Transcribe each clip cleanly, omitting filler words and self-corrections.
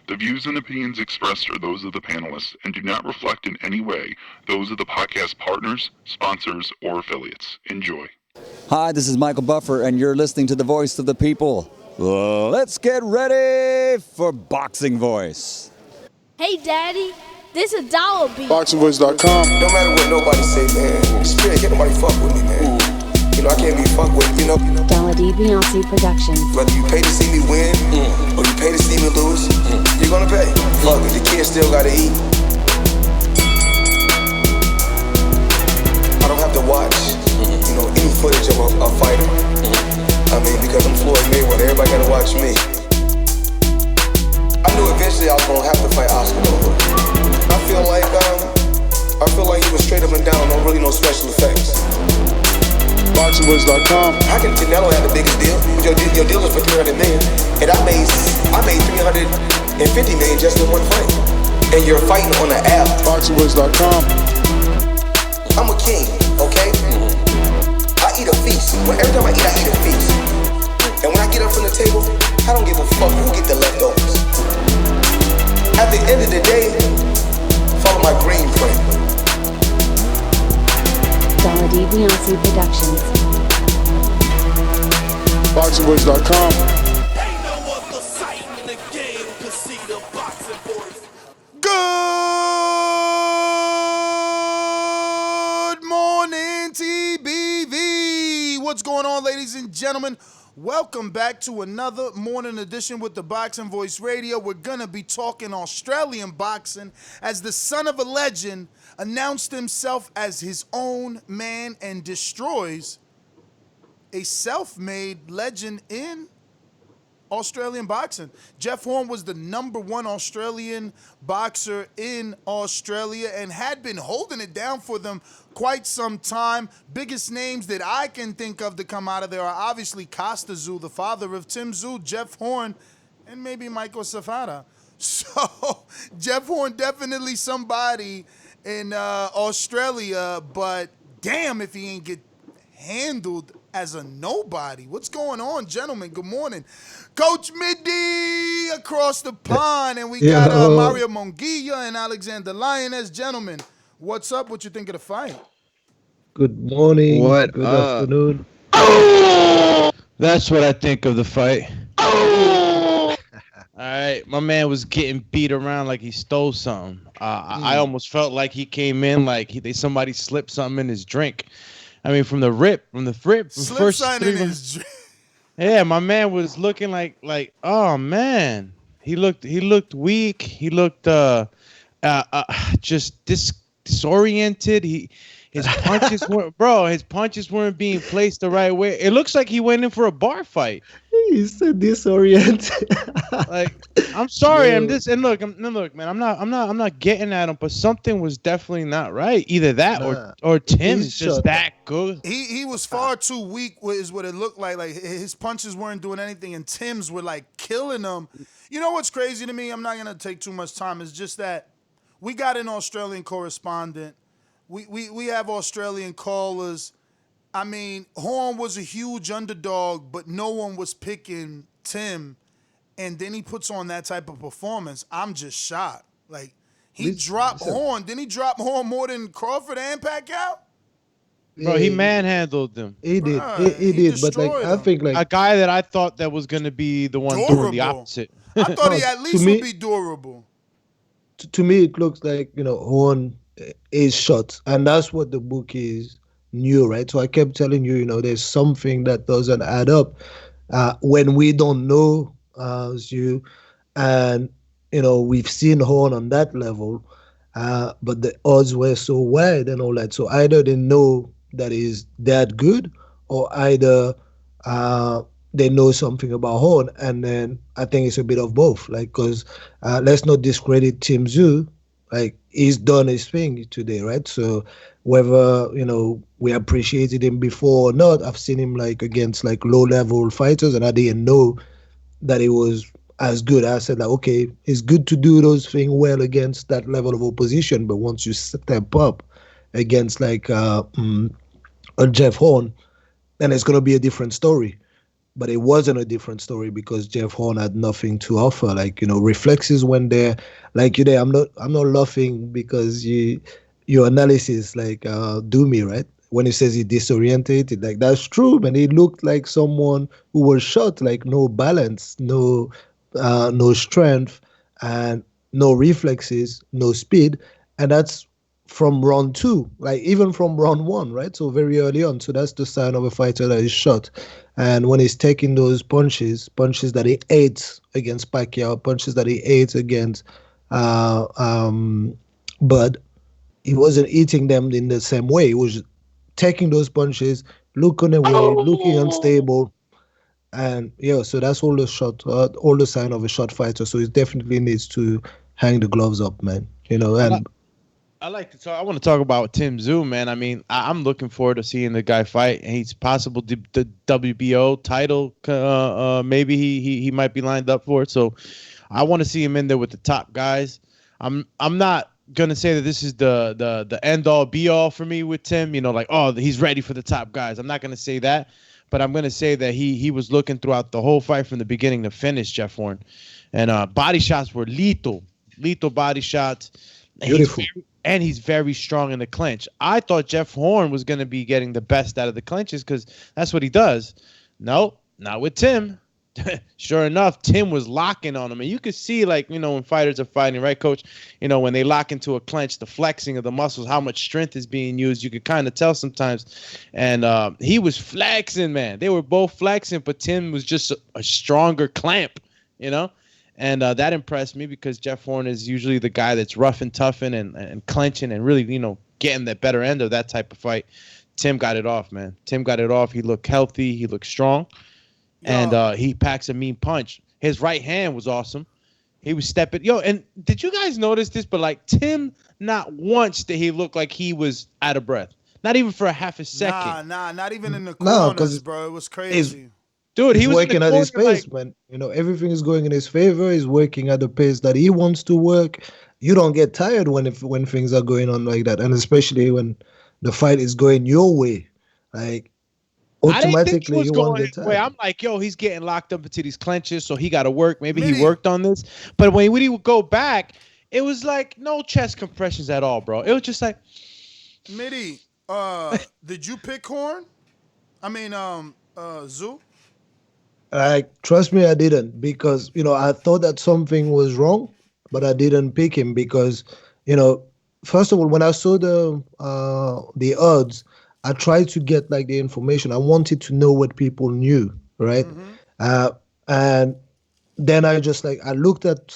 The views and opinions expressed are those of the panelists and do not reflect in any way those of the podcast partners, sponsors, or affiliates. Enjoy. Hi, this is Michael Buffer, and you're listening to the Voice of the People. Let's get ready for Boxing Voice. Hey, Daddy, this is Dollar Beat. BoxingVoice.com. No matter what nobody say, man, Spirit, can't nobody fuck with me, man. You know, I can't be fucked with, you know. Dollar D Beyonce Productions. Whether you pay to see me win, or you pay to see me lose, you're gonna pay. Fuck it, the kids still gotta eat. I don't have to watch, you know, any footage of a fighter. I mean, because I'm Floyd Mayweather, everybody gotta watch me. I knew eventually I was gonna have to fight Oscar. I feel like he was straight up and down, no special effects. BoxingVoice.com. How can Canelo have the biggest deal? Your deal was for $300 million, and I made $350 million just in one fight. And you're fighting on an app. BoxingVoice.com. I'm a king, okay? I eat a feast. Every time I eat a feast. And when I get up from the table, I don't give a fuck who get the leftovers. At the end of the day, follow my green print. Dollar D Beyonce Productions. BoxingVoice.com. Ain't no other sight in the game to see the boxing boys. Good morning, TBV. What's going on, ladies and gentlemen? Welcome back to another morning edition with the Boxing Voice Radio. We're going to be talking Australian boxing as the son of a legend announced himself as his own man and destroys a self-made legend in Australian boxing. Jeff Horn was the number one Australian boxer in Australia and had been holding it down for them quite some time. Biggest names that I can think of to come out of there are obviously Kostya, the father of Tszyu, Jeff Horn, and maybe Michael Safada. So Jeff Horn definitely somebody in Australia, but damn if he ain't get handled as a nobody. What's going on, gentlemen? Good morning. Coach Middy across the pond, and we got Mario Monguilla and Alexander Lioness. Gentlemen, what's up? What you think of the fight? Good morning. What Good up? afternoon. That's what I think of the fight. All right, my man was getting beat around like he stole something. I almost felt like he came in like somebody slipped something in his drink. I mean, from the first something in his drink. Yeah, my man was looking like oh man, he looked weak. He looked just disoriented. His punches weren't being placed the right way. It looks like he went in for a bar fight. He said disoriented. Like, I'm sorry, I'm look, man, I'm not getting at him, but something was definitely not right. Either that or Tim's just that good. He was far too weak, is what it looked like. Like his punches weren't doing anything, and Tim's were like killing him. You know what's crazy to me? I'm not gonna take too much time. It's just that we got an Australian correspondent. We have Australian callers. I mean, Horn was a huge underdog, but no one was picking Tim. And then he puts on that type of performance. I'm just shocked. Like, he dropped Horn. Didn't he drop Horn more than Crawford and Pacquiao? Bro, he manhandled them. He did. He did. But like, I think like a guy that I thought that was gonna be the one doing the opposite. I thought he at least would be durable. To me, it looks like, Horn is shot, and that's what the book is new, right? So I kept telling you, there's something that doesn't add up when we don't know you, and we've seen Horn on that level, but the odds were so wide and all that. So either they know that he's that good, or either they know something about Horn, and then I think it's a bit of both. Like, because let's not discredit Tszyu. Like, he's done his thing today, right? So whether, we appreciated him before or not, I've seen him like against like low-level fighters, and I didn't know that he was as good. I said, like, okay, it's good to do those things well against that level of opposition, but once you step up against like a Jeff Horn, then it's going to be a different story. but it wasn't a different story because Jeff Horn had nothing to offer. Like, reflexes went there. Like, I'm not laughing because your analysis do me, right? When he says he disorientated, like that's true, man. He looked like someone who was shot, like no balance, no strength, and no reflexes, no speed, and that's from round two, like even from round one, right? So very early on. So that's the sign of a fighter that is shot. And when he's taking those punches that he ate against Pacquiao, punches that he ate against Bud, he wasn't eating them in the same way. He was taking those punches, looking away, looking unstable. And yeah, so that's all the sign of a shot fighter. So he definitely needs to hang the gloves up, man. And I like to talk. I want to talk about Tim Tszyu, man. I mean, I'm looking forward to seeing the guy fight. He's possible the WBO title. Maybe he might be lined up for it. So I want to see him in there with the top guys. I'm not gonna say that this is the end all be all for me with Tim. He's ready for the top guys. I'm not gonna say that, but I'm gonna say that he was looking throughout the whole fight from the beginning to finish Jeff Horn, and body shots were lethal body shots. Beautiful. He's very strong in the clinch. I thought Jeff Horn was going to be getting the best out of the clinches because that's what he does. No, not with Tim. Sure enough, Tim was locking on him. And you could see, when fighters are fighting, right, Coach? When they lock into a clinch, the flexing of the muscles, how much strength is being used, you could kind of tell sometimes. And he was flexing, man. They were both flexing, but Tim was just a stronger clamp, And that impressed me because Jeff Horn is usually the guy that's rough and toughing and clenching and really, getting the better end of that type of fight. Tim got it off, man. Tim got it off. He looked healthy. He looked strong. And he packs a mean punch. His right hand was awesome. He was stepping. And did you guys notice this? But, Tim, not once did he look like he was out of breath. Not even for a half a second. Nah, not even in the corners, bro. It was crazy. Dude, he's working at his pace, man. Everything is going in his favor. He's working at the pace that he wants to work. You don't get tired when things are going on like that, and especially when the fight is going your way. Automatically, you won't get tired. I'm like, he's getting locked up into these clenches, so he got to work. Maybe he worked on this. But when he would go back, it was like no chest compressions at all, bro. It was just like, Mitty, did you pick Horn? I mean, Tszyu? Trust me, I didn't, because I thought that something was wrong, but I didn't pick him because first of all, when I saw the odds, I tried to get the information. I wanted to know what people knew, right? Mm-hmm. And then I just I looked at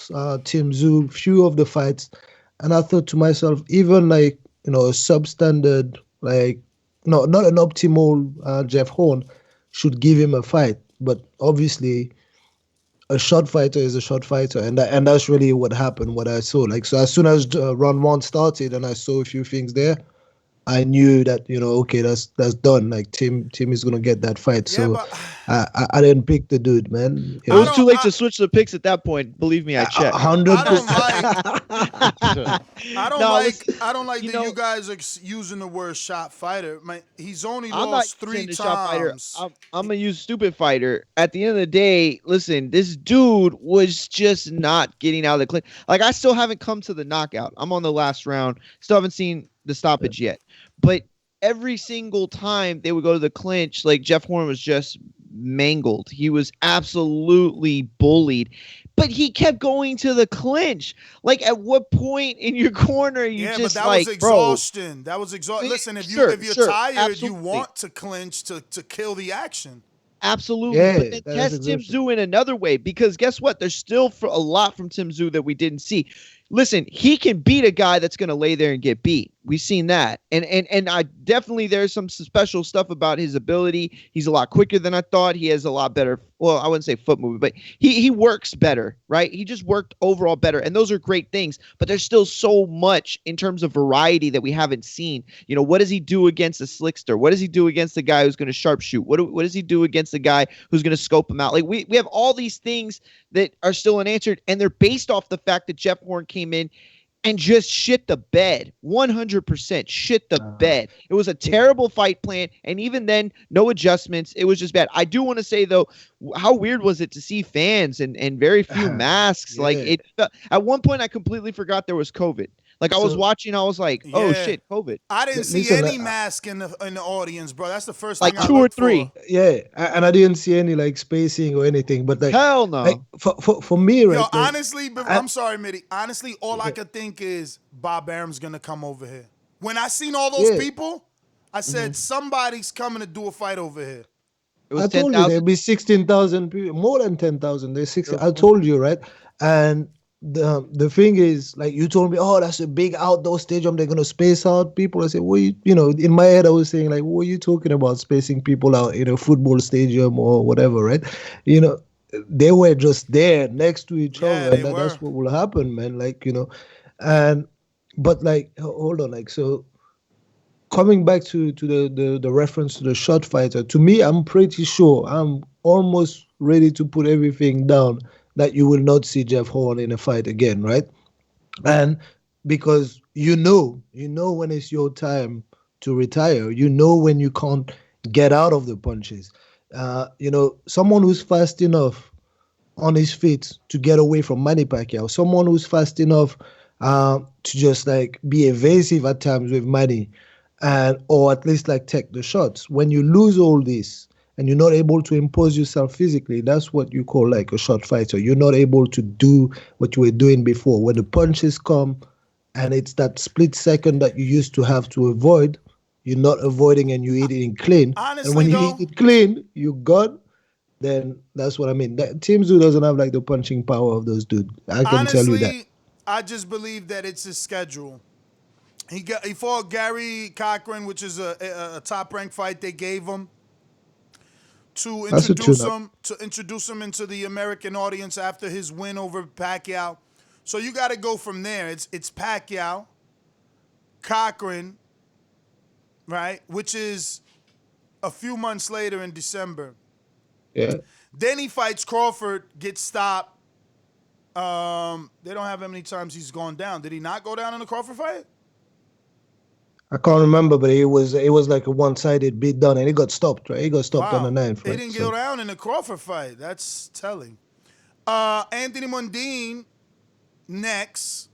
Tim Tszyu, few of the fights, and I thought to myself, even a substandard, not an optimal Jeff Horn should give him a fight. But obviously, a shot fighter is a shot fighter, and that's really what happened. What I saw, so as soon as round one started, and I saw a few things there, I knew that okay, that's done. Tim is gonna get that fight. Yeah, so I didn't pick the dude, man. It was too late to switch the picks at that point. Believe me, I checked. 100%. I don't like that you guys are using the word shot fighter. He's only lost 3 times. I'm gonna use stupid fighter. At the end of the day, listen, this dude was just not getting out of the clinch. I still haven't come to the knockout. I'm on the last round. Still haven't seen the stoppage yet. But every single time they would go to the clinch, Jeff Horn was just mangled. He was absolutely bullied. But he kept going to the clinch. At what point in your corner but that was exhaustion. That was exhaustion. Listen, if you're tired, absolutely. You want to clinch to kill the action. Absolutely. Yeah, but then test Tim Tszyu in another way, because guess what? There's still a lot from Tim Tszyu that we didn't see. Listen, he can beat a guy that's going to lay there and get beat. We've seen that. And I definitely, there's some special stuff about his ability. He's a lot quicker than I thought. He has a lot better, well, I wouldn't say foot movement, but he works better, right? He just worked overall better. And those are great things, but there's still so much in terms of variety that we haven't seen. What does he do against a slickster? What does he do against the guy who's going to sharpshoot? What does he do against the guy who's going to scope him out? We have all these things that are still unanswered, and they're based off the fact that Jeff Horn came in and just shit the bed. 100% shit the bed. It was a terrible fight plan, and even then, no adjustments. It was just bad. I do want to say though, how weird was it to see fans and very few masks? Yeah. Like it. At one point, I completely forgot there was COVID. Like I was watching, I was like, "Oh Yeah. shit, COVID!" I didn't see Listen, any mask in the audience, bro. That's the first Like thing I 2 or looked 3. for. Yeah, and I didn't see any like spacing or anything. But like, Hell no. like for me, right? Yo, like, honestly, I'm sorry, Mitty. Honestly, all I could think is Bob Arum's gonna come over here. When I seen all those people, I said somebody's coming to do a fight over here. It was I told you 10,000. there'd be 16,000 people, more than 10,000. There's 16. I told you, right? And the thing is, like you told me, oh, that's a big outdoor stadium. They're gonna space out people. I said, well, you know, in my head, I was saying like, what are you talking about, spacing people out in a football stadium or whatever, right? You know, they were just there next to each other, and that's what will happen, man. Like, you know, and but like, hold on, like so. Coming back to the reference to the shot fighter, to me, I'm pretty sure, I'm almost ready to put everything down that you will not see Jeff Horn in a fight again, right? And because you know when it's your time to retire, you know when you can't get out of the punches. You know, someone who's fast enough on his feet to get away from Manny Pacquiao, someone who's fast enough to just like be evasive at times with Manny, and or at least like take the shots. When you lose all this and you're not able to impose yourself physically, that's what you call like a shot fighter. You're not able to do what you were doing before. When the punches come and it's that split second that you used to have to avoid, you're not avoiding and you eat it clean. Honestly, and when you eat it clean, you gone. Then that's what I mean. That Tszyu doesn't have like the punching power of those dudes. I can tell you that. I just believe that it's his schedule. He fought Gary Cochran, which is a top ranked fight they gave him to introduce him into the American audience after his win over Pacquiao. So you got to go from there. It's Pacquiao, Cochran, right, which is a few months later in December. Yeah. Then he fights Crawford, gets stopped. They don't have how many times he's gone down. Did he not go down in the Crawford fight? I can't remember, but it was like a one-sided beat down, and he got stopped, right? He got stopped on the ninth. He didn't go down in the Crawford fight. That's telling. Anthony Mundine, NECKS,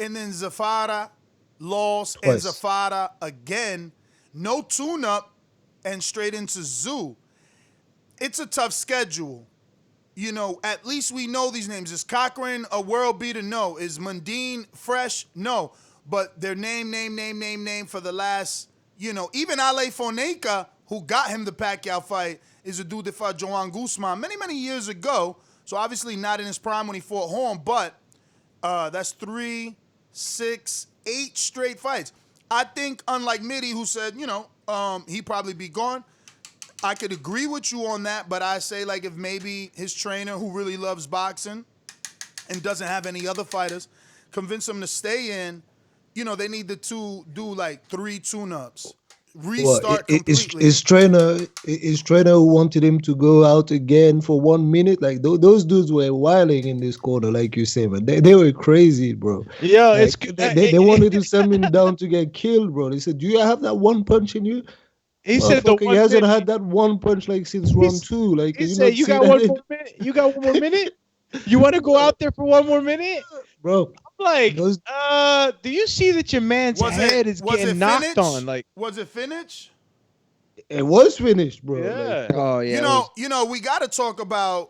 and then Zafara lost, and Zafara again. No tune-up, and straight into Tszyu. It's a tough schedule. You know, at least we know these names. Is Cochran a world beater? No. Is Mundine fresh? No. But their name for the last, you know, even Ale Fonseca, who got him the Pacquiao fight, is a dude that fought Joan Guzman many, many years ago. So obviously not in his prime when he fought Horn, but that's 3, 6, 8 straight fights. I think, unlike Mitty, who said, you know, he'd probably be gone, I could agree with you on that, but I say, like, if maybe his trainer, who really loves boxing and doesn't have any other fighters, convince him to stay in, you know, they need to do like 3 tune-ups. Restart completely. His trainer who wanted him to go out again for 1 minute. Like those dudes were wilding in this corner, like you say, man. They were crazy, bro. Yeah, like, they wanted to send him down to get killed, bro. They said, "Do you have that one punch in you?" He said he hasn't had that one punch like since round 2. Like he said, "You got 1 more minute? You got 1 more minute? You want to go out there for 1 more minute, bro?" Like, do you see that your man's head is getting knocked on? Like, was it finished? It was finished, bro. Yeah. Like, oh yeah. You know, we got to talk about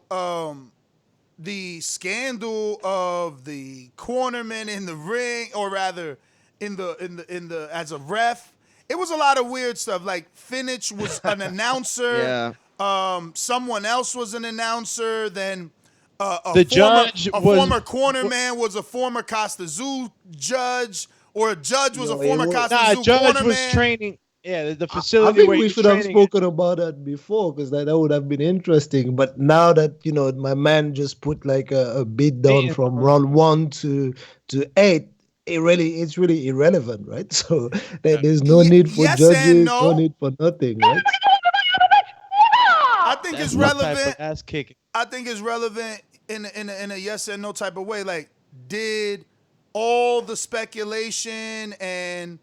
the scandal of the cornerman in the ring, or rather, in the as a ref. It was a lot of weird stuff. Like Finich was an announcer. Yeah. Someone else was an announcer. Then. The judge former cornerman was a former Costa Zoo judge, or a judge was a former Costa Zoo judge cornerman. was training. Yeah, the facility. I think where we should have spoken about that before, because that would have been interesting. But now that, you know, my man just put like a beat down from round 1 to 8, it's really irrelevant, right? So there's no need for judges, no need for nothing, right? I think it's relevant. Ass kicking. I think it's relevant in a yes and no type of way. Like, did all the speculation and,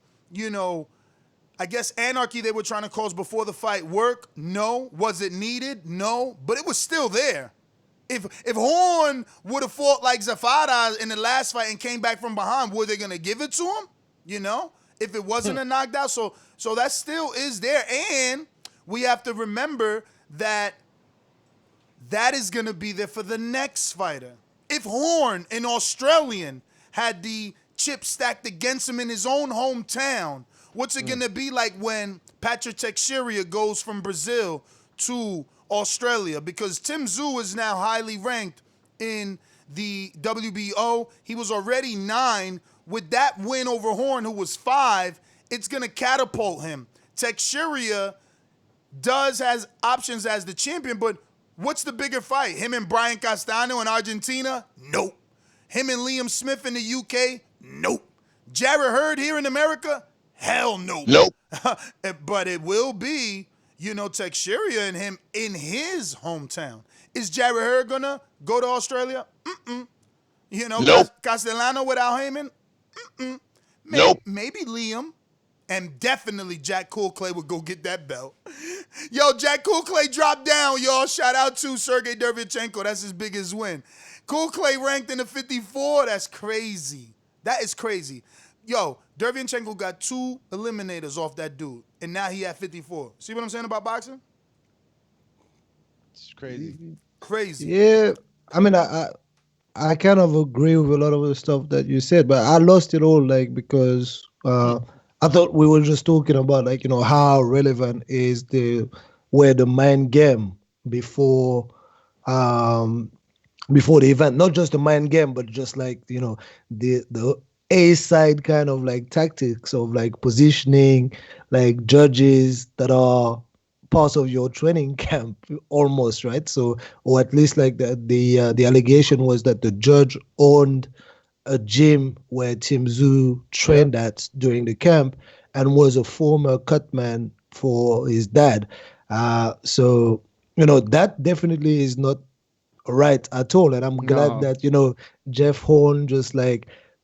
I guess anarchy they were trying to cause before the fight work? No. Was it needed? No. But it was still there. If Horn would have fought like Zafara in the last fight and came back from behind, were they going to give it to him? If it wasn't a knockdown. So that still is there. And we have to remember that is going to be there for the next fighter. If Horn, an Australian, had the chip stacked against him in his own hometown, what's it going to be like when Patrick Teixeira goes from Brazil to Australia? Because Tszyu is now highly ranked in the WBO. He was already 9. With that win over Horn, who was 5, it's going to catapult him. Teixeira has options as the champion, but what's the bigger fight? Him and Brian Castano in Argentina? Nope. Him and Liam Smith in the UK? Nope. Jarrett Hurd here in America? Hell no. Nope. But it will be, Teixeira and him in his hometown. Is Jarrett Hurd gonna go to Australia? Nope. Castellano without Heyman? Nope. Maybe Liam. And definitely Jack Coolclay would go get that belt. Yo, Jack Coolclay dropped down, y'all. Shout out to Sergey Derevchenko. That's his biggest win. Coolclay ranked in the 54. That's crazy. That is crazy. Yo, Derevchenko got 2 eliminators off that dude, and now he at 54. See what I'm saying about boxing? It's crazy. Crazy. Yeah, I mean, I kind of agree with a lot of the stuff that you said, but I lost it all, because I thought we were just talking about, how relevant is the mind game before the event. Not just the mind game, but just the A side kind of tactics of positioning, judges that are part of your training camp almost, right? So, or at least the allegation was that the judge owned a gym where Tszyu trained at during the camp and was a former cutman for his dad. So, that definitely is not right at all. And I'm glad that, Jeff Horn just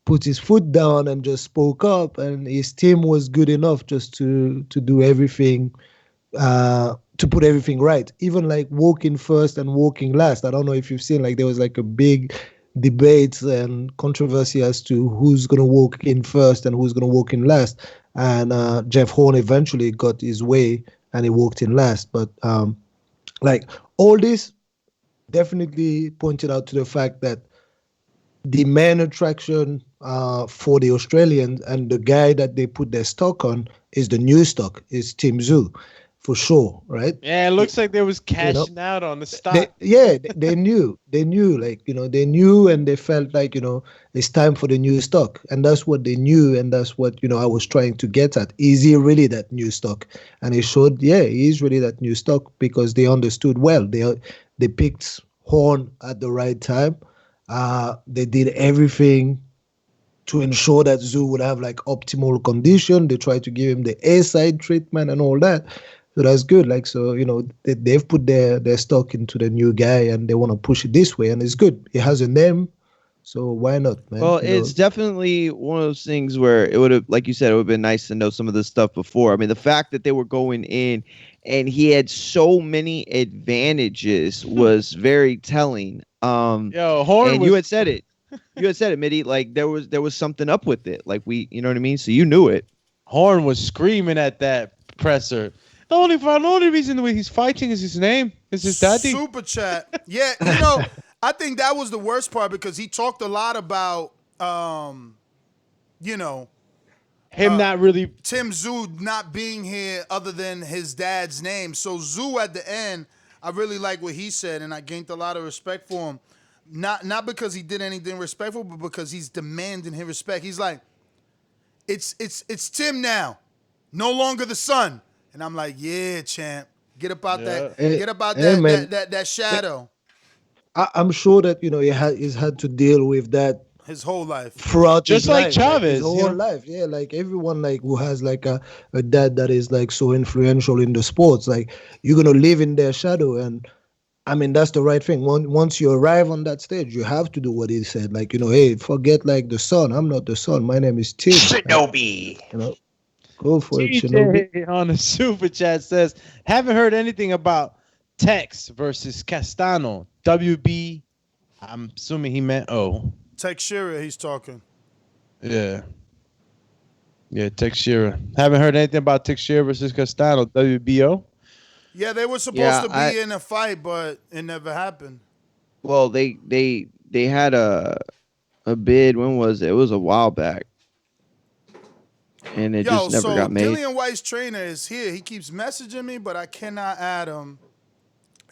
put his foot down and just spoke up, and his team was good enough just to do everything, to put everything right. Even walking first and walking last. I don't know if you've seen, there was a big debates and controversy as to who's going to walk in first and who's going to walk in last. And Jeff Horn eventually got his way and he walked in last. But all this definitely pointed out to the fact that the main attraction for the Australians and the guy that they put their stock on is the new stock, is Tszyu. For sure, right? Yeah, it looks like they was cashing out on the stock. They knew, they knew, and they felt it's time for the new stock, and that's what they knew, and that's what I was trying to get at. Is he really that new stock? And it showed, he is really that new stock because they understood well. They picked Horn at the right time. They did everything to ensure that Tszyu would have optimal condition. They tried to give him the A side treatment and all that. So that's good. They've put their stock into the new guy and they want to push it this way, and it's good. It has a name, so why not, man? Well, it's definitely one of those things where it would have, like you said, it would have been nice to know some of this stuff before. I mean, the fact that they were going in and he had so many advantages was very telling. Yo, Horn and was... you had said it. You had said it, Mitty. There was something up with it. You know what I mean? So you knew it. Horn was screaming at that presser. The only reason the way he's fighting is his name. Is his daddy. Super chat. Yeah, I think that was the worst part because he talked a lot about, him not really. Tszyu not being here other than his dad's name. So Tszyu at the end, I really like what he said, and I gained a lot of respect for him. Not because he did anything respectful, but because he's demanding his respect. He's like, it's Tim now, no longer the son. And I'm like, yeah, champ, get about that shadow. I'm sure that he's had to deal with that his whole life, throughout just his like life, Chavez, his whole life. Yeah, everyone who has a dad that is so influential in the sports, you're gonna live in their shadow. And I mean, that's the right thing. Once you arrive on that stage, you have to do what he said. Like, hey, forget like the son. I'm not the son. My name is Tim. Shinobi. Go for it, Shinobi. TJ on the super chat says, haven't heard anything about NECKS versus Castano. WB, I'm assuming he meant O. Tszyu, he's talking. Yeah. Yeah, Tszyu. Haven't heard anything about Tszyu versus Castano. WBO. Yeah, they were supposed to be in a fight, but it never happened. Well, they had a bid. When was it? It was a while back, and it just never got made. Dillian White's trainer is here. He keeps messaging me, but I cannot add him.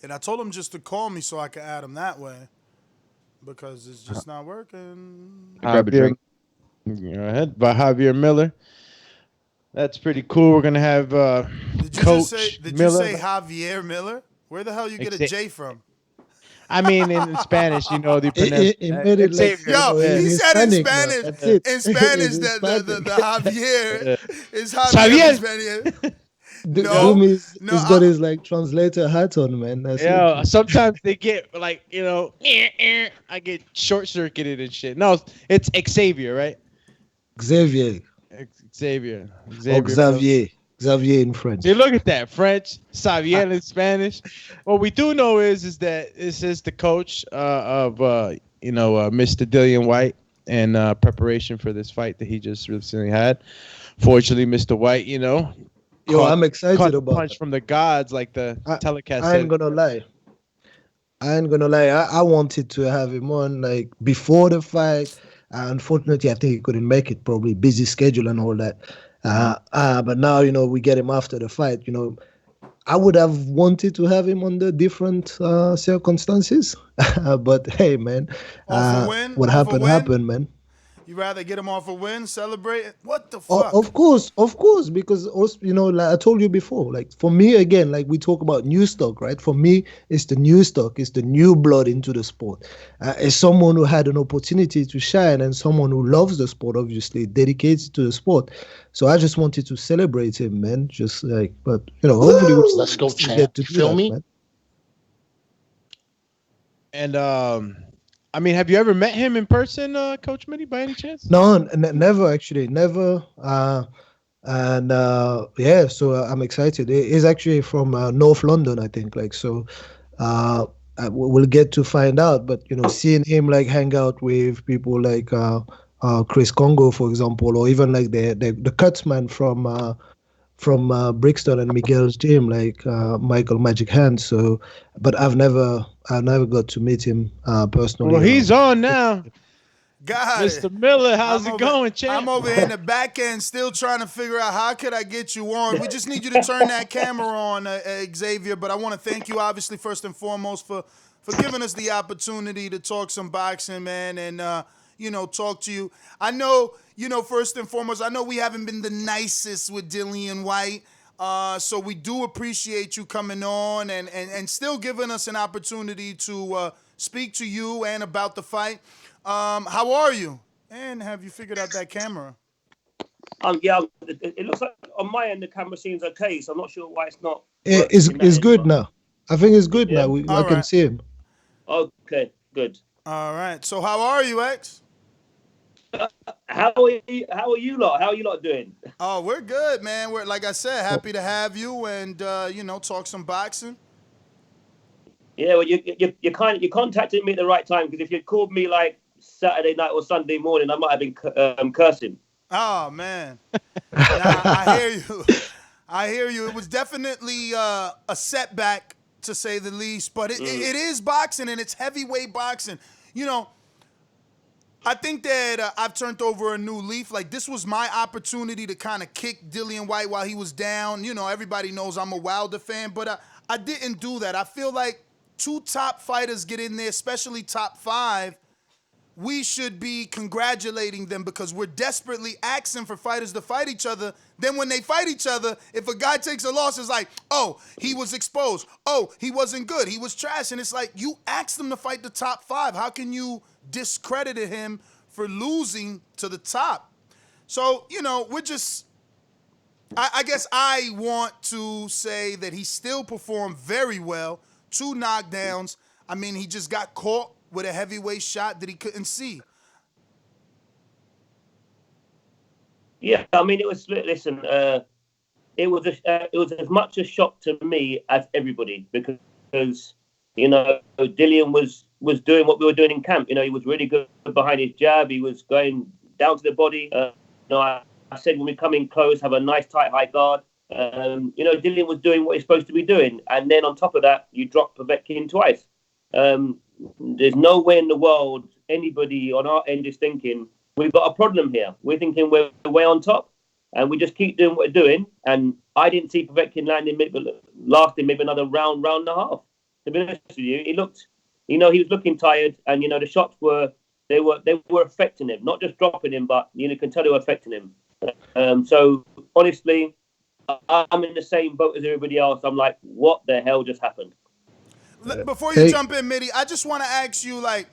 And I told him just to call me so I can add him that way, because it's just not working. Grab a drink. Go ahead. By Xavier Miller. That's pretty cool. We're gonna have Coach Did Miller. you say Javier Miller? Where the hell you get a J from? I mean, in Spanish, they pronounce Xavier. Yo, he said in Spanish. In Spanish, the Javier is Javier in Spanish. He's got his like translator hat on, man. That's sometimes they get like, I get short circuited and shit. No, it's Xavier, right? Xavier. Xavier in French. See, look at that. French, Xavier in Spanish. What we do know is that this is the coach of Mr. Dillian White in preparation for this fight that he just recently had. Fortunately, Mr. White, I'm excited about punch it. from the gods, like the telecast I ain't gonna lie. I wanted to have him on like before the fight. Unfortunately, I think he couldn't make it. Probably busy schedule and all that. But now we get him after the fight. I would have wanted to have him under different circumstances. But hey, man, what happened, man. You rather get him off a win, celebrate it? What the fuck? Of course, because also, like I told you before, like for me again, like we talk about new stock, right? For me, it's the new stock, it's the new blood into the sport. It's someone who had an opportunity to shine and someone who loves the sport, obviously, dedicated to the sport. So I just wanted to celebrate him, man. Just like, but hopefully let's go, champ. You feel me? Man. And I mean, have you ever met him in person, Coach Mitty, by any chance? No, never actually, never. So I'm excited. He's actually from North London, I think. Like, so we'll get to find out. But seeing him like hang out with people like Chris Congo, for example, or even like the Cutsman from Brixton and Miguel's gym, like Michael Magic Hand. So, but I've never got to meet him personally. Well, he's on now. God, Mr. Miller, how's it going, champ? I'm over here in the back end still trying to figure out how could I get you on. We just need you to turn that camera on, Xavier. But I want to thank you, obviously, first and foremost, for giving us the opportunity to talk some boxing, man, and talk to you. I know, first and foremost, I know we haven't been the nicest with Dillian White. So we do appreciate you coming on and still giving us an opportunity to speak to you and about the fight. How are you? And have you figured out that camera? Yeah, it looks like on my end the camera seems okay, so I'm not sure why it's not. It's good now. I think it's good now. I can see him. Okay, good. All right. So how are you, X? How are you lot? How are you lot doing? Oh, we're good, man. We're, like I said, happy to have you and talk some boxing. Yeah, well, you contacted me at the right time, because if you called me like Saturday night or Sunday morning, I might have been cursing. Oh man, I hear you. I hear you. It was definitely a setback, to say the least, but it is boxing, and it's heavyweight boxing. I think that I've turned over a new leaf. Like, this was my opportunity to kind of kick Dillian White while he was down. Everybody knows I'm a Wilder fan, but I didn't do that. I feel like two top fighters get in there, especially top 5. We should be congratulating them, because we're desperately asking for fighters to fight each other. Then when they fight each other, if a guy takes a loss, it's like, oh, he was exposed. Oh, he wasn't good. He was trash. And it's like, you asked them to fight the top 5. How can you discredit him for losing to the top? So, we're just, I guess I want to say that he still performed very well. 2 knockdowns. I mean, he just got caught with a heavyweight shot that he couldn't see. Yeah, I mean, it was. Listen, it was as much a shock to me as everybody because Dillian was doing what we were doing in camp. He was really good behind his jab. He was going down to the body. I said when we come in close, have a nice tight high guard. Dillian was doing what he's supposed to be doing, and then on top of that, you drop Povetkin twice. There's no way in the world anybody on our end is thinking we've got a problem here. We're thinking we're way on top, and we just keep doing what we're doing. And I didn't see Povetkin lasting maybe another round and a half. To be honest with you, he looked, he was looking tired, and the shots were affecting him, not just dropping him, but you can tell they were affecting him. So honestly, I'm in the same boat as everybody else. I'm like, what the hell just happened? Before you jump in, Mitty, I just want to ask you, like,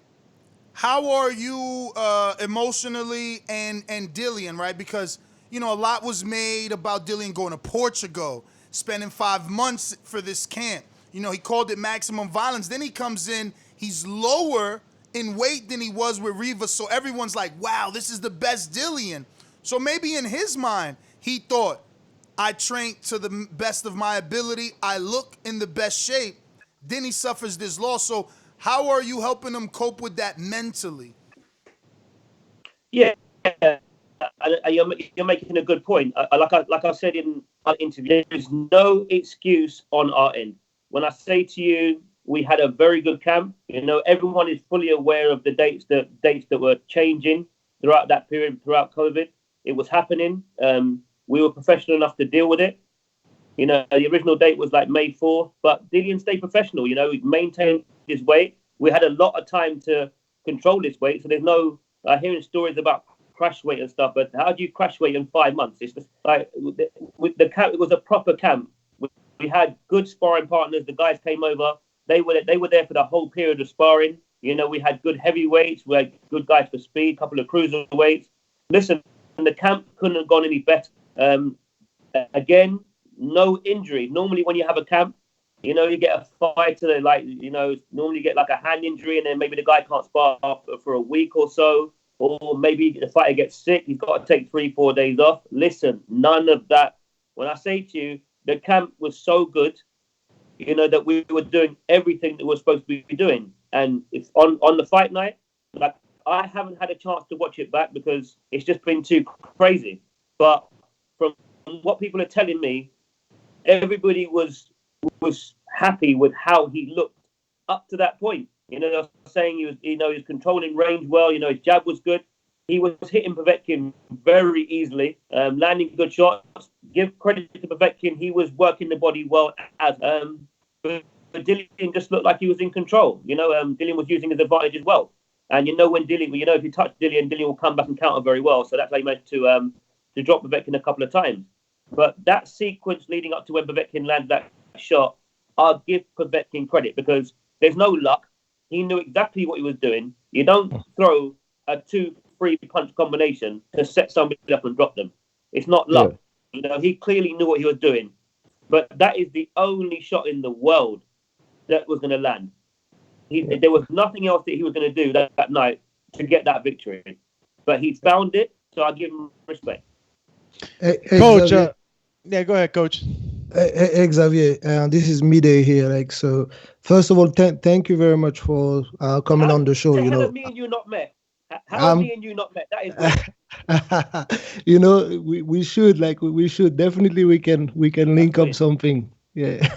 how are you emotionally and Dillian, right? Because, a lot was made about Dillian going to Portugal, spending 5 months for this camp. He called it maximum violence. Then he comes in, he's lower in weight than he was with Rivas. So everyone's like, wow, this is the best Dillian. So maybe in his mind, he thought, I trained to the best of my ability. I look in the best shape. Then he suffers this loss. So how are you helping him cope with that mentally? Yeah, you're making a good point. Like I said in our interview, there's no excuse on our end. When I say to you, we had a very good camp. Everyone is fully aware of the dates that were changing throughout that period, throughout COVID. It was happening. We were professional enough to deal with it. The original date was like May 4th, but Dillian stayed professional. He maintained his weight. We had a lot of time to control this weight. So there's no hearing stories about crash weight and stuff, but how do you crash weight in 5 months? It's just like with the camp, it was a proper camp. We had good sparring partners. The guys came over. They were there for the whole period of sparring. We had good heavyweights. We had good guys for speed, a couple of cruiserweights. Listen, the camp couldn't have gone any better. Again, no injury. Normally when you have a camp, you get a fighter, normally you get like a hand injury and then maybe the guy can't spar for a week or so, or maybe the fighter gets sick, he's got to take 3-4 days off. Listen, none of that. When I say to you, the camp was so good, that we were doing everything that we're supposed to be doing. And it's on the fight night, like I haven't had a chance to watch it back because it's just been too crazy. But from what people are telling me, everybody was happy with how he looked up to that point. They're saying he was controlling range well. His jab was good. He was hitting Povetkin very easily, landing good shots. Give credit to Povetkin. He was working the body well. But Dillian just looked like he was in control. Dillian was using his advantage as well. And when Dillian, if you touch Dillian will come back and counter very well. So that's how he managed to drop Povetkin a couple of times. But that sequence leading up to when Povetkin landed that shot, I'll give Povetkin credit because there's no luck. He knew exactly what he was doing. You don't throw a 2-3 punch combination to set somebody up and drop them. It's not luck. Yeah. He clearly knew what he was doing. But that is the only shot in the world that was going to land. There was nothing else that he was going to do that night to get that victory. But he found it, so I give him respect. Hey, Coach, yeah, go ahead, Coach. Hey, Xavier, this is midday here. So, first of all, thank you very much for coming on the show. How have me and you not met? How have me and you not met? That is weird. we should definitely we can link up something. Yeah.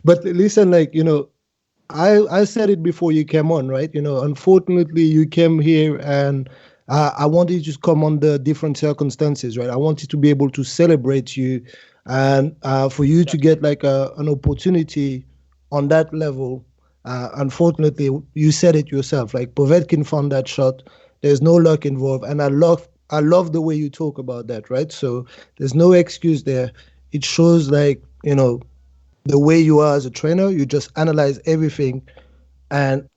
But listen, I said it before you came on, right? Unfortunately you came here and I wanted you to come under different circumstances, right? I wanted to be able to celebrate you and for you to get an opportunity on that level. Unfortunately, you said it yourself. Povetkin found that shot. There's no luck involved, and I love the way you talk about that, right? So there's no excuse there. It shows the way you are as a trainer. You just analyze everything, and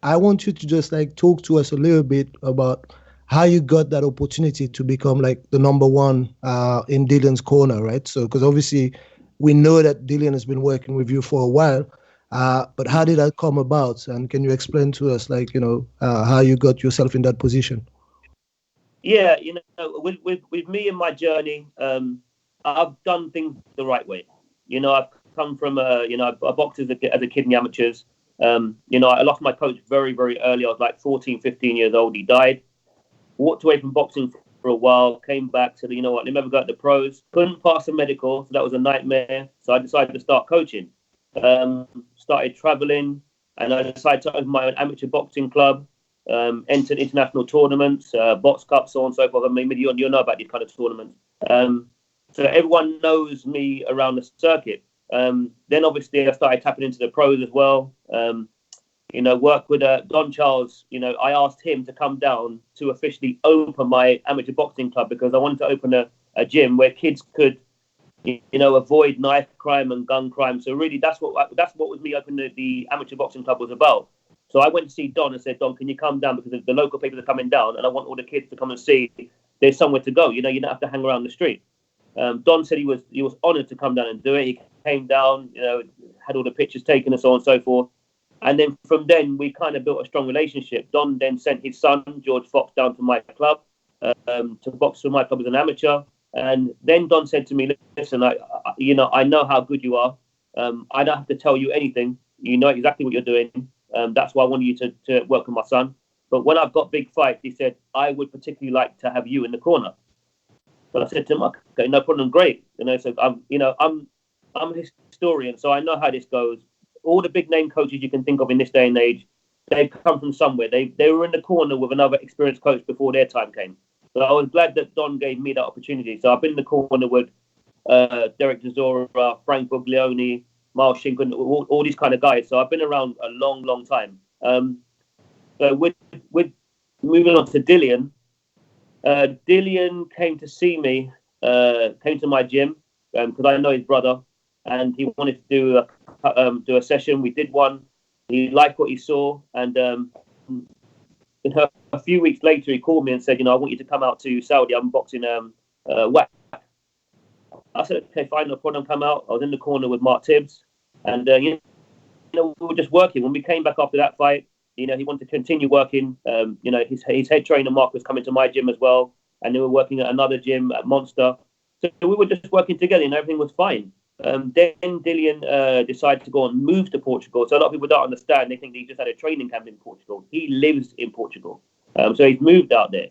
I want you to just talk to us a little bit about how you got that opportunity to become the number one in Dillian's corner, right? So because obviously we know that Dillian has been working with you for a while. But how did that come about? And can you explain to us, like, how you got yourself in that position? Yeah, with me and my journey, I've done things the right way. I've come from I boxed as a kid in the amateurs. I lost my coach very, very early. I was like 14, 15 years old. He died. Walked away from boxing for a while, came back, said, let me ever go to the pros. Couldn't pass the medical, so that was a nightmare. So I decided to start coaching. Started traveling, and I decided to open my own amateur boxing club, entered international tournaments, box cups, so on and so forth. I mean, you'll know about these kind of tournaments. So everyone knows me around the circuit. Then obviously I started tapping into the pros as well. Work with Don Charles. I asked him to come down to officially open my amateur boxing club because I wanted to open a gym where kids could, avoid knife crime and gun crime. So really, that's what was me opening the amateur boxing club was about. So I went to see Don and said, Don, can you come down because the local people are coming down, and I want all the kids to come and see. There's somewhere to go. You don't have to hang around the street. Don said he was honoured to come down and do it. He came down, had all the pictures taken and so on and so forth. And then from then, we kind of built a strong relationship. Don then sent his son, George Fox, down to my club to box for my club as an amateur. And then Don said to me, listen, I know how good you are. I don't have to tell you anything. You know exactly what you're doing. That's why I wanted you to work with my son. But when I've got big fights, he said, I would particularly like to have you in the corner. So I said to him, okay, no problem, great. So I'm a historian, so I know how this goes. All the big name coaches you can think of in this day and age, they've come from somewhere. They were in the corner with another experienced coach before their time came. So I was glad that Don gave me that opportunity. So I've been in the corner with Derek Chisora, Frank Buglioni, Miles Shinkman, all these kind of guys. So I've been around a long, long time. So with moving on to Dillian, Dillian came to see me, came to my gym because I know his brother, and he wanted to do a session. We did one. He liked what he saw, and a few weeks later, he called me and said, I want you to come out to Saudi. I'm boxing WAC. I said, okay, fine, no problem. Come out. I was in the corner with Mark Tibbs, and we were just working. When we came back after that fight, he wanted to continue working. His head trainer Mark was coming to my gym as well, and they were working at another gym at Monster. So we were just working together, and everything was fine. Then Dillian decided to go and move to Portugal. So a lot of people don't understand. They think he just had a training camp in Portugal. He lives in Portugal. So he's moved out there.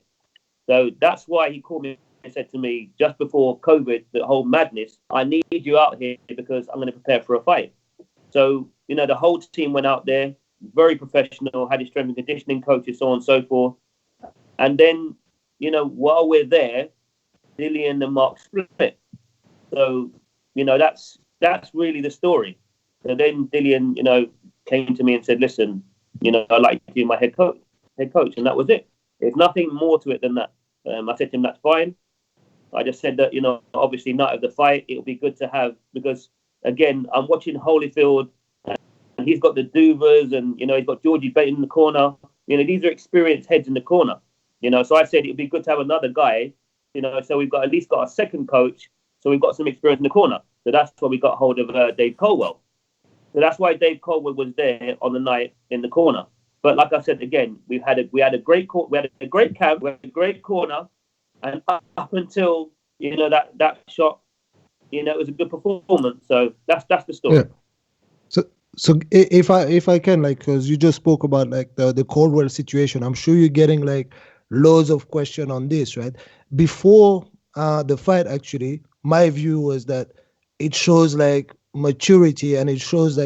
So that's why he called me and said to me, just before COVID, the whole madness, I need you out here because I'm going to prepare for a fight. So, the whole team went out there, very professional, had his strength and conditioning coaches, so on and so forth. And then, while we're there, Dillian and Mark split. So, that's really the story. So then Dillian, came to me and said, listen, I'd like to be my head coach. And that was it. There's nothing more to it than that. I said to him, that's fine. I just said that, obviously night of the fight, it would be good to have, because again, I'm watching Holyfield and he's got the Duvers and, he's got Georgie Bates in the corner. These are experienced heads in the corner, so I said it would be good to have another guy, so we've got at least got a second coach. So we've got some experience in the corner. So that's why we got hold of Dave Colwell. So that's why Dave Colwell was there on the night in the corner. But like I said again, we had a great camp, we had a great corner, and up until that shot, it was a good performance. So that's the story. Yeah. So if I can, because you just spoke about the Caldwell situation, I'm sure you're getting loads of questions on this, right? Before the fight, actually, my view was that it shows maturity, and it shows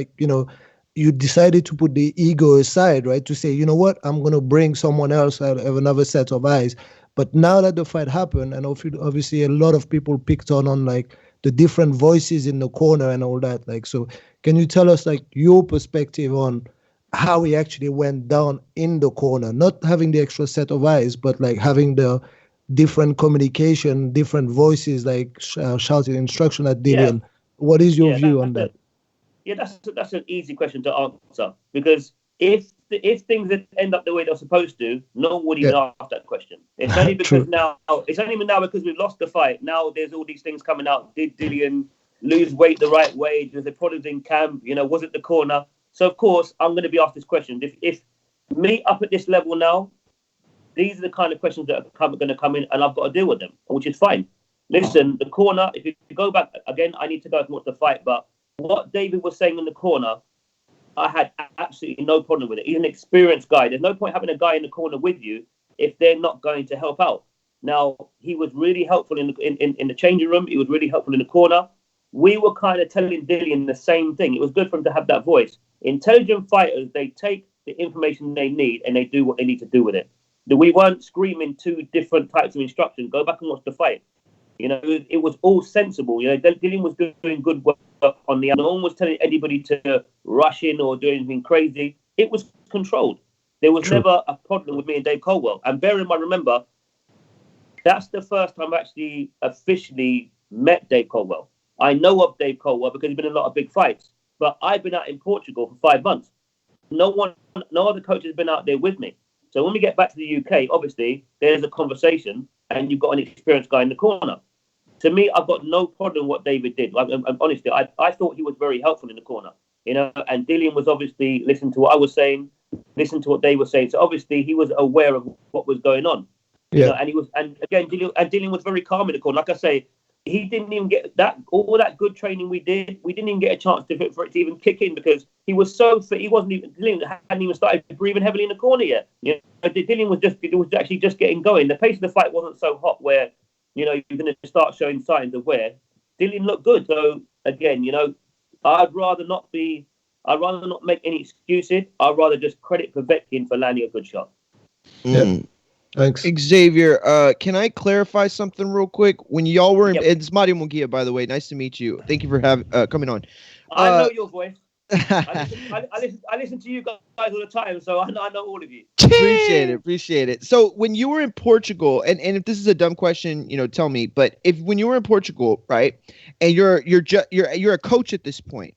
you decided to put the ego aside, right? To say, what, I'm going to bring someone else out of another set of eyes. But now that the fight happened, and obviously a lot of people picked on the different voices in the corner and all that. So can you tell us your perspective on how he actually went down in the corner, not having the extra set of eyes, but having the different communication, different voices, shouting instruction at Dillian. Yeah. What is your view on that? That's an easy question to answer, because if things end up the way they're supposed to, no one would even ask that question. It's only because now because we've lost the fight. Now there's all these things coming out. Did Dillian lose weight the right way? Was there problems in camp? Was it the corner? So of course I'm going to be asked this question. If me up at this level now, these are the kind of questions that are going to come in, and I've got to deal with them, which is fine. Listen, the corner. If you go back again, I need to go and watch the fight. But what David was saying in the corner, I had absolutely no problem with it. He's an experienced guy. There's no point having a guy in the corner with you if they're not going to help out. Now, he was really helpful in the changing room. He was really helpful in the corner. We were kind of telling Dillian the same thing. It was good for him to have that voice. Intelligent fighters, they take the information they need and they do what they need to do with it. We weren't screaming two different types of instructions. Go back and watch the fight. You know, it was all sensible. You know, Dillian was doing good work on the other. No one was telling anybody to rush in or do anything crazy. It was controlled. There was never a problem with me and Dave Caldwell. And bear in mind, remember, that's the first time I actually officially met Dave Caldwell. I know of Dave Caldwell because he's been in a lot of big fights. But I've been out in Portugal for 5 months. No other coach has been out there with me. So when we get back to the UK, obviously, there's a conversation and you've got an experienced guy in the corner. To me, I've got no problem what David did. Honestly, I thought he was very helpful in the corner. You know, and Dillian was obviously listening to what I was saying, listening to what they were saying. So obviously, he was aware of what was going on. You know, and again, Dillian was very calm in the corner. Like I say, he didn't even get all that good training we did. We didn't even get a chance for it to even kick in because he was so fit. Dillian hadn't even started breathing heavily in the corner yet. You know, Dillian was actually just getting going. The pace of the fight wasn't so hot where, you know, you're going to start showing signs of wear. Dillian looked good. So again, you know, I'd rather not make any excuses. I'd rather just credit Povetkin for landing a good shot. Yeah. Thanks. Xavier, can I clarify something real quick? When y'all were in, it's Mario Munguia, by the way. Nice to meet you. Thank you for coming on. I know your voice. I listen to you guys all the time, so I know all of you. Appreciate it. So when you were in Portugal, and if this is a dumb question, you know, tell me. But when you were in Portugal, right, and you're a coach at this point,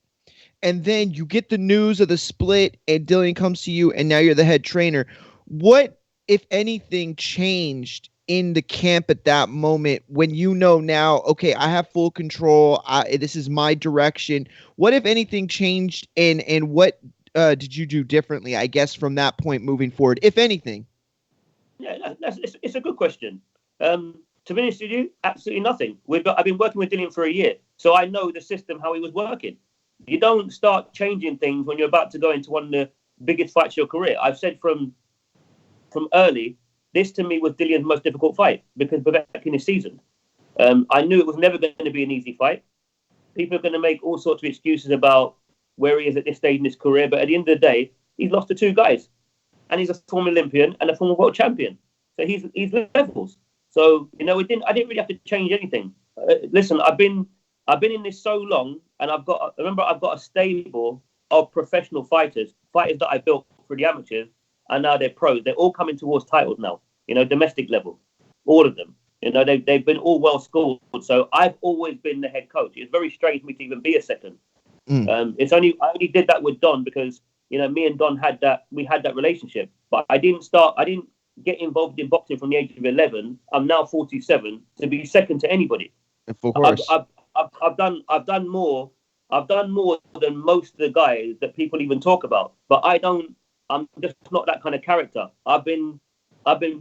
and then you get the news of the split, and Dillian comes to you, and now you're the head trainer. What, if anything, changed in the camp at that moment when you know now, okay, I have full control, this is my direction? What, if anything, changed, and what did you do differently, I guess, from that point moving forward, if anything? Yeah, it's a good question. To be honest with you, absolutely nothing. I've been working with Dillian for a year, so I know the system, how he was working. You don't start changing things when you're about to go into one of the biggest fights of your career. I've said from early, this to me was Dillian's most difficult fight because Povetkin is seasoned. I knew it was never going to be an easy fight. People are going to make all sorts of excuses about where he is at this stage in his career, but at the end of the day, he's lost to two guys, and he's a former Olympian and a former world champion. So he's levels. So you know, I didn't really have to change anything. Listen, I've been in this so long, and I've got a stable of professional fighters that I built for the amateurs. And now they're pros. They're all coming towards titles now, you know, domestic level, all of them. You know, they've been all well schooled. So I've always been the head coach. It's very strange for me to even be a second. I only did that with Don because, you know, me and Don had that relationship. But I didn't get involved in boxing from the age of 11. I'm now 47 to be second to anybody. Of course. I've done more than most of the guys that people even talk about. But I'm just not that kind of character. I've been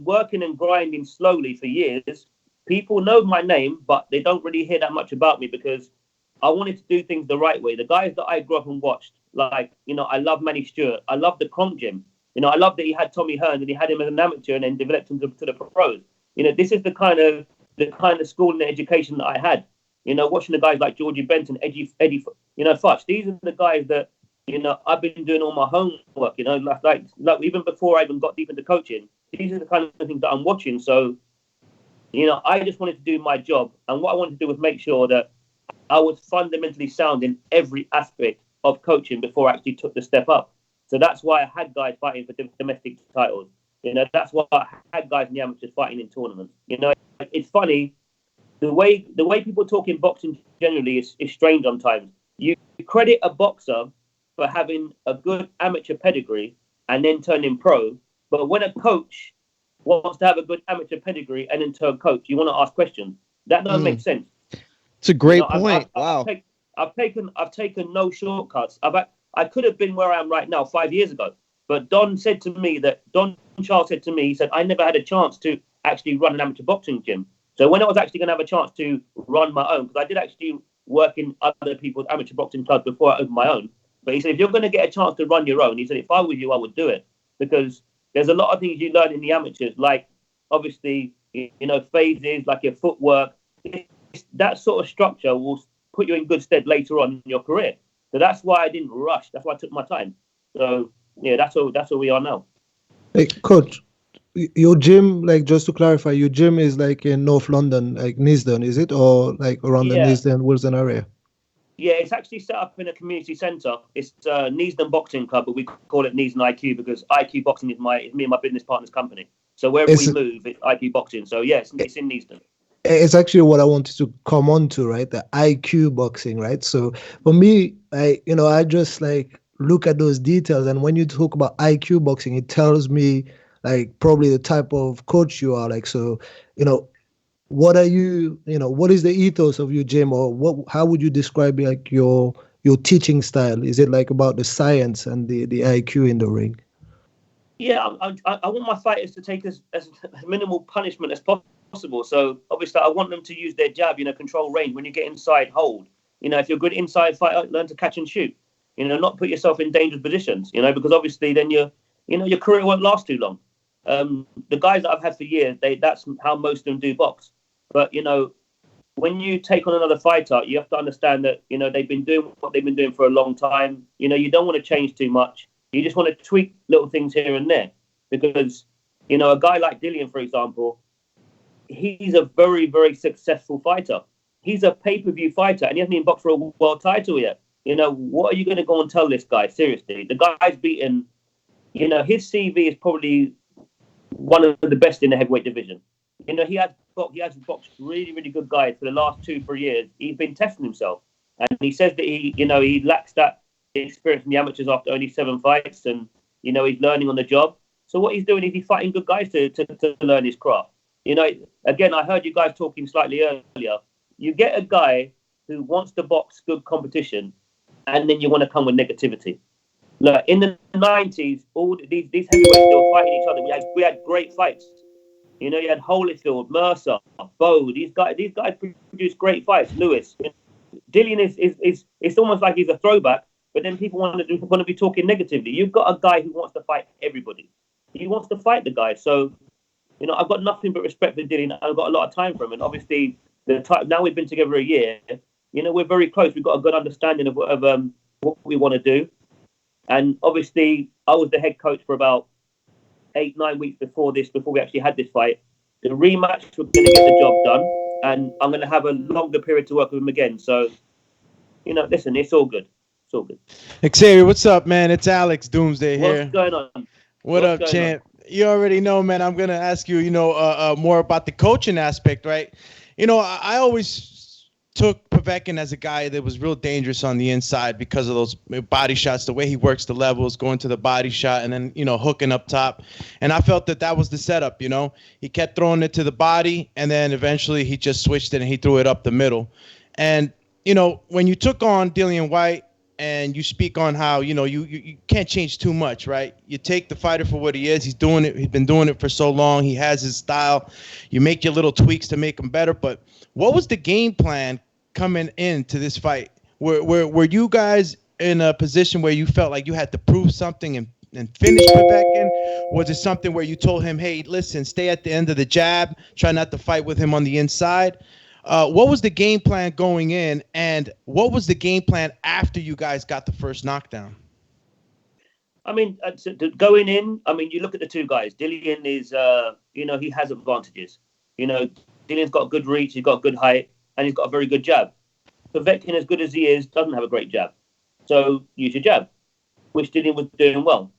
working and grinding slowly for years. People know my name, but they don't really hear that much about me because I wanted to do things the right way. The guys that I grew up and watched, like, you know, I love Manny Stewart. I love the Kronk Gym. You know, I love that he had Tommy Hearns and he had him as an amateur and then developed him to the pros. You know, this is the kind of schooling and education that I had. You know, watching the guys like Georgie Benton, Eddie, you know, Futch. These are the guys that, you know, I've been doing all my homework, you know, like even before I even got deep into coaching. These are the kind of things that I'm watching. So, you know, I just wanted to do my job. And what I wanted to do was make sure that I was fundamentally sound in every aspect of coaching before I actually took the step up. So that's why I had guys fighting for domestic titles. You know, that's why I had guys in the amateurs fighting in tournaments. You know, it's funny. The way people talk in boxing generally is strange sometimes. You credit a boxer for having a good amateur pedigree and then turning pro. But when a coach wants to have a good amateur pedigree and then turn coach, you want to ask questions. That doesn't make sense. It's a great point. I've taken no shortcuts. I could have been where I am right now 5 years ago. But Don Charles said to me, he said, I never had a chance to actually run an amateur boxing gym. So when I was actually going to have a chance to run my own, because I did actually work in other people's amateur boxing clubs before I opened my own. But he said, if you're going to get a chance to run your own, he said, if I was you, I would do it. Because there's a lot of things you learn in the amateurs, like obviously, phases, like your footwork. That sort of structure will put you in good stead later on in your career. So that's why I didn't rush. That's why I took my time. So yeah, that's all we are now. Hey, Coach, your gym, like just to clarify, your gym is like in North London, like Neasden, is it, or like around the Neasden, Wilson area? Yeah, it's actually set up in a community centre. It's Neasden Boxing Club, but we call it Neasden IQ because IQ Boxing is me and my business partner's company. So wherever we move, it's IQ Boxing. So yeah, it's in Neasden. It's actually what I wanted to come on to, right? The IQ boxing, right? So for me, I just like look at those details, and when you talk about IQ boxing, it tells me like probably the type of coach you are. Like, so what are you? What is the ethos of your gym, or how would you describe like your teaching style? Is it like about the science and the IQ in the ring? Yeah, I want my fighters to take as minimal punishment as possible. So obviously, I want them to use their jab, control range. When you get inside, hold. If you're a good inside fighter, learn to catch and shoot. Not put yourself in dangerous positions. Because obviously, then your career won't last too long. The guys that I've had for years, that's how most of them do box. But when you take on another fighter, you have to understand that they've been doing what they've been doing for a long time. You don't want to change too much. You just want to tweak little things here and there, because a guy like Dillian, for example, he's a very, very successful fighter. He's a pay-per-view fighter, and he hasn't even boxed for a world title yet. What are you going to go and tell this guy? Seriously, the guy's beaten. His CV is probably one of the best in the heavyweight division. He has boxed really, really good guys for the last 2-3 years. He's been testing himself, and he says that he lacks that experience in the amateurs after only 7 fights, and he's learning on the job. So what he's doing is he's fighting good guys to learn his craft. Again, I heard you guys talking slightly earlier. You get a guy who wants to box good competition, and then you want to come with negativity. Look, in the 90s, all these heavyweights, they were fighting each other. We had great fights. You had Holyfield, Mercer, Bo. These guys produced great fights. Lewis, Dillian is it's almost like he's a throwback, but then people want to be talking negatively. You've got a guy who wants to fight everybody. He wants to fight the guy. So, I've got nothing but respect for Dillian. I've got a lot of time for him, and obviously, now we've been together a year. We're very close. We've got a good understanding of what we want to do. And obviously, I was the head coach for about 8-9 weeks before we actually had this fight. The rematch, we're going to get the job done, and I'm going to have a longer period to work with him again. So, listen, it's all good. It's all good. Xavier, what's up, man? It's Alex Doomsday here. What's going on? What up, champ? You already know, man. I'm going to ask you, more about the coaching aspect, right? I always took Povetkin as a guy that was real dangerous on the inside because of those body shots, the way he works the levels, going to the body shot, and then, hooking up top. And I felt that was the setup, He kept throwing it to the body, and then eventually he just switched it and he threw it up the middle. And, when you took on Dillian Whyte and you speak on how, you can't change too much, right? You take the fighter for what he is. He's doing it. He's been doing it for so long. He has his style. You make your little tweaks to make him better. But what was the game plan coming into this fight? Were you guys in a position where you felt like you had to prove something and finish Povetkin? Was it something where you told him, hey, listen, stay at the end of the jab, try not to fight with him on the inside? What was the game plan going in, and what was the game plan after you guys got the first knockdown? Going in, you look at the two guys. Dillian is, he has advantages. Dillian's got good reach, he's got good height, and he's got a very good jab. Povetkin, as good as he is, doesn't have a great jab. So use your jab, which Dillian was doing well.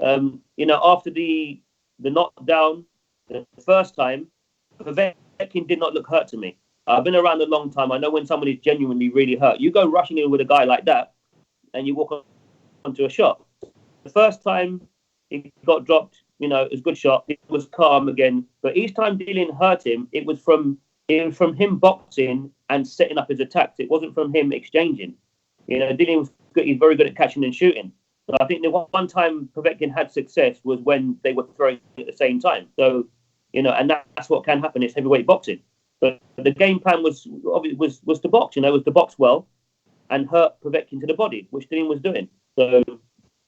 After the knockdown the first time, Povetkin did not look hurt to me. I've been around a long time. I know when someone is genuinely really hurt. You go rushing in with a guy like that, and you walk onto a shot. The first time he got dropped, it was a good shot. It was calm again. But each time Dillian hurt him, it was from him boxing and setting up his attacks. It wasn't from him exchanging. You know, Dillian was good, he's very good at catching and shooting. So I think the one time Povetkin had success was when they were throwing at the same time. So, you know, and that's what can happen. It's heavyweight boxing. But the game plan was to box. You know, was to box well and hurt Povetkin to the body, which Dillian was doing. So,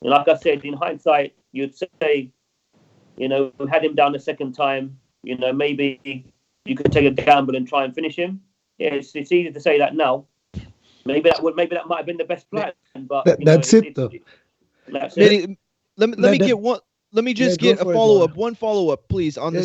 like I said, in hindsight, you'd say, you know, had him down the second time. You know, maybe you could take a gamble and try and finish him. Yeah, it's easy to say that now. Maybe that might have been the best plan. But that's it, though. That's it. Let me get one. Let me just get a follow-up. One follow-up, please, on the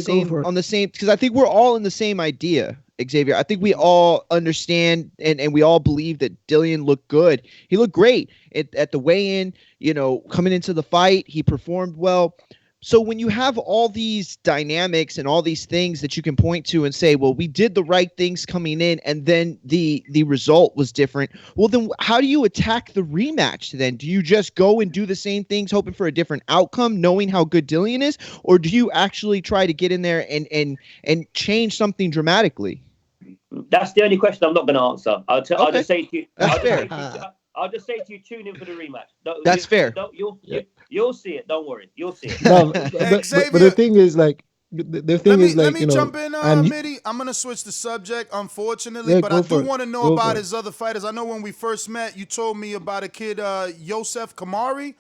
same, because I think we're all in the same idea, Xavier. I think we all understand and we all believe that Dillian looked good. He looked great at the weigh-in, you know, coming into the fight. He performed well. So when you have all these dynamics and all these things that you can point to and say, well, we did the right things coming in and then the result was different. Well, then how do you attack the rematch then? Do you just go and do the same things hoping for a different outcome, knowing how good Dillian is? Or do you actually try to get in there and change something dramatically? That's the only question I'm not going to answer. I'll just say to you. That's fair. I'll just say to you, tune in for the rematch. That's fair. You'll see it. Don't worry. You'll see it. No, but the thing is, like, the thing is, like, let me you know, jump in, Mitty. I'm gonna switch the subject, unfortunately, but I do want to know about his other fighters. I know when we first met, you told me about a kid, Yosef Kamari,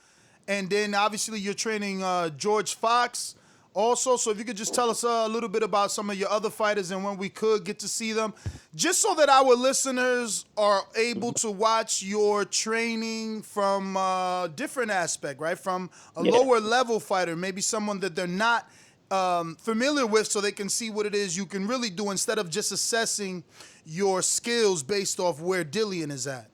and then obviously you're training George Fox also. So if you could just tell us a little bit about some of your other fighters and when we could get to see them, just so that our listeners are able to watch your training from a different aspect, right? From a lower level fighter, maybe someone that they're not familiar with, so they can see what it is you can really do instead of just assessing your skills based off where Dillian is at.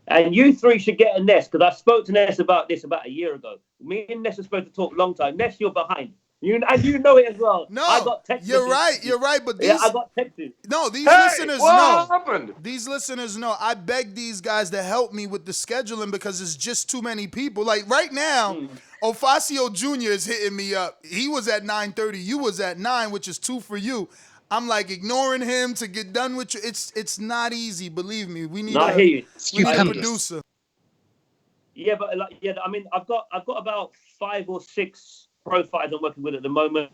And you three should get a Ness, because I spoke to Ness about this about a year ago. Me and Ness are supposed to talk a long time. Ness, you're behind. And you know it as well. No, I got you're right. But these, I got texted. No, these listeners know. What happened? These listeners know. I beg these guys to help me with the scheduling because it's just too many people. Like right now, Ofacio Jr. is hitting me up. He was at 9:30. You was at 9, which is 2 for you. I'm like ignoring him to get done with you. It's not easy, believe me. We need a producer. Yeah, but I mean, I've got about 5 or 6 pro fighters I'm working with at the moment.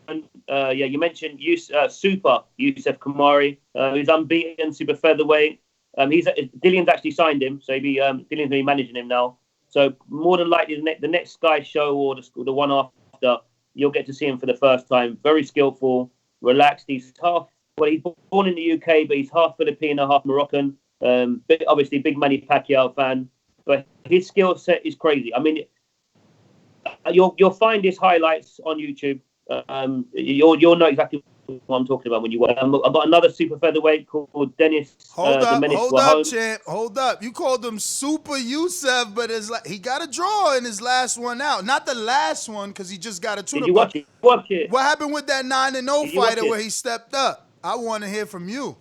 You mentioned Super Yusef Kamari, who's unbeaten super featherweight. Dillian's actually signed him, so Dillian's gonna be managing him now. So more than likely, the next Sky show or the one after, you'll get to see him for the first time. Very skillful, relaxed. He's he's born in the UK, but he's half Filipino, half Moroccan. Obviously, big Manny Pacquiao fan. But his skill set is crazy. I mean, you'll find his highlights on YouTube. You'll know exactly what I'm talking about when you watch. I've got another super featherweight called Dennis. Hold up, champ. Hold up. You called him Super Yusef, but it's like he got a draw in his last one out. Not the last one, because he just got a tuna. Did you watch it? Watch it. What happened with that 9-0 fighter where he stepped up? I want to hear from you.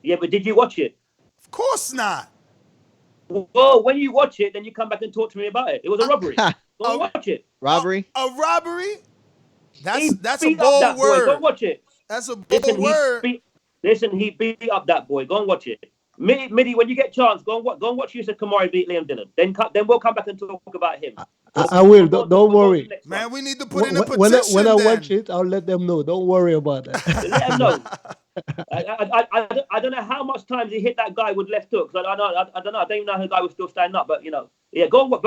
Yeah, but did you watch it? Of course not. Well, when you watch it, then you come back and talk to me about it. It was a robbery. Go and watch it. Robbery? A robbery? That's a bold word. Go and watch it. That's a bold word. He beat up that boy. Go and watch it. Midi, when you get a chance, go and watch Yusef Kamari beat Liam Dillon. Then we'll come back and talk about him. I will. Don't worry. Man, we need to put in a petition. When I watch it, I'll let them know. Don't worry about that. Let them know. I don't know how much times he hit that guy with left hooks. I don't know. I don't even know how the guy was still standing up. But go on. But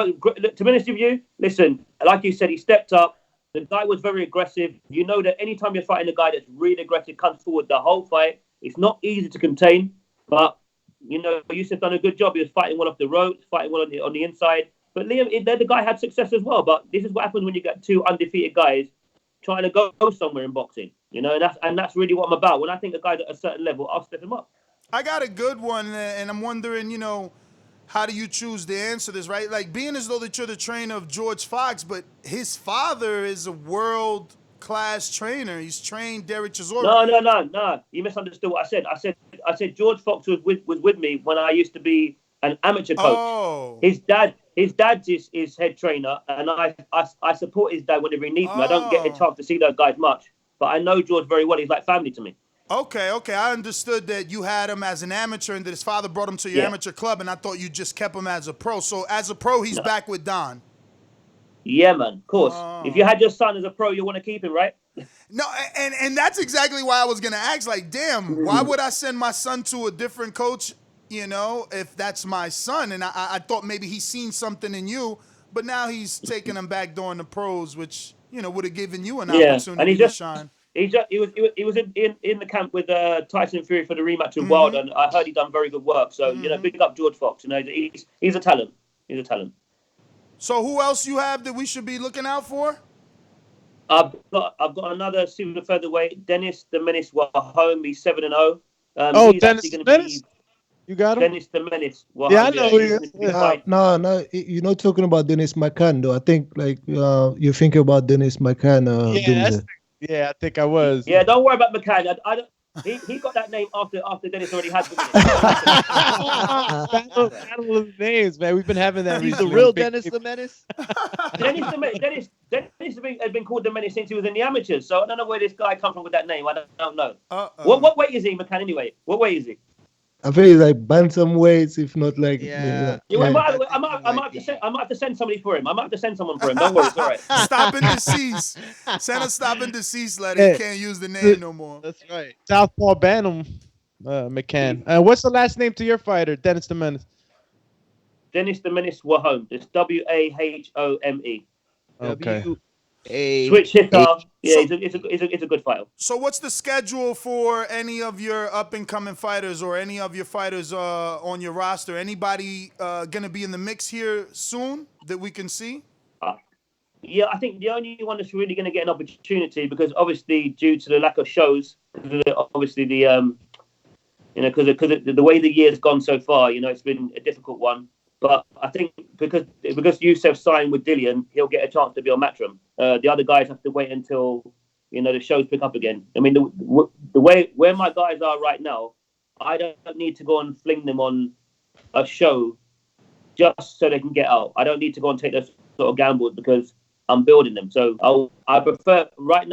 to be honest with you, listen. Like you said, he stepped up. The guy was very aggressive. You know that anytime you're fighting a guy that's really aggressive, comes forward the whole fight. It's not easy to contain. But Yusuf done a good job. He was fighting well off the ropes, fighting well on the inside. But Liam, the guy had success as well. But this is what happens when you get 2 undefeated guys trying to go somewhere in boxing. And that's really what I'm about. When I think a guy's at a certain level, I'll step him up. I got a good one, and I'm wondering, how do you choose to answer this, right? Like, being as though that you're the trainer of George Fox, but his father is a world-class trainer. He's trained Derek Chisora. No. You misunderstood what I said. I said George Fox was with me when I used to be an amateur coach. Oh. His dad is head trainer, and I support his dad whenever he needs me. I don't get a chance to see those guys much, but I know George very well. He's like family to me. Okay. I understood that you had him as an amateur and that his father brought him to your amateur club, and I thought you just kept him as a pro. So as a pro, he's back with Dazn. Yeah, man. Of course. If you had your son as a pro, you want to keep him, right? No, and that's exactly why I was gonna ask. Like, damn, why would I send my son to a different coach? You know, if that's my son, and I thought maybe he's seen something in you, but now he's taking him back during the pros, which would have given you an opportunity to shine. He was in the camp with Tyson Fury for the rematch with Wilder, and I heard he done very good work. So big up George Fox. He's a talent. He's a talent. So who else you have that we should be looking out for? I've got another super featherweight, Dennis the Menace Wahome. He's 7-0. He's Dennis the Menace. You got him? Dennis the Menace. Wahome. Yeah, I know who he is. No, you're not talking about Dennis McCann, though. I think you think about Dennis McCann. Yeah, I think I was. Yeah, don't worry about McCann. He got that name after Dennis already had the Battle of names, man. We've been having that. He's the real Dennis the Menace. Dennis has been called the Menace since he was in the amateurs. So I don't know where this guy come from with that name. I don't know. What weight is he, McCann? Anyway, what weight is he? I think it's like bantamweights, if not like. I might have to send somebody for him. I might have to send someone for him. Don't worry, it's all right. Stop and deceased. Send a stop and deceased letter. He can't use the name no more. That's right. Southpaw Bantam, McCann. What's the last name to your fighter, Dennis the Menace? Dennis the Menace Wahome. It's Wahome. Okay. Switch hitter. Yeah, it's a good fighter. So what's the schedule for any of your up-and-coming fighters or any of your fighters on your roster? Anybody going to be in the mix here soon that we can see? Yeah, I think the only one that's really going to get an opportunity, because obviously due to the lack of shows, obviously the because the way the year's gone so far, it's been a difficult one. But I think because Youssef signed with Dillian, he'll get a chance to be on Matchroom. The other guys have to wait until the shows pick up again. I mean, the way where my guys are right now, I don't need to go and fling them on a show just so they can get out. I don't need to go and take those sort of gambles because I'm building them. So I prefer for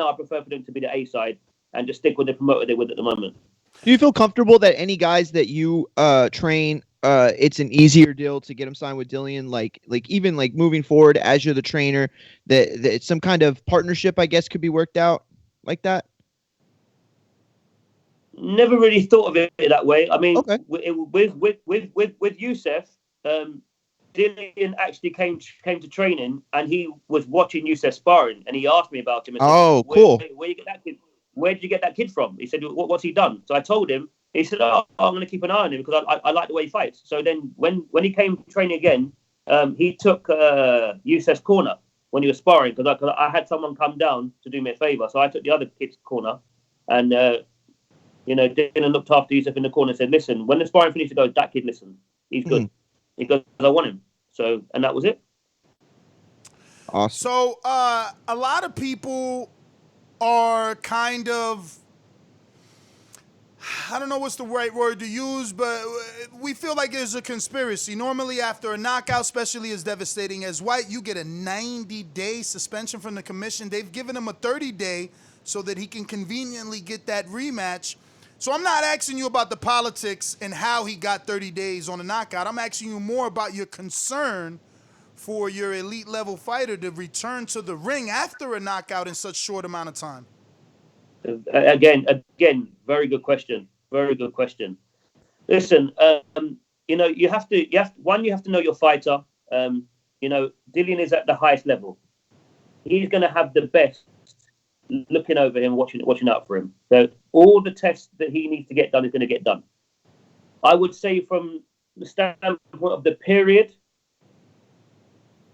them to be the A side and just stick with the promoter they're with at the moment. Do you feel comfortable that any guys that you train? It's an easier deal to get him signed with Dillian, like even like moving forward as you're the trainer, that some kind of partnership, I guess, could be worked out like that. Never really thought of it that way. I mean, with Youssef, Dillian actually came to training and he was watching Youssef sparring and he asked me about him. And said, cool. Where you get that kid? Where did you get that kid from? He said, what's he done? So I told him. He said, I'm going to keep an eye on him because I like the way he fights. So then when he came training again, he took Youssef's corner when he was sparring because I had someone come down to do me a favour. So I took the other kid's corner and, Dylan looked after Youssef in the corner and said, listen, when the sparring finished, he goes, that kid, listen, he's good. He goes, I want him. So, and that was it. Awesome. So a lot of people are kind of, I don't know what's the right word to use, but we feel like there's a conspiracy. Normally, after a knockout, especially as devastating as White, you get a 90-day suspension from the commission. They've given him a 30-day so that he can conveniently get that rematch. So I'm not asking you about the politics and how he got 30 days on a knockout. I'm asking you more about your concern for your elite-level fighter to return to the ring after a knockout in such short amount of time. Again, very good question. Very good question. Listen, you have to know your fighter. Dillian is at the highest level. He's going to have the best looking over him, watching out for him. So all the tests that he needs to get done is going to get done. I would say from the standpoint of the period,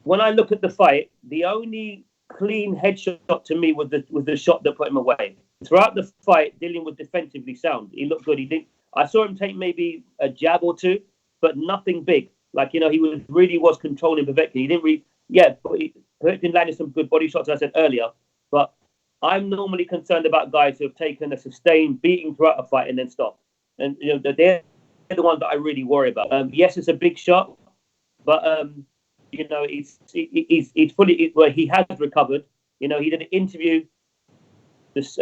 when I look at the fight, the only clean headshot to me was the shot that put him away. Throughout the fight, Dillian was defensively sound. He looked good. I saw him take maybe a jab or two, but nothing big. He really was controlling Povetkin. He didn't really, Povetkin landed some good body shots, as I said earlier. But I'm normally concerned about guys who have taken a sustained beating throughout a fight and then stop. And they're the ones that I really worry about. Yes, it's a big shot, but he's fully. He has recovered. He did an interview. This,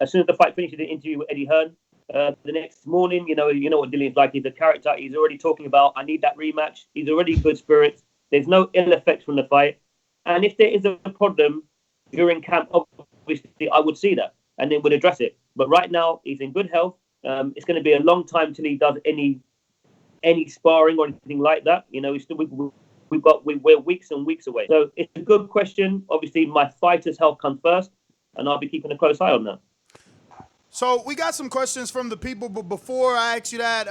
as soon as the fight finished, he did an interview with Eddie Hearn. The next morning, you know what Dillian's like. He's a character. He's already talking about, I need that rematch. He's already in good spirits. There's no ill effects from the fight. And if there is a problem during camp, obviously I would see that and then would address it. But right now, he's in good health. It's going to be a long time till he does any sparring or anything like that. You know, we're weeks and weeks away. So it's a good question. Obviously, my fighter's health comes first, and I'll be keeping a close eye on that. So we got some questions from the people, but before I ask you that,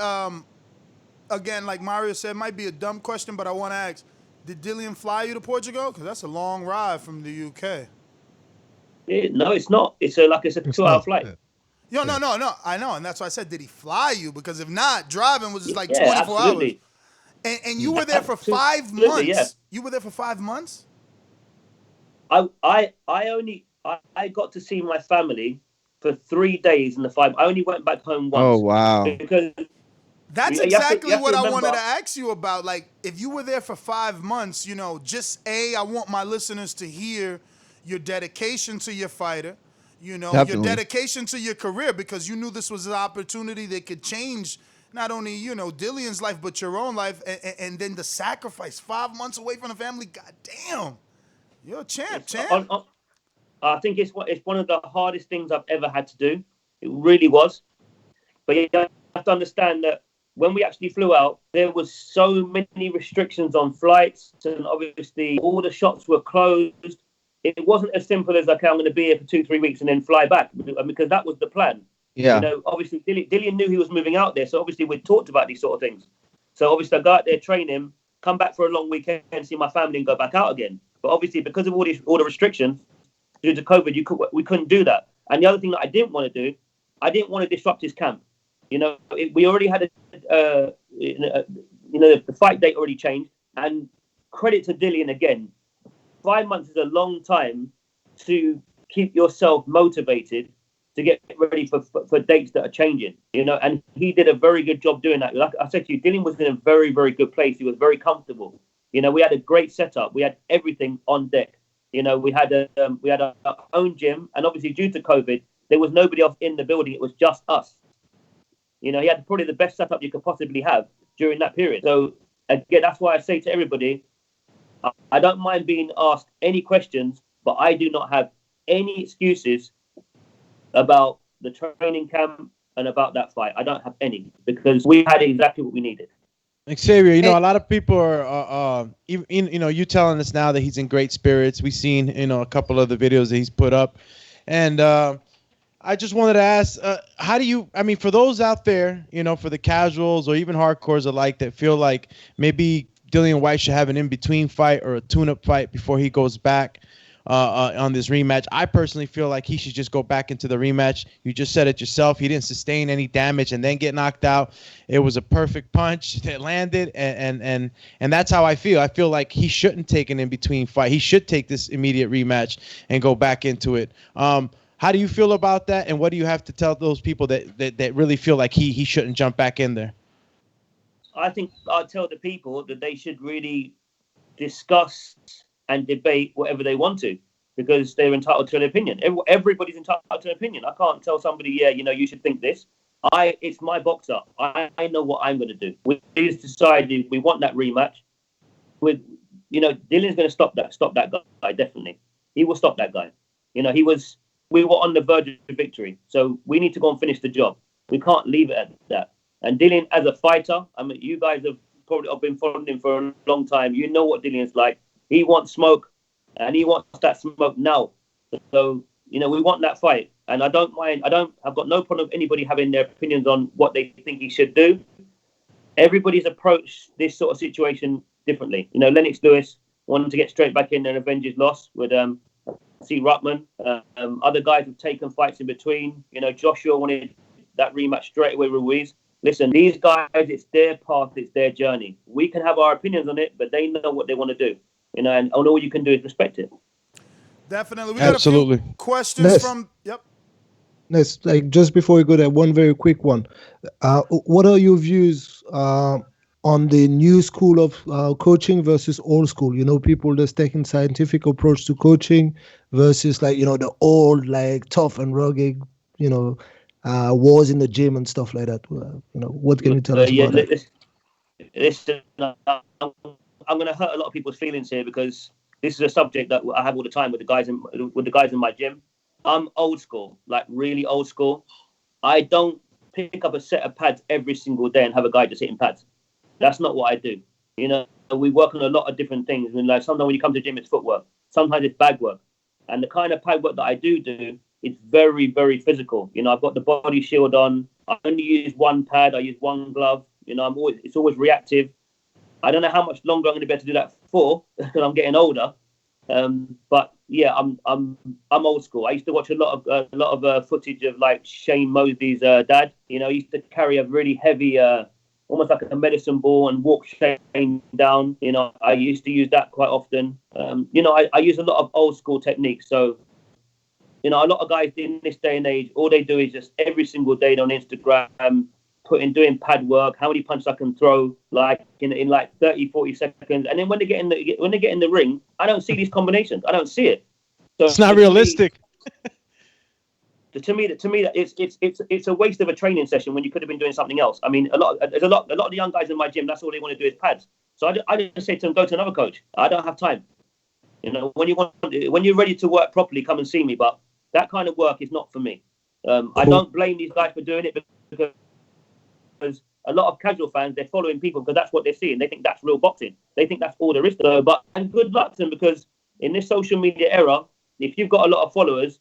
again, like Mario said, might be a dumb question, but I want to ask, did Dillian fly you to Portugal? Because that's a long ride from the UK. No, it's not. It's a 2-hour flight. No. I know, and that's why I said, did he fly you? Because if not, driving was just like 24 absolutely. hours. And you were there for 5 months. Yeah. You were there for 5 months? I got to see my family for 3 days in the 5. I only went back home once. Oh, wow. Because that's exactly what I wanted to ask you about. Like, if you were there for 5 months, you know, I want my listeners to hear your dedication to your fighter, you know, your dedication to your career, because you knew this was an opportunity that could change not only, you know, Dillian's life, but your own life, and then the sacrifice, 5 months away from the family. God damn. You're a champ. I think it's one of the hardest things I've ever had to do. It really was. But you have to understand that when we actually flew out, there was so many restrictions on flights, and obviously all the shops were closed. It wasn't as simple as, okay, I'm going to be here for 2-3 weeks and then fly back, because that was the plan. Yeah. You know, obviously Dillian knew he was moving out there, so obviously we talked about these sort of things. So obviously I go out there, train him, come back for a long weekend, see my family, and go back out again. But obviously because of all the restrictions due to COVID, we couldn't do that. And the other thing that I didn't want to do, I didn't want to disrupt his camp. You know, we already had the fight date already changed. And credit to Dillian again. 5 months is a long time to keep yourself motivated to get ready for dates that are changing, you know, and he did a very good job doing that. Like I said to you, Dillian was in a very, very good place. He was very comfortable. You know, we had a great setup. We had everything on deck. You know, we had our own gym, and obviously due to COVID, there was nobody else in the building. It was just us. You know, he had probably the best setup you could possibly have during that period. So again, that's why I say to everybody, I don't mind being asked any questions, but I do not have any excuses about the training camp and about that fight. I don't have any, because we had exactly what we needed. Xavier, you know, a lot of people are, you telling us now that he's in great spirits. We've seen, a couple of the videos that he's put up. And I just wanted to ask, for those out there, for the casuals or even hardcores alike that feel like maybe Dillian Whyte should have an in-between fight or a tune-up fight before he goes back on this rematch. I personally feel like he should just go back into the rematch. You just said it yourself. He didn't sustain any damage and then get knocked out. It was a perfect punch that landed, and that's how I feel. I feel like he shouldn't take an in-between fight. He should take this immediate rematch and go back into it. How do you feel about that, and what do you have to tell those people that really feel like he shouldn't jump back in there? I think I'd tell the people that they should really discuss and debate whatever they want to, because they're entitled to an opinion. Everybody's entitled to an opinion. I can't tell somebody, you should think this. It's my boxer. I know what I'm going to do. We decided we want that rematch. Dillian's going to stop that guy, definitely. He will stop that guy. We were on the verge of victory. So we need to go and finish the job. We can't leave it at that. And Dillian, as a fighter, you guys have probably been following him for a long time. You know what Dillian's like. He wants smoke, and he wants that smoke now. So, we want that fight. And I don't mind. I've got no problem with anybody having their opinions on what they think he should do. Everybody's approached this sort of situation differently. Lennox Lewis wanted to get straight back in there and avenge his loss with C. Ruttman. Other guys have taken fights in between. Joshua wanted that rematch straight away with Ruiz. Listen, these guys, it's their path, it's their journey. We can have our opinions on it, but they know what they want to do. And all you can do is respect it. Definitely. We got a few questions from... Yep. Yes, just before we go there, one very quick one. What are your views on the new school of coaching versus old school? People that's taking scientific approach to coaching versus the old, tough and rugged wars in the gym and stuff like that. What can you tell us about that? Listen, I'm going to hurt a lot of people's feelings here because this is a subject that I have all the time with the guys in my gym. I'm old school, like really old school. I don't pick up a set of pads every single day and have a guy just hitting pads. That's not what I do. We work on a lot of different things. Like sometimes when you come to the gym, it's footwork. Sometimes it's bag work. And the kind of pad work that I do is very, very physical. I've got the body shield on. I only use one pad. I use one glove. It's always reactive. I don't know how much longer I'm going to be able to do that for because I'm getting older. But yeah, I'm old school. I used to watch a lot of footage of like Shane Mosley's dad. He used to carry a really heavy, almost like a medicine ball and walk Shane down. I used to use that quite often. I use a lot of old school techniques. So, a lot of guys in this day and age, all they do is just every single day on Instagram, doing pad work, how many punches I can throw, like in like 30, 40 seconds. And then when they get in the ring, I don't see these combinations. I don't see it. So it's not realistic. To me, it's a waste of a training session when you could have been doing something else. I mean, a lot of the young guys in my gym, that's all they want to do is pads. So I just say to them, go to another coach. I don't have time. When you're ready to work properly, come and see me. But that kind of work is not for me. I don't blame these guys for doing it because a lot of casual fans, they're following people because that's what they're seeing. They think that's real boxing. They think that's all there is to it. But and good luck to them because in this social media era, if you've got a lot of followers,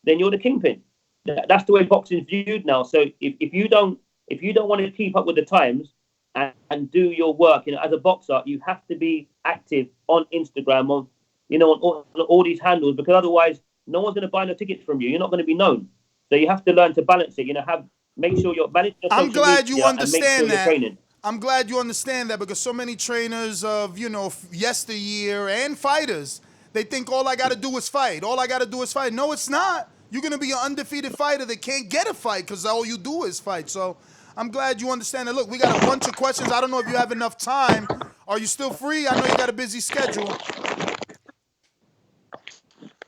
then you're the kingpin. That's the way boxing's viewed now. So if you don't want to keep up with the times and do your work, as a boxer, you have to be active on Instagram, on all these handles, because otherwise no one's going to buy no tickets from you. You're not going to be known. So you have to learn to balance it. Make sure you're managing your social I'm glad media you understand and make sure that. you're I'm glad you understand that because so many trainers of, yesteryear and fighters, they think all I got to do is fight. All I got to do is fight. No, it's not. You're going to be an undefeated fighter that can't get a fight because all you do is fight. So I'm glad you understand that. Look, we got a bunch of questions. I don't know if you have enough time. Are you still free? I know you got a busy schedule.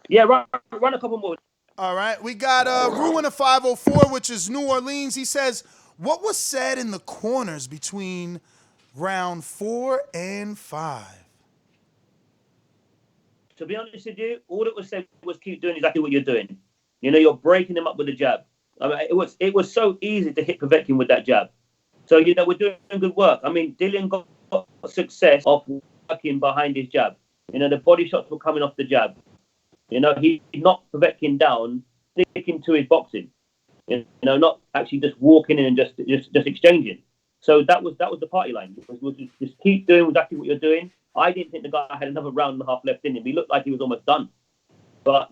Yeah, run a couple more. All right. We got Ruin a 504, which is New Orleans. He says, what was said in the corners between round 4 and 5? To be honest with you, all that was said was keep doing exactly what you're doing. You're breaking him up with a jab. I mean, it was so easy to hit Povetkin with that jab. So, we're doing good work. I mean, Dillian got success off working behind his jab. The body shots were coming off the jab. He knocked Povetkin down, sticking to his boxing. Not actually just walking in and just exchanging. So that was the party line. Was just keep doing exactly what you're doing. I didn't think the guy had another round and a half left in him. He looked like he was almost done. But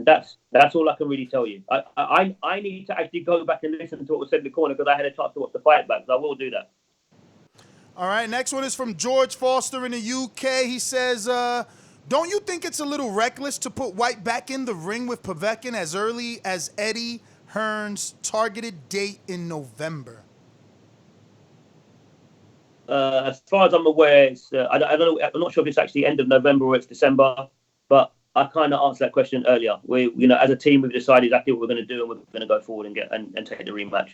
that's all I can really tell you. I need to actually go back and listen to what was said in the corner because I had a chance to watch the fight back. So I will do that. All right. Next one is from George Foster in the UK. He says, don't you think it's a little reckless to put White back in the ring with Povetkin as early as Eddie Hearn's targeted date in November? As far as I'm aware, it's I don't know. I'm not sure if it's actually end of November or it's December, but I kind of answered that question earlier. We, as a team, we've decided exactly what we're going to do, and we're going to go forward and take the rematch.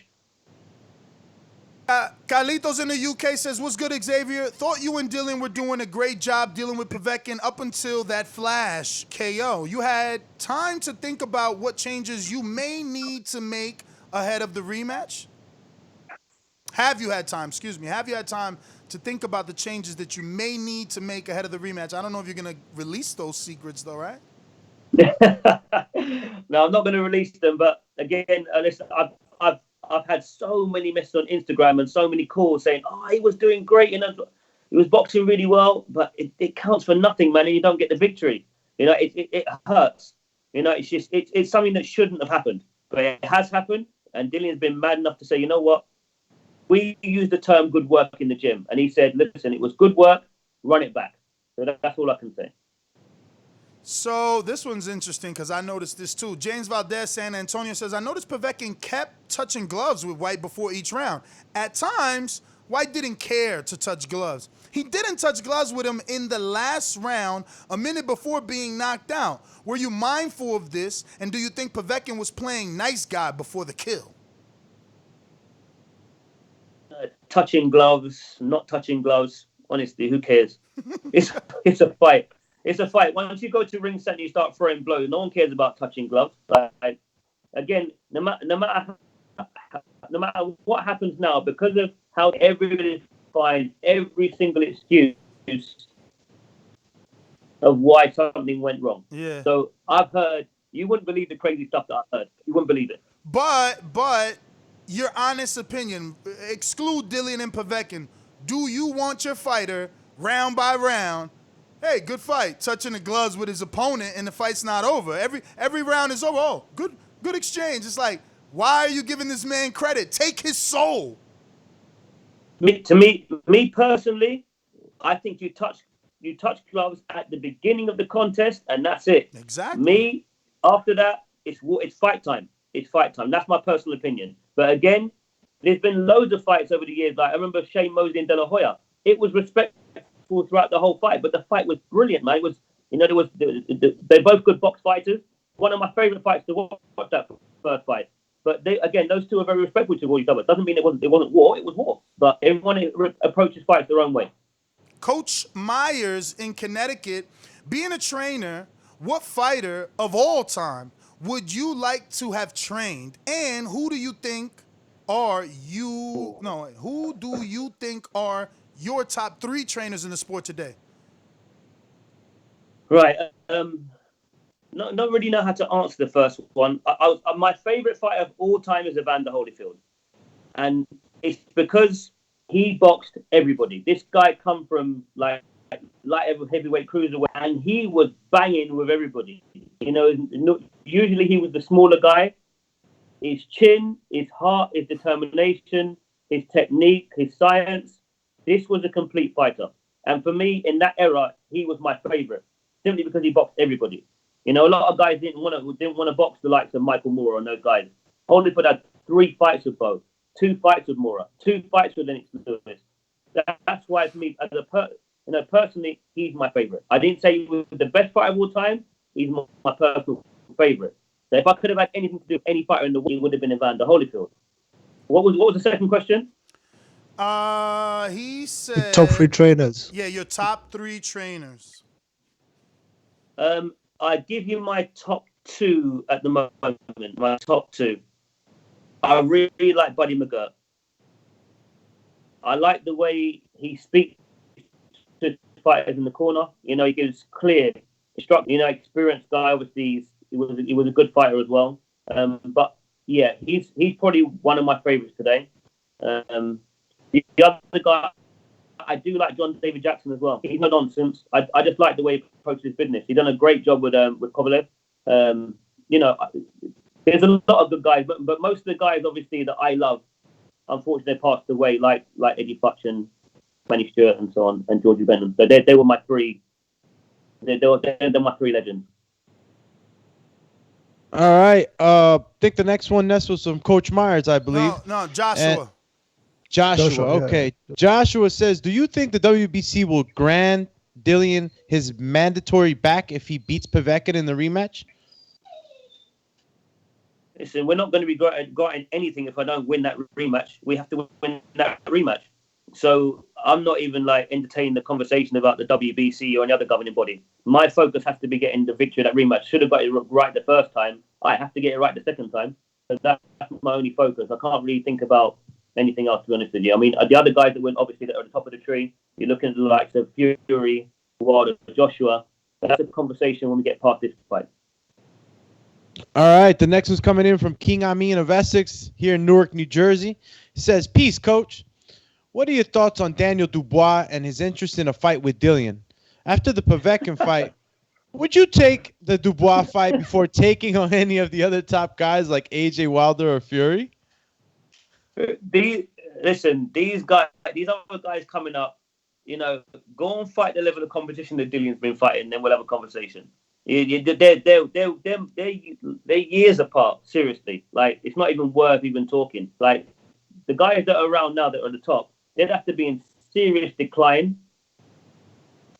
Carlitos in the UK says, what's good, Xavier? Thought you and Dylan were doing a great job dealing with Povetkin up until that flash KO. You had time to think about what changes you may need to make ahead of the rematch? Have you had time to think about the changes that you may need to make ahead of the rematch? I don't know if you're going to release those secrets, though, right? No, I'm not going to release them. But again, listen, I've had so many messages on Instagram and so many calls saying, "Oh, he was doing great, he was boxing really well, but it counts for nothing, man, and you don't get the victory." It hurts. It's just it's something that shouldn't have happened, but it has happened, and Dillian's been mad enough to say, "You know what? We use the term good work in the gym," and he said, "Listen, it was good work. Run it back." So that's all I can say. So this one's interesting because I noticed this too. James Valdez, San Antonio says, I noticed Povetkin kept touching gloves with White before each round. At times, White didn't care to touch gloves. He didn't touch gloves with him in the last round, a minute before being knocked out. Were you mindful of this, and do you think Povetkin was playing nice guy before the kill? Touching gloves, not touching gloves. Honestly, who cares? It's a fight. It's a fight. Once you go to ring center, you start throwing blows. No one cares about touching gloves. Like, again, no matter what happens now, because of how everybody finds every single excuse of why something went wrong. Yeah. So I've heard, you wouldn't believe the crazy stuff that I've heard. You wouldn't believe it. But your honest opinion, exclude Dillian and Povetkin. Do you want your fighter round by round? Hey, good fight, touching the gloves with his opponent, and the fight's not over. Every round is over. Oh, good exchange. It's like, why are you giving this man credit? Take his soul. Me personally, I think you touch gloves at the beginning of the contest, and that's it. Exactly. Me, after that, it's fight time. It's fight time. That's my personal opinion. But again, there's been loads of fights over the years. Like I remember Shane Mosley and De La Hoya. It was respectful throughout the whole fight, but the fight was brilliant, man. It was, they're both good box fighters. One of my favorite fights to watch that first fight. But those two are very respectful to each other. Doesn't mean it wasn't war. It was war. But everyone approaches fights their own way. Coach Myers in Connecticut, being a trainer, what fighter of all time would you like to have trained? And who do you think are your top 3 trainers in the sport today? Right. Not really know how to answer the first one. My favorite fighter of all time is Evander Holyfield, and it's because he boxed everybody. This guy come from like heavyweight cruiserweight, and he was banging with everybody. Usually he was the smaller guy. His chin, his heart, his determination, his technique, his science. This was a complete fighter, and for me, in that era, he was my favorite simply because he boxed everybody. A lot of guys didn't want to box the likes of Michael Moore and those guys. Holyfield had 3 fights with Bo, 2 fights with Moore, 2 fights with Lennox Lewis. That's why for me, personally, he's my favorite. I didn't say he was the best fighter of all time. He's my personal favorite. So if I could have had anything to do with any fighter in the world, it would have been Evander Holyfield. What was the second question? He said top 3 trainers. Yeah, your top 3 trainers. I'd give you my top 2 at the moment. My top 2. I really like Buddy McGirt. I like the way he speaks to fighters in the corner. He gives clear instruction. Experienced guy. Obviously, he was a good fighter as well. But yeah, he's probably one of my favorites today. The other guy, I do like John David Jackson as well. He's no nonsense. I just like the way he approaches business. He's done a great job with Kovalev. There's a lot of good guys, but most of the guys, obviously, that I love, unfortunately, passed away, like Eddie Futch and Manny Stewart and so on, and Georgie Benham. So they were my 3. They're my 3 legends. All right. I think the next one, Ness, was from Coach Myers, I believe. No, Joshua. Joshua, okay. Yeah. Joshua says, do you think the WBC will grant Dillian his mandatory back if he beats Povetkin in the rematch? Listen, we're not going to be granting anything if I don't win that rematch. We have to win that rematch. So I'm not even entertaining the conversation about the WBC or any other governing body. My focus has to be getting the victory of that rematch. Should have got it right the first time. I have to get it right the second time. So that's my only focus. I can't really think about anything else, to be honest with you. I mean, the other guys that went, obviously, that are at the top of the tree, you're looking at the likes of Fury, Wilder, Joshua. That's a conversation when we get past this fight. All right, the next one's coming in from King Amin of Essex here in Newark, New Jersey. He says, peace, coach. What are your thoughts on Daniel Dubois and his interest in a fight with Dillian? After the Povetkin fight, would you take the Dubois fight before taking on any of the other top guys like AJ Wilder or Fury? These other guys coming up, go and fight the level of competition that Dillian's been fighting, then we'll have a conversation. They're years apart, seriously. It's not even worth even talking. The guys that are around now that are at the top, they'd have to be in serious decline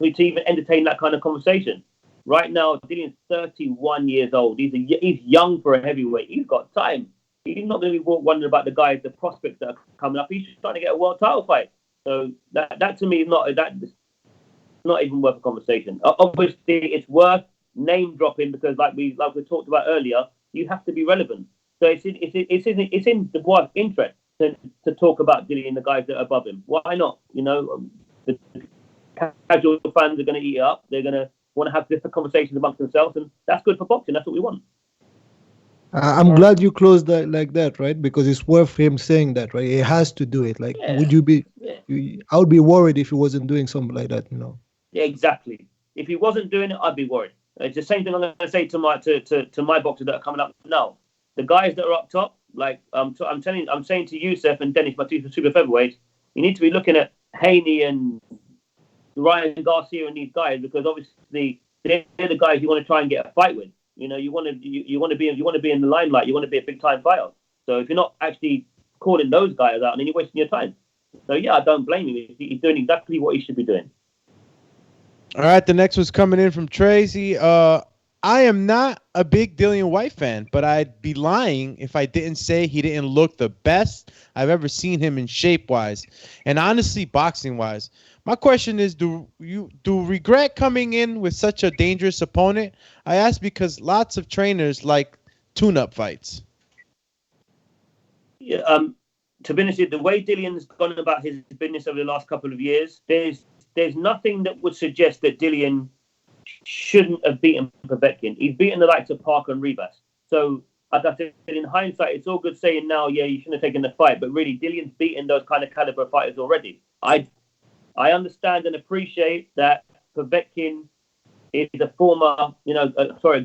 to even entertain that kind of conversation. Right now, Dillion's 31 years old. He's young for a heavyweight. He's got time. He's not going to be wondering about the prospects that are coming up. He's just trying to get a world title fight. So that to me is not even worth a conversation. Obviously, it's worth name dropping because, like we talked about earlier, you have to be relevant. So it's in the Dubois' interest to talk about Dillian and the guys that are above him. Why not? The casual fans are going to eat it up. They're going to want to have different conversations amongst themselves, and that's good for boxing. That's what we want. I'm glad you closed that like that, right? Because it's worth him saying that, right? He has to do it. Like, would you be? Yeah. I would be worried if he wasn't doing something like that, Yeah, exactly. If he wasn't doing it, I'd be worried. It's the same thing I'm going to say to my boxers that are coming up now. The guys that are up top, like I'm saying to Youssef and Dennis, my two super featherweights, you need to be looking at Haney and Ryan Garcia and these guys because obviously they're the guys you want to try and get a fight with. You want to be in the limelight. You want to be a big time fighter. So if you're not actually calling those guys out, then you're wasting your time. So yeah, I don't blame him. He's doing exactly what he should be doing. All right, the next one's coming in from Tracy. I am not a big Dillian Whyte fan, but I'd be lying if I didn't say he didn't look the best I've ever seen him in shape-wise and honestly boxing-wise. My question is, do you regret coming in with such a dangerous opponent? I ask because lots of trainers like tune-up fights. Yeah, to be honest, the way Dillian's gone about his business over the last couple of years, there's nothing that would suggest that Dillian shouldn't have beaten Povetkin. He's beaten the likes of Parker and Rivas. So, like I said, in hindsight, it's all good saying now, yeah, you shouldn't have taken the fight, but really, Dillian's beaten those kind of caliber fighters already. I understand and appreciate that Povetkin is a former,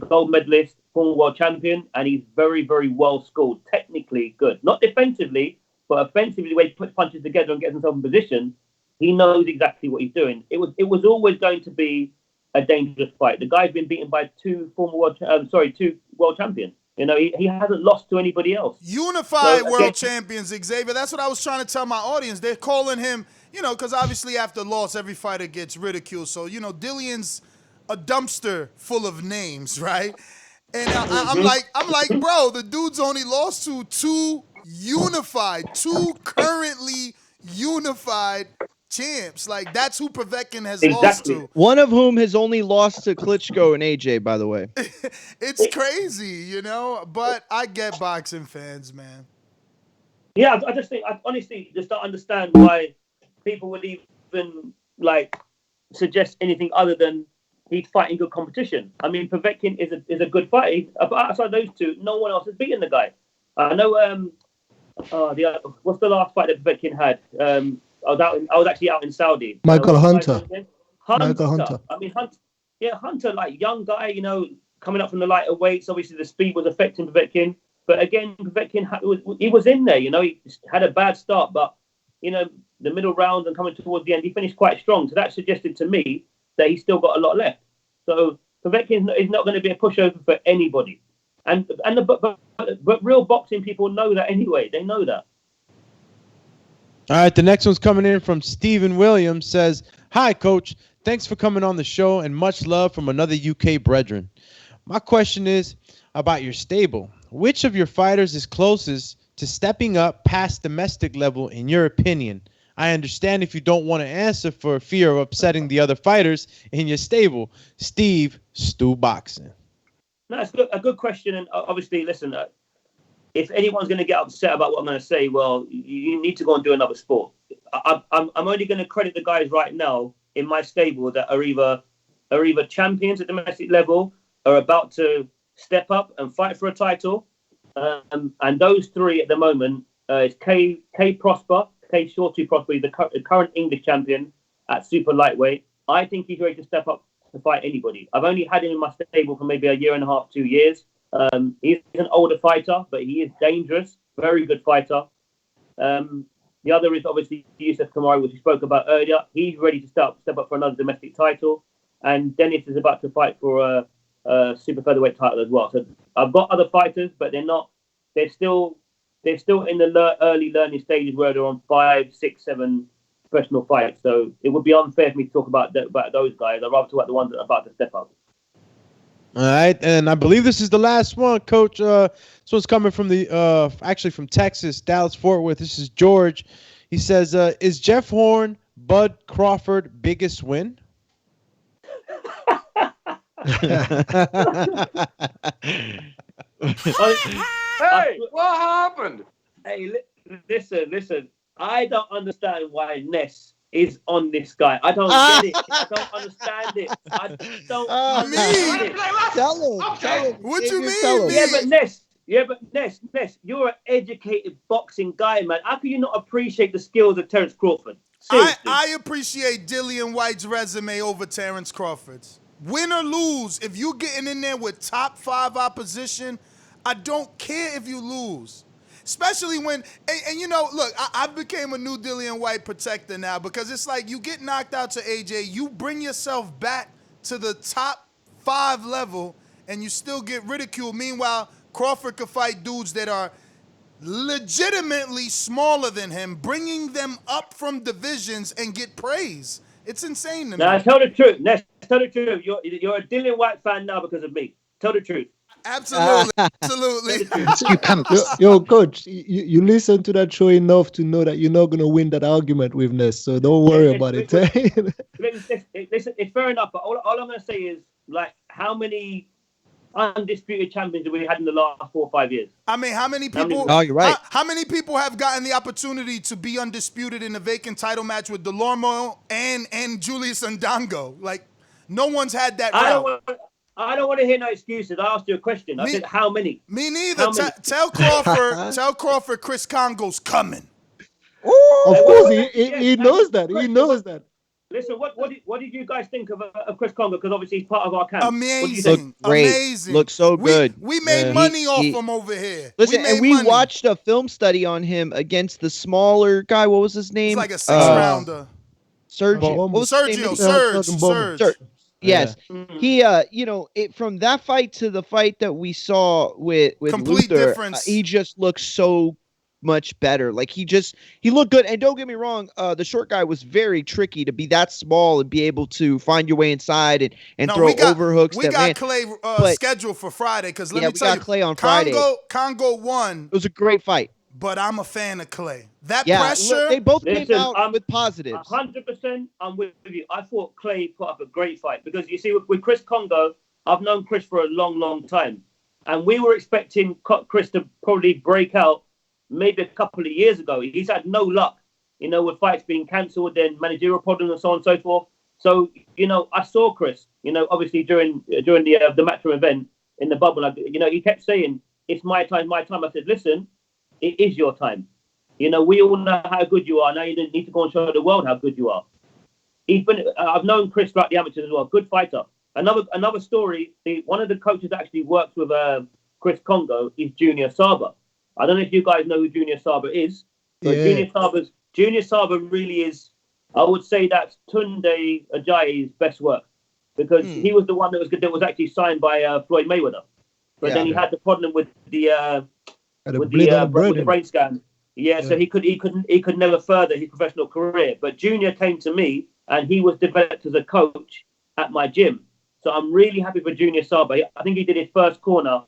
gold medalist, former world champion, and he's very, very well schooled, technically good. Not defensively, but offensively, the way he puts punches together and gets himself in position, he knows exactly what he's doing. It was always going to be a dangerous fight. The guy's been beaten by two world champions. He hasn't lost to anybody else. Unified world champions, Xavier. That's what I was trying to tell my audience. They're calling him, because obviously after loss, every fighter gets ridiculed. So, Dillian's a dumpster full of names, right? And I'm like, bro, the dude's only lost to two currently unified champs. Like, that's who Povetkin has lost to. One of whom has only lost to Klitschko and AJ, by the way. It's crazy, but I get boxing fans, man. Yeah, I just think, I honestly just don't understand why people would even, suggest anything other than he's fighting good competition. I mean, Povetkin is a good fighter. Outside those two, no one else has beaten the guy. I know, what's the last fight that Povetkin had? I was actually out in Saudi. Michael Hunter. Michael Hunter. I mean, Hunter, young guy, coming up from the lighter weights. Obviously, the speed was affecting Povetkin. But again, Povetkin, he was in there, He had a bad start, but, the middle round and coming towards the end, he finished quite strong. So that suggested to me that he's still got a lot left. So Povetkin is not going to be a pushover for anybody. But real boxing people know that anyway. They know that. All right, the next one's coming in from Stephen Williams. Says, "Hi, Coach. Thanks for coming on the show and much love from another UK brethren. My question is about your stable. Which of your fighters is closest to stepping up past domestic level in your opinion? I understand if you don't want to answer for fear of upsetting the other fighters in your stable. Steve, Stu Boxing." No, it's a good question. And obviously, listen, if anyone's going to get upset about what I'm going to say, well, you need to go and do another sport. I'm only going to credit the guys right now in my stable that are either champions at domestic level, are about to step up and fight for a title. And those three at the moment is K Prosper, K Shorty Prosper, the current English champion at super lightweight. I think he's ready to step up to fight anybody. I've only had him in my stable for maybe a year and a half, 2 years. He's an older fighter, but he is dangerous. Very good fighter. The other is obviously Youssef Kamari, which we spoke about earlier. He's ready to step up for another domestic title. And Dennis is about to fight for a super featherweight title as well. So I've got other fighters, but they're still in the early learning stages where they're on 5, 6, 7 professional fights. So it would be unfair for me to talk about those guys. I'd rather talk about the ones that are about to step up. All right, and I believe this is the last one, Coach. This one's coming from actually from Texas, Dallas, Fort Worth. This is George. He says, "Is Jeff Horn Bud Crawford biggest win?" Hey, what happened? Hey, listen. I don't understand why Ness is on this guy. I don't get it. I don't understand it. I don't understand it. Tell him. What you mean? Tell him. Yeah, but Ness, you're an educated boxing guy, man. How can you not appreciate the skills of Terence Crawford? I appreciate Dillian White's resume over Terence Crawford's. Win or lose, if you're getting in there with top 5 opposition, I don't care if you lose. Especially when, and you know, look, I became a new Dillian White protector now because it's like you get knocked out to AJ, you bring yourself back to the top 5 level, and you still get ridiculed. Meanwhile, Crawford could fight dudes that are legitimately smaller than him, bringing them up from divisions and get praise. It's insane to me. Now, tell the truth. Ness, tell the truth. You're a Dillian White fan now because of me. Tell the truth. Absolutely. Yo, Coach, you listen to that show enough to know that you're not going to win that argument with Ness, so don't worry about it. Listen, it's fair enough, but all I'm going to say is, like, how many undisputed champions have we had in the last 4 or 5 years? I mean, how many people? Oh, you're right. How many people have gotten the opportunity to be undisputed in a vacant title match with Delormo and Julius Ndango? Like, no one's had that route. I don't want to hear no excuses. I asked you a question. I said, how many? Me neither. Tell Crawford Chris Congo's coming. Of course, he knows that. He knows that. Listen, what did you guys think of Chris Congo? Because obviously he's part of our camp. Amazing. Amazing. Looks so good. We made money off him over here. Listen, we watched a film study on him against the smaller guy. What was his name? It's like a 6-rounder. Sergio. Yes, he from that fight to the fight that we saw with complete Luther, difference. He just looks so much better. Like he looked good. And don't get me wrong, the short guy was very tricky to be that small and be able to find your way inside and throw overhooks. We got Clay scheduled for Friday because let me tell you, Clay on Friday. Congo won. It was a great fight. But I'm a fan of Clay. Pressure. They both came out with positives. 100%. I'm with you. I thought Clay put up a great fight because you see, with Chris Congo, I've known Chris for a long, long time, and we were expecting Chris to probably break out maybe a couple of years ago. He's had no luck, with fights being cancelled and managerial problems and so on and so forth. So, I saw Chris, obviously during the Matchroom event in the bubble. He kept saying, "It's my time, my time." I said, "Listen, it is your time. We all know how good you are. Now you need to go and show the world how good you are." I've known Chris throughout the amateurs as well. Good fighter. Another story. One of the coaches that actually works with Chris Congo is Junior Saba. I don't know if you guys know who Junior Saba is, but Junior Saba really is. I would say that's Tunde Ajayi's best work because he was the one that was actually signed by Floyd Mayweather, but then he had the problem with the brain scan. So he could never further his professional career. But Junior came to me and he was developed as a coach at my gym. So I'm really happy for Junior Saba. I think he did his first corner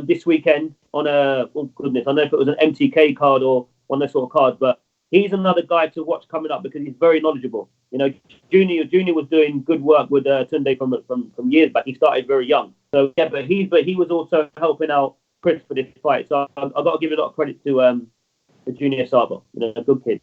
this weekend on I don't know if it was an MTK card or one of those sort of cards, but he's another guy to watch coming up because he's very knowledgeable. Junior was doing good work with Tunde from years back. He started very young. So yeah, but he was also helping out Chris for this fight. So I've got to give a lot of credit to Junior Saba. A good kid.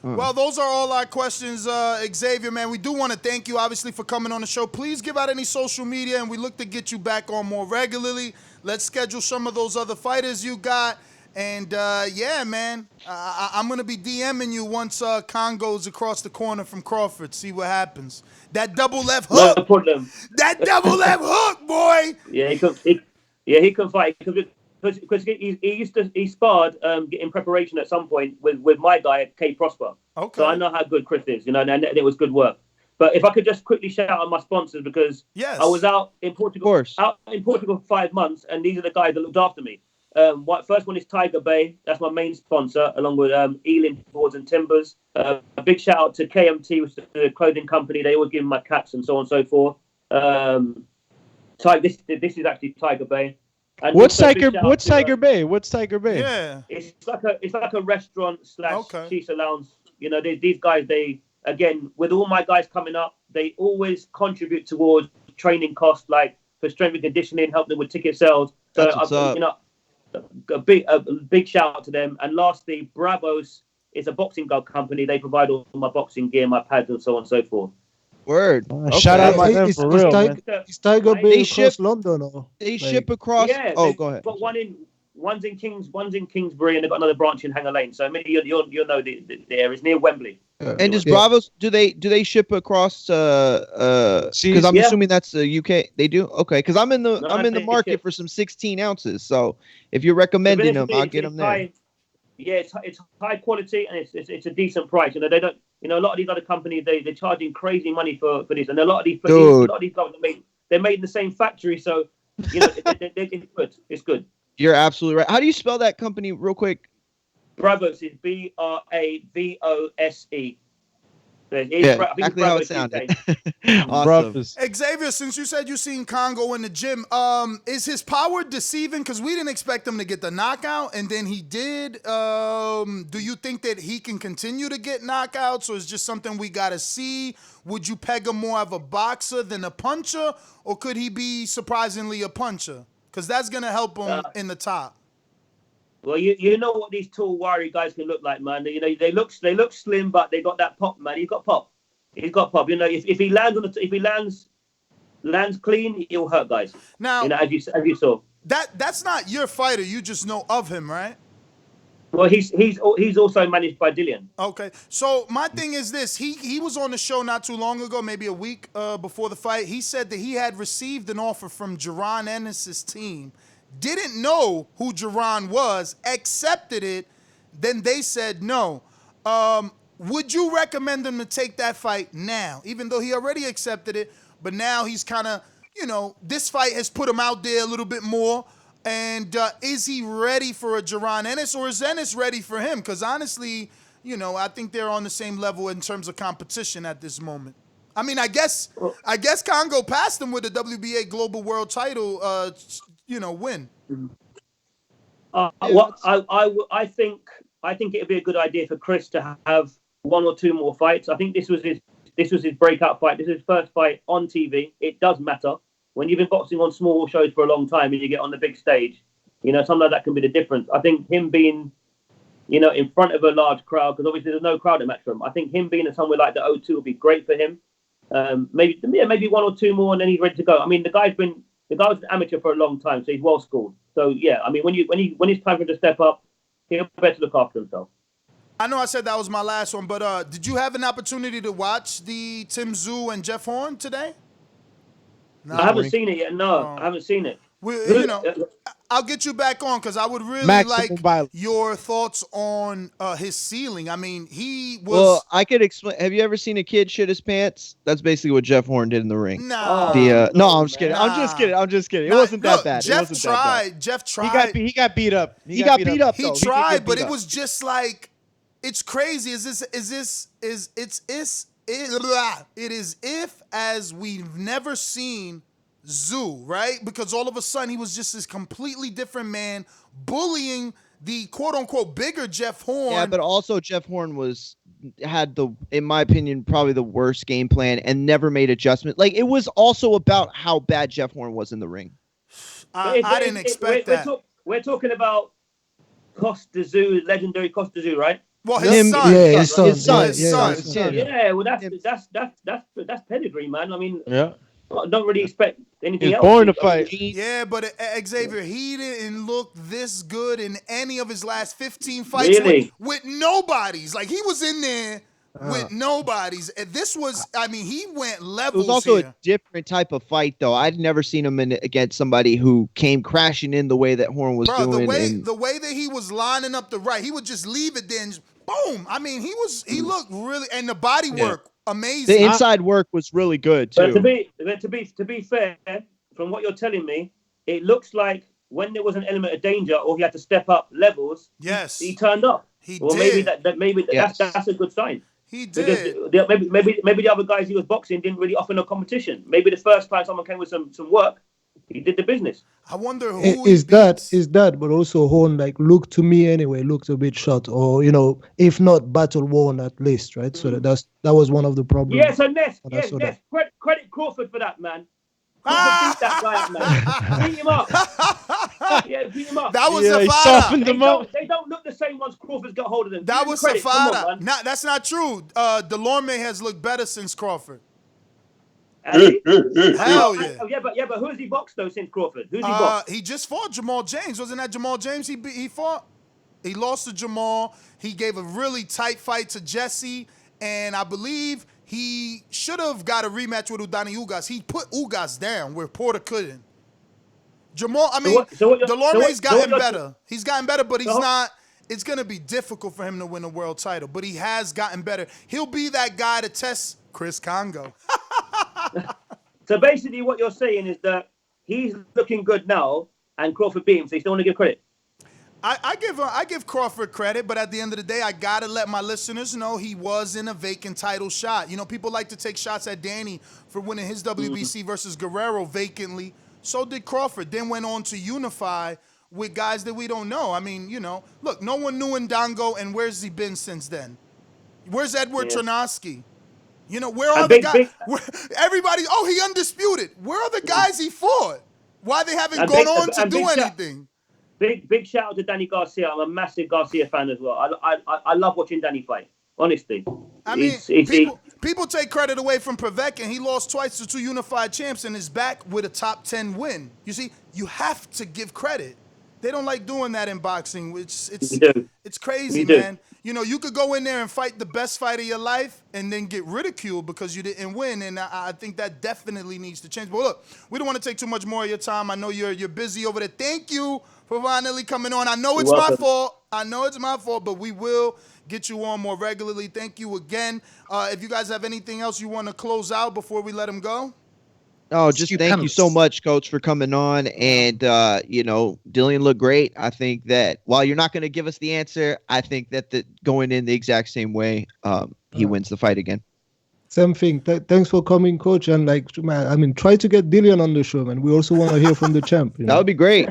Well, those are all our questions, Xavier, man. We do want to thank you, obviously, for coming on the show. Please give out any social media, and we look to get you back on more regularly. Let's schedule some of those other fighters you got. And, yeah, man, I'm going to be DMing you once Congo's across the corner from Crawford. See what happens. That double left hook. No problem. That double left hook, boy. Yeah, he can fight. Because he sparred in preparation at some point with my guy K Prosper. Okay. So I know how good Chris is, and it was good work. But if I could just quickly shout out my sponsors, because I was out in Portugal for 5 months, and these are the guys that looked after me. First one is Tiger Bay. That's my main sponsor, along with Ealing Boards and Timbers. A big shout out to KMT, which is the clothing company. They always give me my caps and so on and so forth. This is actually Tiger Bay. And What's Tiger Bay? What's Tiger Bay? Yeah, it's like a restaurant / shisha lounge. You know, these guys. They again, with all my guys coming up, they always contribute towards training costs, like for strength and conditioning, help them with ticket sales. So a big shout out to them. And lastly, Bravos is a boxing glove company. They provide all my boxing gear, my pads, and so on and so forth. Word. Shout out to them for real, man. Is Tiger Bay across London or? They ship across. Yeah. Go ahead. But one's in Kingsbury, and they've got another branch in Hanger Lane. So maybe you'll know the area. It's near Wembley. And does Bravos do they ship across? Because I'm assuming that's the UK. They do. Okay. Because I'm in the market for some 16 ounces. So if you're recommending them, I'll get them there. Yeah, it's high quality and it's a decent price. You know, they don't. You know, a lot of these other companies they're charging crazy money for this, and a lot of these guys they're made in the same factory. So you know, it's good. It's good. You're absolutely right. How do you spell that company, real quick? Bravos is Bravose. Exactly how it sounded. Awesome. Xavier, since you said you seen Congo in the gym, is his power deceiving? Because we didn't expect him to get the knockout, and then he did. Do you think that he can continue to get knockouts, or is just something we got to see? Would you peg him more of a boxer than a puncher, or could he be surprisingly a puncher? Because that's going to help him in the top. Well, you know what these tall, wiry guys can look like, man. You know, they look slim, but they got that pop, man. He's got pop. You know, if he lands clean, he'll hurt guys. Now, you know, as you saw. That's not your fighter. You just know of him, right? Well, he's also managed by Dillian. Okay, so my thing is this: he was on the show not too long ago, maybe a week before the fight. He said that he had received an offer from Jaron Ennis's team. Didn't know who Jaron was, accepted it, then they said no. Would you recommend him to take that fight now, even though he already accepted it, but now he's kind of, you know, this fight has put him out there a little bit more, and is he ready for a Jaron Ennis, or is Ennis ready for him? Because honestly, you know, I think they're on the same level in terms of competition at this moment. I mean, I guess Congo passed him with the WBA Global World Title win. I think it'd be a good idea for Chris to have one or two more fights. I think this was his breakout fight. This is his first fight on TV. It does matter when you've been boxing on small shows for a long time and you get on the big stage. You know, sometimes that can be the difference. I think him being, you know, in front of a large crowd, because obviously there's no crowd at Matchroom. I think him being at somewhere like the O2 would be great for him. Maybe one or two more, and then he's ready to go. I mean, the guy was an amateur for a long time, so he's well schooled. So yeah, I mean, when it's time for him to step up, he'll better look after himself. I know I said that was my last one, but did you have an opportunity to watch the Tszyu and Jeff Horn today? No, I haven't seen it yet. No, I haven't seen it. You know, I'll get you back on because I would really like your thoughts on his ceiling. I mean, he was. Well, I could explain. Have you ever seen a kid shit his pants? That's basically what Jeff Horn did in the ring. No, no, I'm just kidding. I'm just kidding. It wasn't that bad. Jeff tried. He got beat up. He got beat up. He tried, but it was just like, it's crazy. It is if as we've never seen Tszyu, right? Because all of a sudden he was just this completely different man bullying the quote-unquote bigger Jeff Horn. Yeah, but also Jeff Horn had in my opinion, probably the worst game plan and never made adjustment. Like, it was also about how bad Jeff Horn was in the ring. I didn't expect that. We're talking about Tszyu, legendary Tszyu, right? Well, his son. Yeah, his son. Yeah, well, that's pedigree, man. I mean, yeah. I don't really expect anything He's else. born to fight. Yeah, but Xavier, he didn't look this good in any of his last 15 fights with nobodies. Like, he was in there with nobodies. And this was, I mean, he went levels. It was also here. a different type of fight, though. I'd never seen him against somebody who came crashing in the way that Horn was doing. The way that he was lining up the right, he would just leave it then, boom. I mean, he looked really, and the body work. Amazing. The inside work was really good too. But to be fair, from what you're telling me, it looks like when there was an element of danger or he had to step up levels, yes, he turned up. He or did. Maybe Yes. that's a good sign. He did. Because maybe the other guys he was boxing didn't really offer no competition. Maybe the first time someone came with some work, he did the business. I wonder who is that, but also Horn, like, looked to me anyway, looked a bit shot, or if not battle worn at least, right? So that was one of the problems. Yeah, so Ness, credit Crawford for that, man. Crawford beat that guy up, man. Beat him up. Yeah, beat him up. That was he Zafada. softened him up. They don't look the same once Crawford's got hold of them. That was credit. Zafada. That's not true. Delorme has looked better since Crawford. Hell yeah. Yeah, but who has he boxed though since Crawford? Who's he boxed? He just fought Jamal James. Wasn't that Jamal James he fought? He lost to Jamal. He gave a really tight fight to Jesse, and I believe he should have got a rematch with Udani Ugas. He put Ugas down where Porter couldn't. Jamal, Delorme's gotten better. He's gotten better, but he's not. It's going to be difficult for him to win a world title, but he has gotten better. He'll be that guy to test Chris Congo. So basically what you're saying is that he's looking good now and Crawford beat him, so you still want to give credit? I give Crawford credit, but at the end of the day, I got to let my listeners know he was in a vacant title shot. People like to take shots at Danny for winning his WBC versus Guerrero vacantly. So did Crawford. Then went on to unify with guys that we don't know. I mean, look, no one knew Ndango, and where's he been since then? Where's Edward Tronovsky? Where are the guys? Everybody, he undisputed. Where are the guys he fought? Why they haven't gone on to do anything? Big shout out to Danny Garcia. I'm a massive Garcia fan as well. I love watching Danny fight. Honestly. I mean, people take credit away from Povetkin. He lost twice to two unified champs and is back with a top 10 win. You see, you have to give credit. They don't like doing that in boxing, which it's crazy, man. You could go in there and fight the best fight of your life and then get ridiculed because you didn't win, and I think that definitely needs to change. But look, we don't want to take too much more of your time. I know you're busy over there. Thank you for finally coming on. I know it's my fault. But we will get you on more regularly. Thank you again. If you guys have anything else you want to close out before we let him go? Oh, just thank you so much, Coach, for coming on. And, Dillian looked great. I think that while you're not going to give us the answer, I think that going in the exact same way, he wins the fight again. Same thing. Thanks for coming, Coach. And try to get Dillian on the show, man. We also want to hear from the champ. That would be great.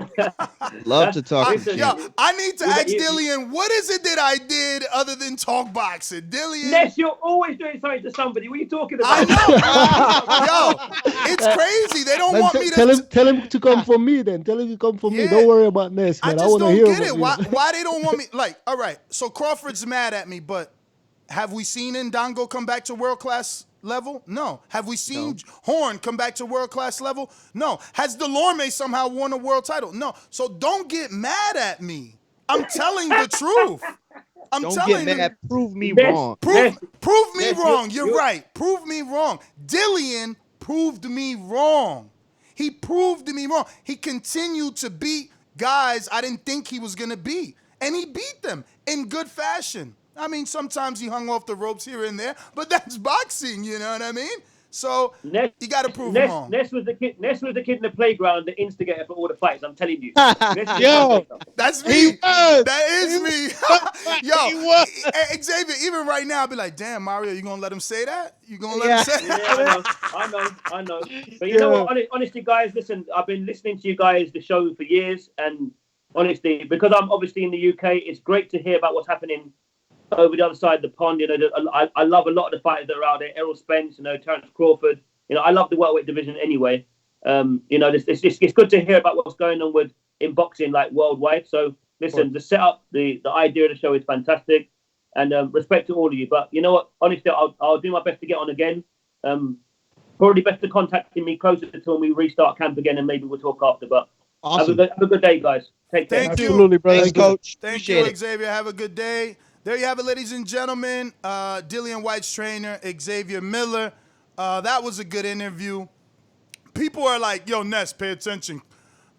Love to talk. I need to ask Dillian, what is it that I did other than talk boxing? Dillian. Ness, you're always doing something to somebody. What are you talking about? I know. It's crazy. They don't want me to. Tell him to come for me then. Tell him to come for me. Don't worry about Ness, man. I just don't hear get it. Why they don't want me? All right. So Crawford's mad at me, but have we seen Ndango come back to world-class level? No. Have we seen Horn come back to world-class level? No. Has Delorme somehow won a world title? No. So don't get mad at me. I'm telling the truth. Don't get mad. Prove me wrong. Prove me wrong. You're right. Prove me wrong. Dillian proved me wrong. He proved me wrong. He continued to beat guys I didn't think he was going to beat. And he beat them in good fashion. I mean, sometimes he hung off the ropes here and there, but that's boxing, you know what I mean? So you got to prove him wrong. Ness was the kid in the playground, the instigator for all the fights. I'm telling you. Yo, that's me. That is me. Yo, Xavier, even right now, I'll be like, damn, Mario, you going to let him say that? You going to let him say that? I know. But you know what? Honestly, guys, listen, I've been listening to you guys, the show for years, and honestly, because I'm obviously in the UK, it's great to hear about what's happening over the other side of the pond. I love a lot of the fighters that are out there. Errol Spence, Terence Crawford. I love the welterweight division anyway. It's good to hear about what's going on in boxing, like worldwide. So listen, the setup, the idea of the show is fantastic, and respect to all of you. But you know what? Honestly, I'll do my best to get on again. Probably best to contacting me closer to when we restart camp again, and maybe we'll talk after. But awesome. Have a good day, guys. Take care. Thank you. Absolutely, brother. Thanks, Coach. Thank you, Xavier. Have a good day. There you have it, ladies and gentlemen. Dillian White's trainer, Xavier Miller. That was a good interview. People are like, yo, Ness, pay attention.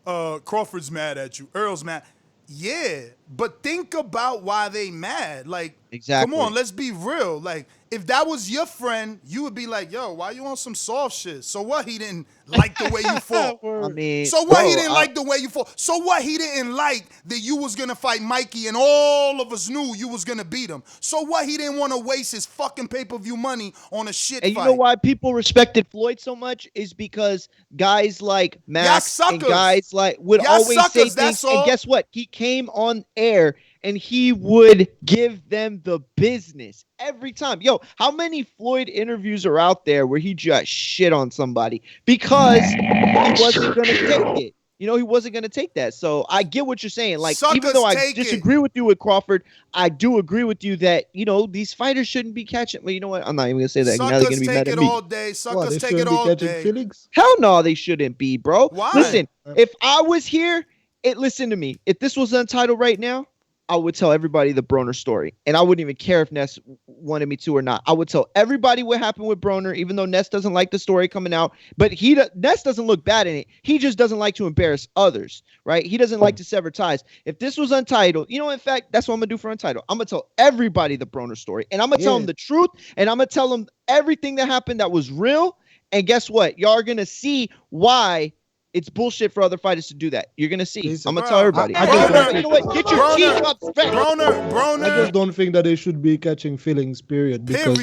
Crawford's mad at you. Earl's mad. Yeah, but think about why they mad. Like, Exactly. Come on, let's be real. Like, if that was your friend, you would be like, yo, why you on some soft shit? So what? He didn't like the way you fought. I mean, so what? He didn't like the way you fought. So what? He didn't like that you was gonna fight Mikey, and all of us knew you was gonna beat him. So what? He didn't want to waste his fucking pay-per-view money on a shit and fight. you know why people respected Floyd so much is because guys like Max and guys like would always say things. And guess what? He came on air and he would give them the business every time. Yo, how many Floyd interviews are out there where he just shit on somebody because he wasn't going to take it? You know, he wasn't going to take that. So I get what you're saying. Like, even though I disagree with you with Crawford, I do agree with you that, you know, these fighters shouldn't be catching. Well, you know what? I'm not even going to say that. Now they're going to be mad at me. All day. Suckers take it all day. Hell no, they shouldn't be, bro. Why? Listen, if I was here, listen to me. If this was Untitled right now, I would tell everybody the Broner story. And I wouldn't even care if Ness wanted me to or not. I would tell everybody what happened with Broner, even though Ness doesn't like the story coming out. But Ness doesn't look bad in it. He just doesn't like to embarrass others, right? He doesn't like to sever ties. If this was Untitled, you know, in fact, that's what I'm going to do for Untitled. I'm going to tell everybody the Broner story. And I'm going to tell them the truth. And I'm going to tell them everything that happened that was real. And guess what? Y'all are going to see why it's bullshit for other fighters to do that. You're going to see. I'm going to tell everybody. You know what? Get your teeth up. Broner. I just don't think that they should be catching feelings, period. Because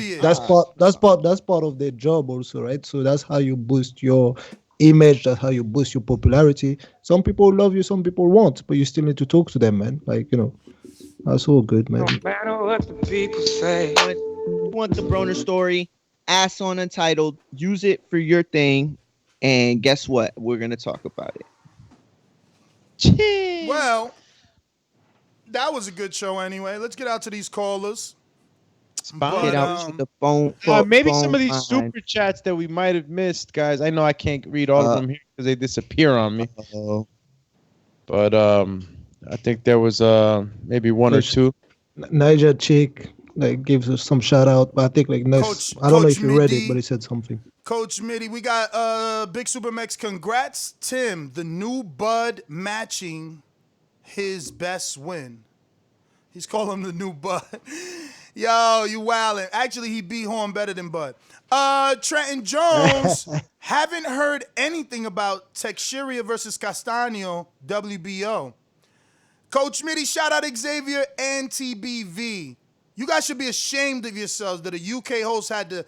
that's part of their job also, right? So that's how you boost your image, that's how you boost your popularity. Some people love you, some people won't, but you still need to talk to them, man. Like, you know, that's all good, man. No matter what the people say. Want the Broner story, ass on Untitled, use it for your thing. And guess what? We're going to talk about it. Well, that was a good show anyway. Let's get out to these callers. Get out to the phone. Maybe some of these super chats that we might have missed, guys. I know I can't read all of them here because they disappear on me. But I think there was maybe one or two. Niger Chick gives us some shout out, but I think Ness, I don't know if you read it, but he said something. Coach Mitty, we got Big Super Mex. Congrats, Tim. The new Bud matching his best win. He's calling him the new Bud. Yo, you wildin'. Actually, he beat Horn better than Bud. Trenton Jones, haven't heard anything about Teixeira versus Castaño, WBO. Coach Mitty, shout out Xavier and TBV. You guys should be ashamed of yourselves that a UK host had to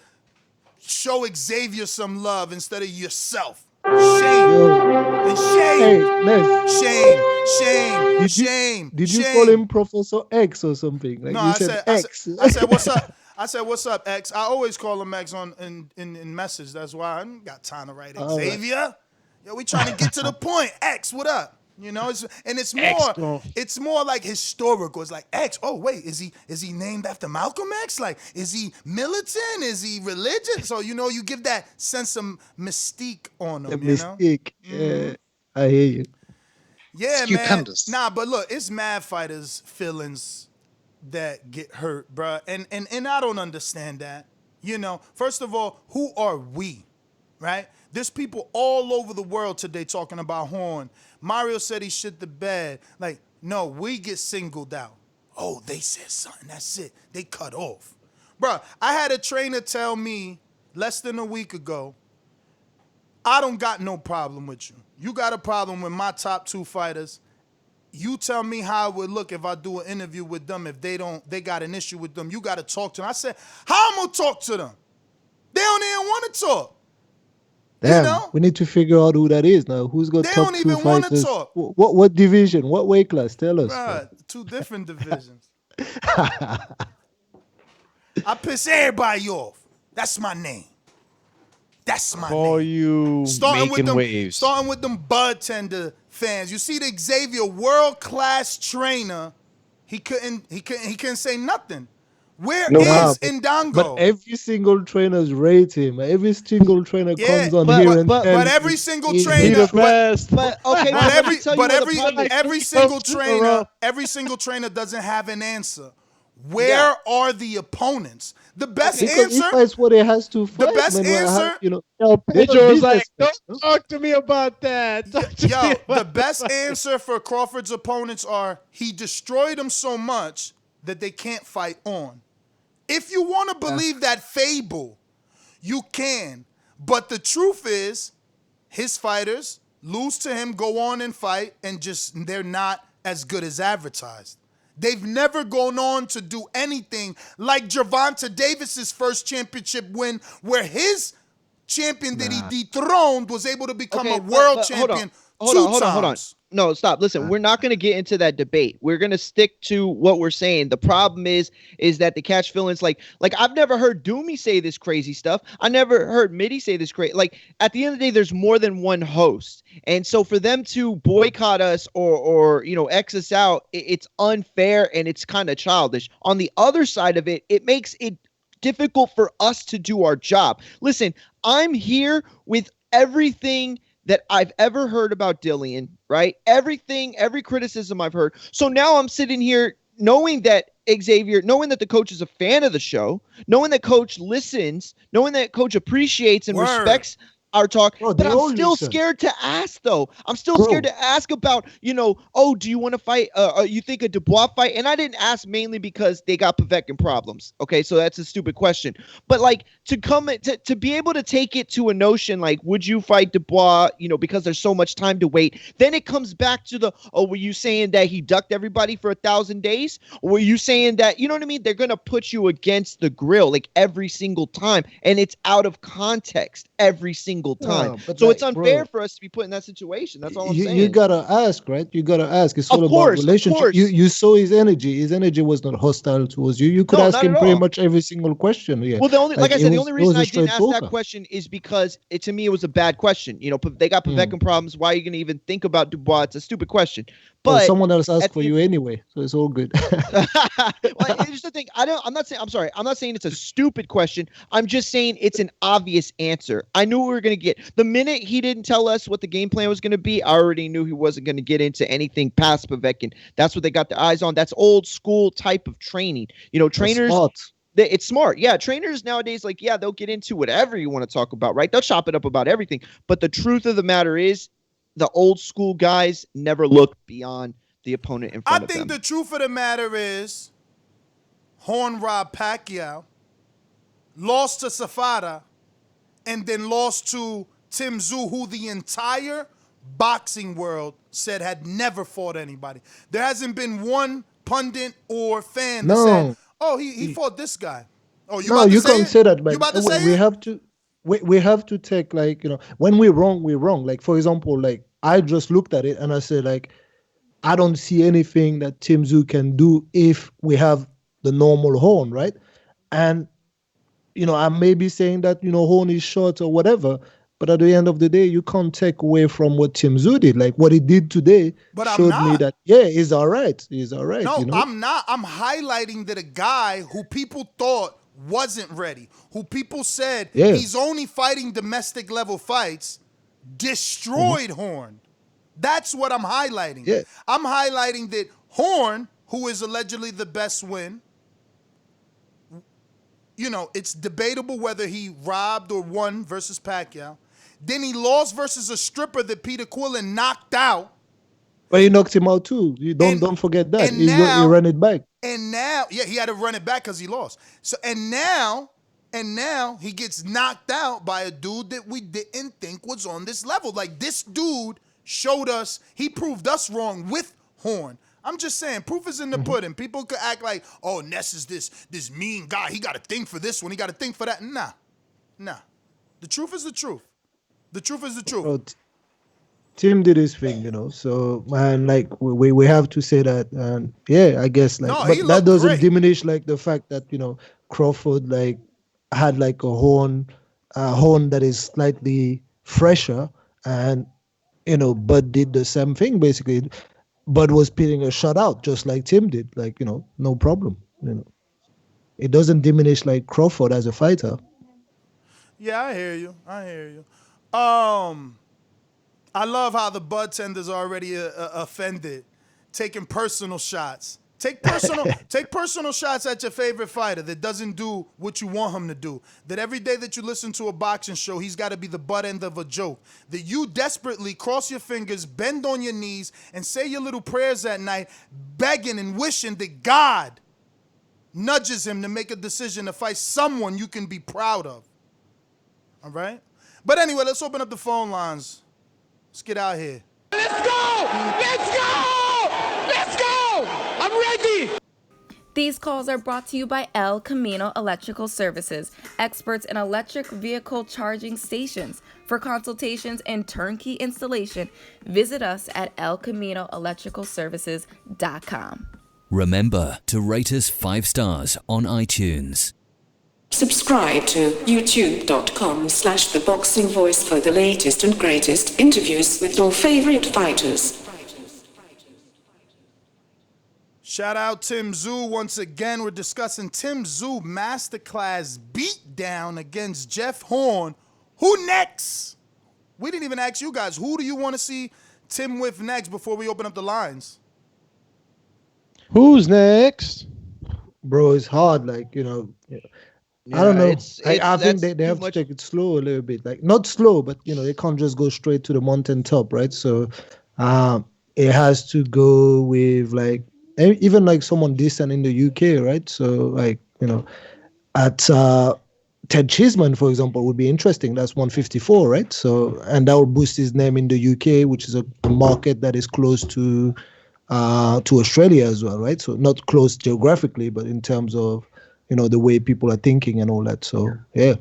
show Xavier some love instead of yourself. Shame. And shame. Shame. Did you call him Professor X or something? No, I said X. I said, what's up? I said, what's up, X? I always call him X in message. That's why I ain't got time to write Xavier. Right. Yo, we trying to get to the point. X, what up? You know, it's more like historical. It's like X. Oh wait, is he named after Malcolm X? Like, is he militant? Is he religious? So you know, you give that sense of mystique on him. Mystique. Yeah, I hear you. Yeah, man. Nah, but look, it's mad fighters' feelings that get hurt, bruh. And I don't understand that. You know, first of all, who are we, right? There's people all over the world today talking about Horn. Mario said he shit the bed. Like, no, we get singled out. Oh, they said something. That's it. They cut off. Bruh, I had a trainer tell me less than a week ago, I don't got no problem with you. You got a problem with my top two fighters. You tell me how it would look if I do an interview with them. If they got an issue with them, you got to talk to them. I said, how I'm going to talk to them? They don't even want to talk. Damn, you know? We need to figure out who that is now. Who's got top two fighters? They don't even want to talk. What division? What weight class? Tell us. Bruh, two different divisions. I piss everybody off. That's my name. That's my name. You making waves. Starting with them Bud Tender fans. You see the Xavier world-class trainer. He couldn't say nothing. Where is Ndango? But every single trainer's rate him. Every single trainer comes on here and but every single trainer, every single trainer doesn't have an answer. Where are the opponents? The best answer. That's what it has to fight. The best answer. Pedro was like, "Don't talk to me about that." The best answer for Crawford's opponents are he destroyed them so much that they can't fight on. If you want to believe that fable, you can. But the truth is, his fighters lose to him, go on and fight, and just they're not as good as advertised. They've never gone on to do anything like Gervonta Davis's first championship win, where his champion that he dethroned was able to become a world champion two times. No, stop. Listen, we're not going to get into that debate. We're going to stick to what we're saying. The problem is that the catch feelings, like I've never heard Doomy say this crazy stuff. I never heard Mitty say this crazy. Like, at the end of the day, there's more than one host. And so for them to boycott us or X us out, it's unfair and it's kind of childish. On the other side of it, it makes it difficult for us to do our job. Listen, I'm here with everything that I've ever heard about Dillian, right? Everything, every criticism I've heard. So now I'm sitting here knowing that knowing that the coach is a fan of the show, knowing that coach listens, knowing that coach appreciates and respects our talk, but I'm still scared to ask, though. I'm still scared to ask about, do you want to fight? You think a Dubois fight? And I didn't ask mainly because they got Povetkin problems. Okay, so that's a stupid question. But like to be able to take it to a notion like, would you fight Dubois? Because there's so much time to wait. Then it comes back to were you saying that he ducked everybody for 1,000 days? Or were you saying that, you know what I mean? They're gonna put you against the grill like every single time, and it's out of context every single time. So it's unfair for us to be put in that situation. That's all I'm saying. You gotta ask, right? You gotta ask. It's all about relationship. You saw his energy. His energy was not hostile towards you. You could ask him pretty much every single question. Yeah. Well, like I said, the only reason I didn't ask that question is because to me it was a bad question. They got Povetkin problems. Why are you gonna even think about Dubois? It's a stupid question. But someone else asked for you anyway, so it's all good. Well, here's the thing. I'm not saying it's a stupid question. I'm just saying it's an obvious answer. I knew we were going to get. The minute he didn't tell us what the game plan was going to be, I already knew he wasn't going to get into anything past Povetkin. That's what they got their eyes on. That's old school type of training. Trainers. It's smart. Yeah, trainers nowadays, they'll get into whatever you want to talk about, right? They'll chop it up about everything. But the truth of the matter is, the old school guys never look beyond the opponent in front of them. I think the truth of the matter is Horn robbed Pacquiao, lost to Safada, and then lost to Tszyu, who the entire boxing world said had never fought anybody. There hasn't been one pundit or fan that said, he fought this guy. Oh, you can't say that, man. You about to say we have to. We have to take when we're wrong, we're wrong. Like, for example, I just looked at it and I said, I don't see anything that Tszyu can do if we have the normal Horn, right? And I may be saying that Horn is short or whatever, but at the end of the day, you can't take away from what Tszyu did. Like, what he did today showed me that he's all right. He's all right. No, I'm not. I'm highlighting that a guy who people thought wasn't ready, who people said he's only fighting domestic level fights, destroyed Horn. That's what I'm highlighting. Yeah. I'm highlighting that Horn, who is allegedly the best win, it's debatable whether he robbed or won versus Pacquiao. Then he lost versus a stripper that Peter Quillen knocked out. But he knocked him out too. You don't forget that. He ran it back. And now, he had to run it back because he lost. So and now he gets knocked out by a dude that we didn't think was on this level. Like, this dude showed us, he proved us wrong with Horn. I'm just saying, proof is in the pudding. People could act like, Ness is this mean guy. He got a thing for this one. He got a thing for that. Nah. The truth is the truth. The truth is the truth. Well, Tim did his thing, so, man, we have to say that, and I guess, but that doesn't diminish, the fact that, Crawford, had, a horn that is slightly fresher, and, Bud did the same thing, basically. Bud was pitting a shutout, just like Tim did, no problem, It doesn't diminish, Crawford as a fighter. Yeah, I hear you. I love how the bud tender's already offended, taking personal shots. Take personal shots at your favorite fighter that doesn't do what you want him to do. That every day that you listen to a boxing show, he's got to be the butt end of a joke. That you desperately cross your fingers, bend on your knees, and say your little prayers at night, begging and wishing that God nudges him to make a decision to fight someone you can be proud of. All right? But anyway, let's open up the phone lines. Let's get out here. Let's go! Let's go! Let's go! I'm ready! These calls are brought to you by El Camino Electrical Services, experts in electric vehicle charging stations. For consultations and turnkey installation, visit us at elcaminoelectricalservices.com. Remember to rate us 5 stars on iTunes. Subscribe to youtube.com/theboxingvoice for the latest and greatest interviews with your favorite fighters. Shout out Tim Tszyu once again. We're discussing Tim Tszyu masterclass beatdown against Jeff Horn. Who next? We didn't even ask you guys. Who do you want to see Tim with next before we open up the lines? Who's next? Bro, it's hard. Like, I don't know. I think they have to take it slow a little bit. Like, not slow, but, they can't just go straight to the mountain top, right? So it has to go with, like, even like someone decent in the UK, right? So, like, at Ted Cheeseman, for example, would be interesting. That's 154, right? So, and that will boost his name in the UK, which is a market that is close to Australia as well, right? So not close geographically, but in terms of, the way people are thinking and all that. So, yeah.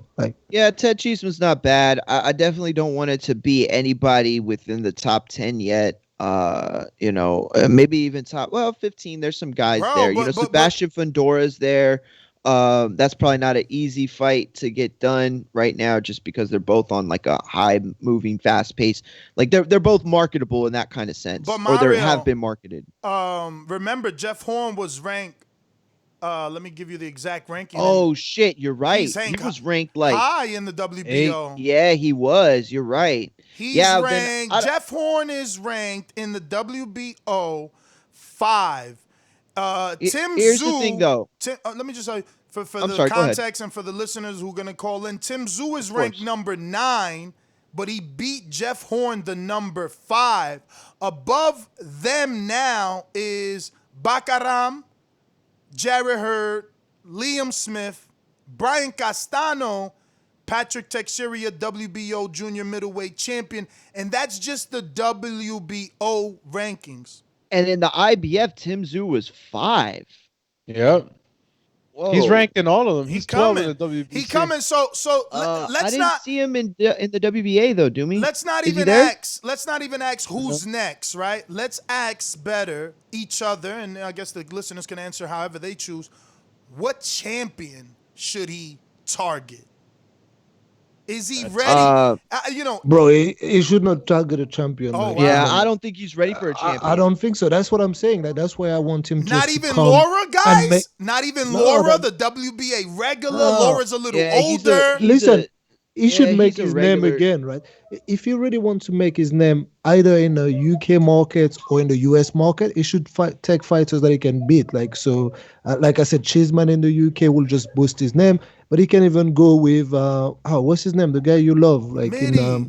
Ted Cheeseman's not bad. I definitely don't want it to be anybody within the top 10 yet. Maybe even top 15. There's some guys there. Sebastian Fundora's there. That's probably not an easy fight to get done right now, just because they're both on like a high moving, fast pace. Like they're both marketable in that kind of sense, but Mario, or they have been marketed. Remember, Jeff Horn was ranked. Let me give you the exact ranking. Oh shit, you're right. He was ranked like high in the WBO. Yeah, he was. You're right. He's ranked. Jeff Horn is ranked in the WBO 5. Tim Here's Tszyu, the thing, though. Let me just say for the context and for the listeners who are going to call in, Tim Tszyu is ranked number 9, but he beat Jeff Horn, the number 5. Above them now is Bakaram, Jarrett Hurd, Liam Smith, Brian Castano, Patrick Teixeira, WBO junior middleweight champion, and that's just the WBO rankings. And in the IBF, Tim Tszyu was 5. Yep. Whoa. He's ranked in all of them. He's 12 in the WBC. He coming. So let's I didn't not see him in the WBA though, do me? Let's not even ask who's next, right? Let's ask better each other, and I guess the listeners can answer however they choose. What champion should he target? Is he ready? Bro, he should not target a champion. Oh, yeah, I don't think he's ready for a champion. I don't think so. That's what I'm saying. That's why I want him to. Not even Laura, guys. Not even Laura, the WBA regular. Laura's a little older. He should make his name again, right? If you really want to make his name either in the UK market or in the US market, he should take fighters that he can beat. Like I said, Cheeseman in the UK will just boost his name, but he can even go with what's his name? The guy you love, like Midi.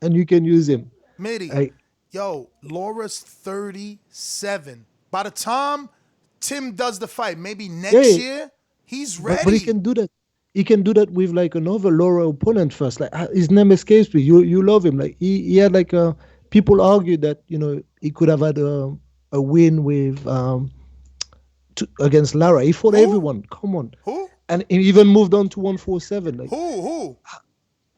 And you can use him. Midi. Laura's 37. By the time Tim does the fight, maybe next year, he's ready. But he can do that. He can do that with like another Laura opponent first. Like his name escapes me. You love him. Like he had like people argued that he could have had a win with against Lara. He fought everyone. Come on. Who? And he even moved on to 147. Like who?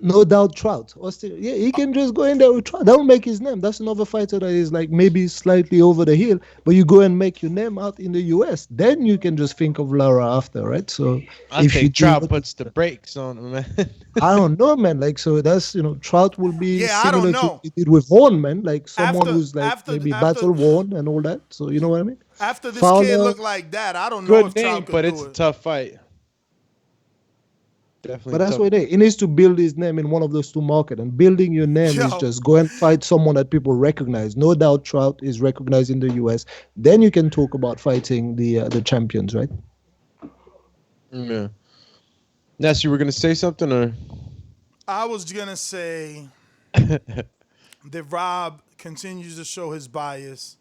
No doubt Trout. He can just go in there with Trout. That will make his name. That's another fighter that is like maybe slightly over the hill, but you go and make your name out in the US. Then you can just think of Lara after, right? So I think Trout puts the brakes on him, man. I don't know, man. Like, so that's, Trout will be to similar to what he did with Horn, man. Like someone who's like maybe battle worn and all that. So you know what I mean? After this kid look like that, I don't know if Trout could but do it's it. a tough fight. Definitely but that's what he needs to build his name in one of those two markets. And building your name is just go and fight someone that people recognize. No doubt Trout is recognized in the US. Then you can talk about fighting the champions, right? Yeah. Ness, you were gonna say something, or? I was gonna say that Rob continues to show his bias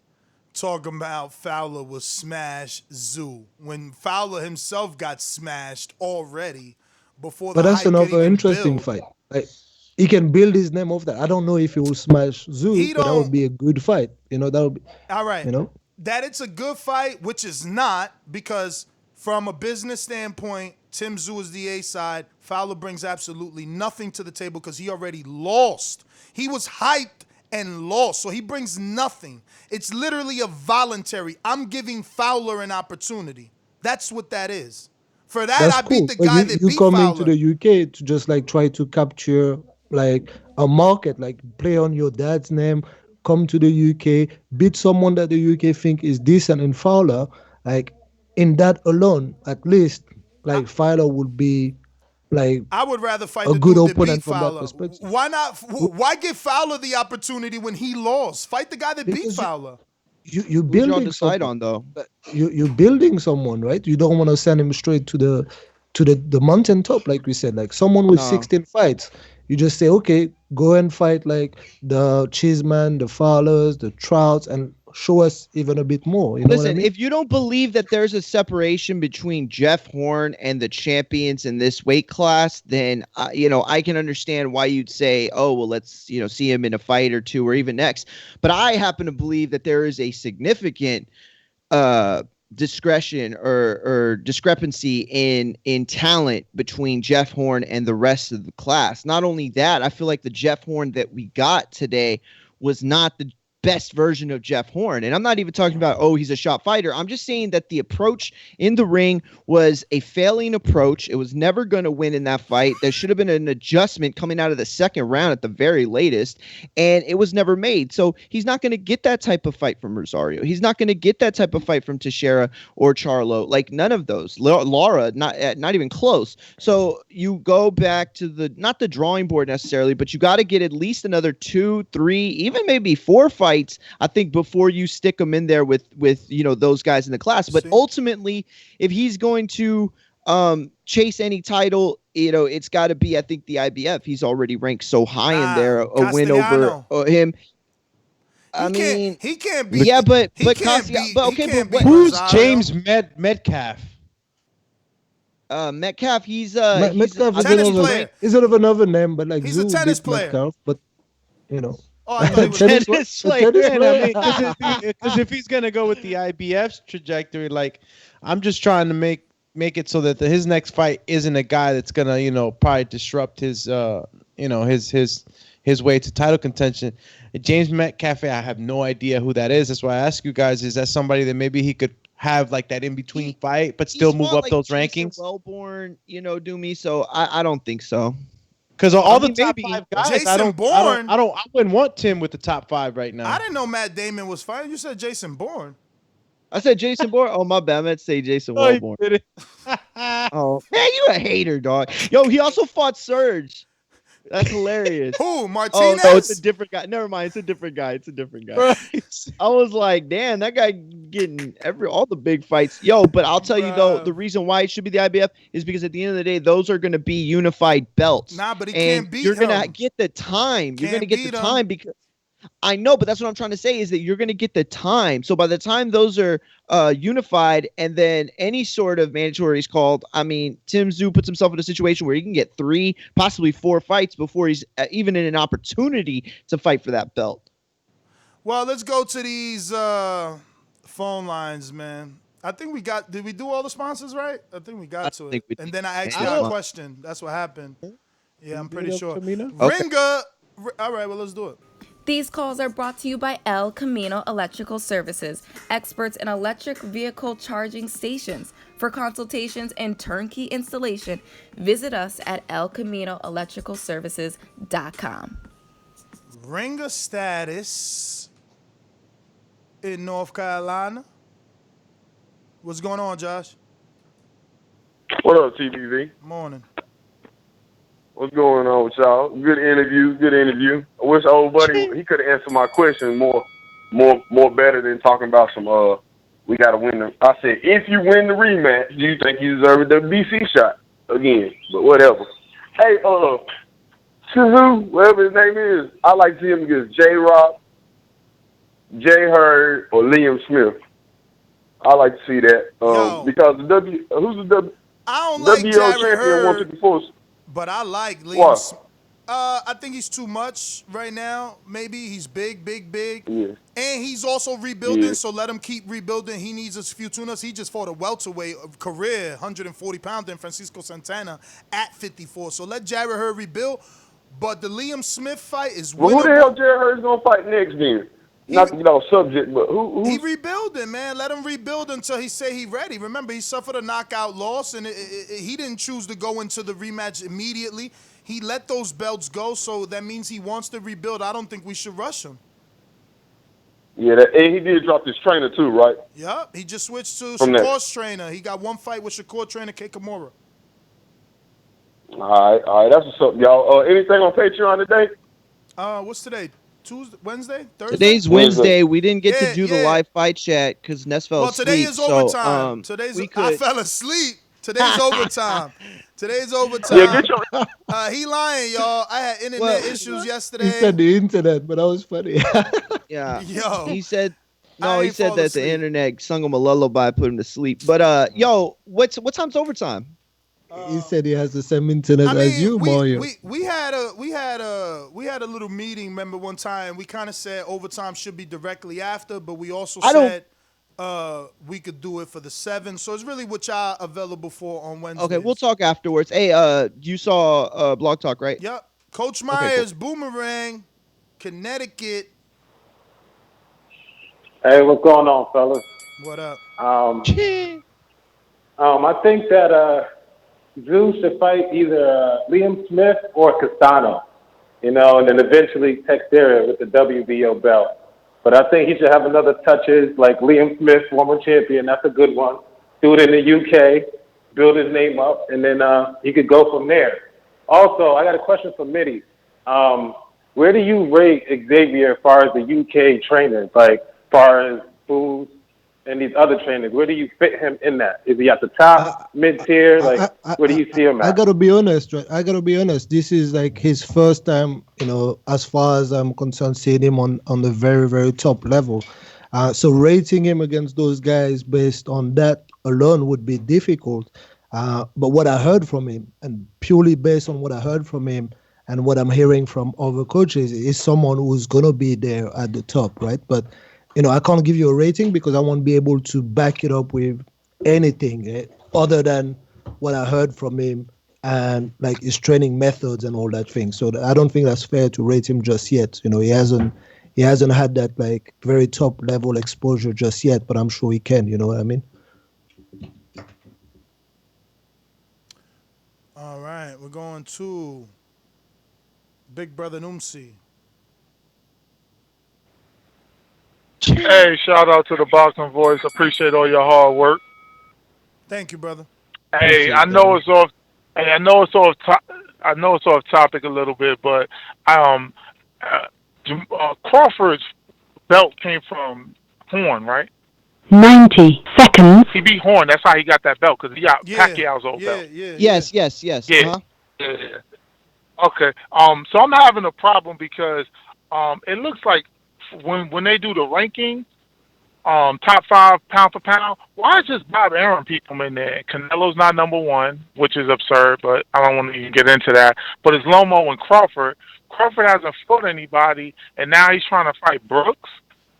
talking about Fowler will smash Tszyu when Fowler himself got smashed already before the But that's hype could another even interesting build. fight. Like he can build his name off that. I don't know if he will smash Tszyu, but that would be a good fight. That would be. All right. You know. That it's a good fight, which is not, because from a business standpoint, Tim Tszyu is the A side. Fowler brings absolutely nothing to the table because he already lost. He was hyped and lost, so he brings nothing. It's literally a voluntary. I'm giving Fowler an opportunity. That's what that is. For that, That's I cool. beat the But guy you that you beat come Fowler. into the UK to just like try to capture like a market, like play on your dad's name, come to the UK, beat someone that the UK think is decent in Fowler. Like in that alone, at least like Fowler would be like I would rather fight a the good dude that beat opponent from that Fowler. perspective. Why not? Why give Fowler the opportunity when he lost? Fight the guy that beat Because Fowler. You're Who's y'all building decide someone. on though? You're building someone, right? You don't want to send him straight to the mountaintop, like we said. Like someone with No. 16 fights, you just say, okay, go and fight like the Cheeseman, the Fowlers, the Trouts, and show us even a bit more. You know what I Listen, mean? if you don't believe that there's a separation between Jeff Horn and the champions in this weight class, then I can understand why you'd say, "Oh, well, let's see him in a fight or two, or even next." But I happen to believe that there is a significant discretion or discrepancy in talent between Jeff Horn and the rest of the class. Not only that, I feel like the Jeff Horn that we got today was not the best version of Jeff Horn. And I'm not even talking about, oh, he's a shot fighter. I'm just saying that the approach in the ring was a failing approach. It was never going to win in that fight. There should have been an adjustment coming out of the second round at the very latest, and it was never made. So he's not going to get that type of fight from Rosario. He's not going to get that type of fight from Teixeira or Charlo. Like none of those. Laura, not even close. So you go back to not the drawing board necessarily, but you got to get at least another 2, 3, even maybe 4 fights, I think, before you stick him in there with those guys in the class. But ultimately, if he's going to chase any title, it's got to be, I think, the IBF. He's already ranked so high in there. A win over him. He can't beat. Yeah, but Kostya. But okay, but who's James Metcalf? Metcalf. He's Metcalf a is tennis player. Is sort of another name, but like He's a Tszyu tennis beat player. Metcalf, but Oh, I thought he was a tennis player. Because if he's gonna go with the IBF's trajectory, like I'm just trying to make it so that his next fight isn't a guy that's gonna probably disrupt his his way to title contention. James Metcalf, I have no idea who that is. That's why I ask you guys: is that somebody that maybe he could have like that in between fight, but still move up those rankings? Wellborn, do me. So I don't think so. Because all the top 5 guys, Jason Bourne. I wouldn't want Tim with the top 5 right now. I didn't know Matt Damon was fighting. You said Jason Bourne. I said Jason Bourne. Oh, my bad. I meant to say Jason Wellborn. Oh, man, you a hater, dog. Yo, he also fought Surge. That's hilarious. Who? Martinez? Oh, no, it's a different guy. Never mind. It's a different guy. I was like, damn, that guy getting all the big fights. Yo, but I'll tell you, though, the reason why it should be the IBF is because at the end of the day, those are going to be unified belts. Nah, but he and can't beat you're him. going to get the time. You're going to get the beat time because I know, but that's what I'm trying to say is that you're going to get the time. So by the time those are unified and then any sort of mandatory is called, I mean, Tim Tszyu puts himself in a situation where he can get 3, possibly 4 fights before he's even in an opportunity to fight for that belt. Well, let's go to these phone lines, man. I think we got. Did we do all the sponsors right? I think we got to it. And then I asked you a question. That's what happened. Yeah, I'm pretty sure. Ringa. All right, well, let's do it. These calls are brought to you by El Camino Electrical Services, experts in electric vehicle charging stations. For consultations and turnkey installation, visit us at elcaminoelectricalservices.com. Ringer status in North Carolina. What's going on, Josh? What up, TBV? Morning. What's going on with y'all? Good interview. I wish old buddy he could have answered my question more better than talking about some we gotta win them. I said, if you win the rematch, do you think you deserve the BC shot again? But whatever. Hey, Tszyu, whatever his name is, I like to see him against J-Rock Jay Hurd or Liam Smith. I like to see that because who's the I don't like WBO Jared champion Hurd, 154. but I like Liam. Why? I think he's too much right now. Maybe he's big. Yeah. And he's also rebuilding, Yeah. so let him keep rebuilding. He needs a few tune-ups. He just fought a welterweight career, 140-pounder in Francisco Santana at 54. So let Jared Hurd rebuild. But the Liam Smith fight is winnable. Well, who the hell Jared Hurd's gonna fight next then? Not to get off subject, but who? He rebuilding, man. Let him rebuild until he say he ready. Remember, he suffered a knockout loss, and he didn't choose to go into the rematch immediately. He let those belts go, so that means he wants to rebuild. I don't think we should rush him. Yeah, and he did drop his trainer too, right? Yup, he just switched to From Shakur's trainer. He got one fight with Shakur trainer Kei Kimura. All right, that's what's up, y'all. Anything on Patreon today? What's today? Tuesday, Wednesday, Thursday. Today's Wednesday. We didn't get to do the live fight chat because Ness fell asleep. Well, today is overtime. So, I fell asleep. Today's overtime. Today's overtime. Yeah, get your. He lying, y'all. I had internet issues yesterday. He said the internet, but that was funny. Yeah. Yo. He said I he ain't said fall that asleep. the internet sung him a lullaby, put him to sleep. But yo, what time's overtime? He said he has the same internet as you, Mario. We had a little meeting. Remember one time we kind of said overtime should be directly after, but we also said we could do it for the 7. So it's really what y'all available for on Wednesday. Okay, we'll talk afterwards. Hey, you saw Blog Talk, right? Yep. Coach Myers, Boomerang, Connecticut. Hey, what's going on, fellas? What up? I think that Tszyu should fight either Liam Smith or Castano, and then eventually Teixeira with the WBO belt. But I think he should have another touches like Liam Smith, former champion. That's a good one. Do it in the UK, build his name up, and then he could go from there. Also, I got a question for Mitty. Where do you rate Xavier as far as the UK trainers, like as far as Booth and these other trainers? Where do you fit him in that? Is he at the top, mid-tier? Where do you see him at? I gotta be honest, right? This is like his first time, as far as I'm concerned, seeing him on the very, very top level. So rating him against those guys based on that alone would be difficult. But what I heard from him, and purely based on what I heard from him and what I'm hearing from other coaches, is someone who's gonna be there at the top, right? But I can't give you a rating because I won't be able to back it up with anything other than what I heard from him and like his training methods and all that thing. So I don't think that's fair to rate him just yet. He hasn't had that like very top level exposure just yet, but I'm sure he can. You know what I mean? All right, we're going to Big Brother Numsi. Hey, shout out to the Boxing Voice. Appreciate all your hard work. Thank you, brother. Hey, I know it's off. I know it's off topic a little bit, but Crawford's belt came from Horn, right? 90 seconds. He beat Horn. That's how he got that belt because he got Pacquiao's old belt. Yes. Yeah. Uh-huh. Yeah. Okay. So I'm having a problem because it looks like when they do the ranking, top 5 pound for pound, why is just Bob Arum people in there? Canelo's not number 1, which is absurd, but I don't want to even get into that. But it's Lomo and Crawford. Crawford hasn't fought anybody, and now he's trying to fight Brooks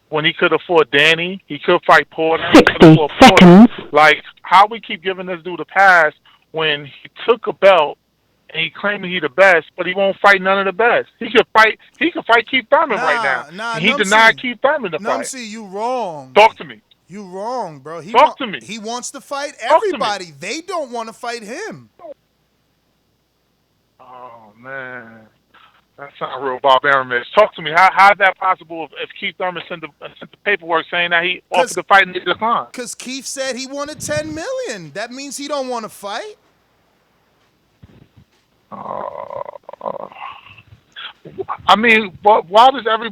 when he could have fought Danny. He could fight Porter. 60 seconds. Like, how we keep giving this dude a pass when he took a belt and he claiming he the best, but he won't fight none of the best. He could fight Keith Thurman right now. And he denied Keith Thurman the fight. Numsy, you wrong. Talk to me. You wrong, bro. Talk to me. He wants to fight everybody. They don't want to fight him. Oh man, that's not real Bob Arum. Talk to me. How is that possible if Keith Thurman sent the paperwork saying that he offered to fight and he declined? Because Keith said he wanted $10 million. That means he don't want to fight. I mean, why does every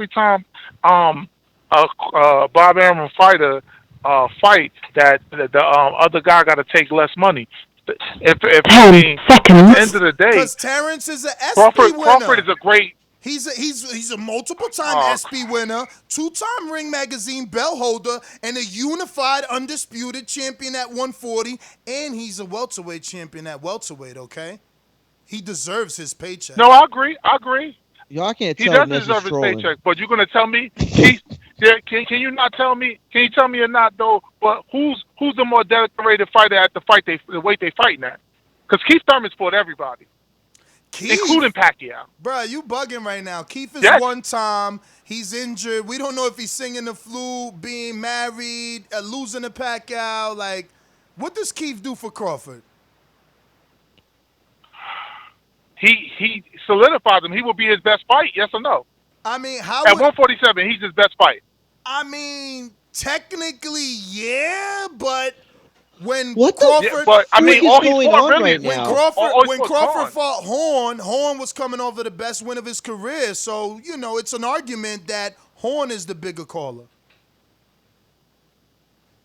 time Bob Arum fighter fight that the other guy got to take less money? If 10 seconds. At the end of the day, because Terrence is an ESPY winner. Crawford is a great He's a multiple-time ESPY winner, 2-time Ring Magazine belt holder, and a unified undisputed champion at 140, and he's a welterweight champion at welterweight, okay? He deserves his paycheck. No, I agree. Yo, I can't He tell does Ness is deserve his trolling. paycheck, but you're gonna tell me can you not tell me? Can you tell me or not though? But who's the more decorated fighter at the weight they fighting at? Because Keith Thurman's fought everybody, including Pacquiao. Bruh, you bugging right now. Keith is one time. He's injured. We don't know if he's singing the flute, being married, losing to Pacquiao. Like, what does Keith do for Crawford? He solidifies him. He will be his best fight, yes or no? I mean, at 147, he's his best fight. I mean, technically, yeah, but when What Crawford, the fuck is going on right now? When Crawford fought Horn was coming over the best win of his career. So, you know, it's an argument that Horn is the bigger caller.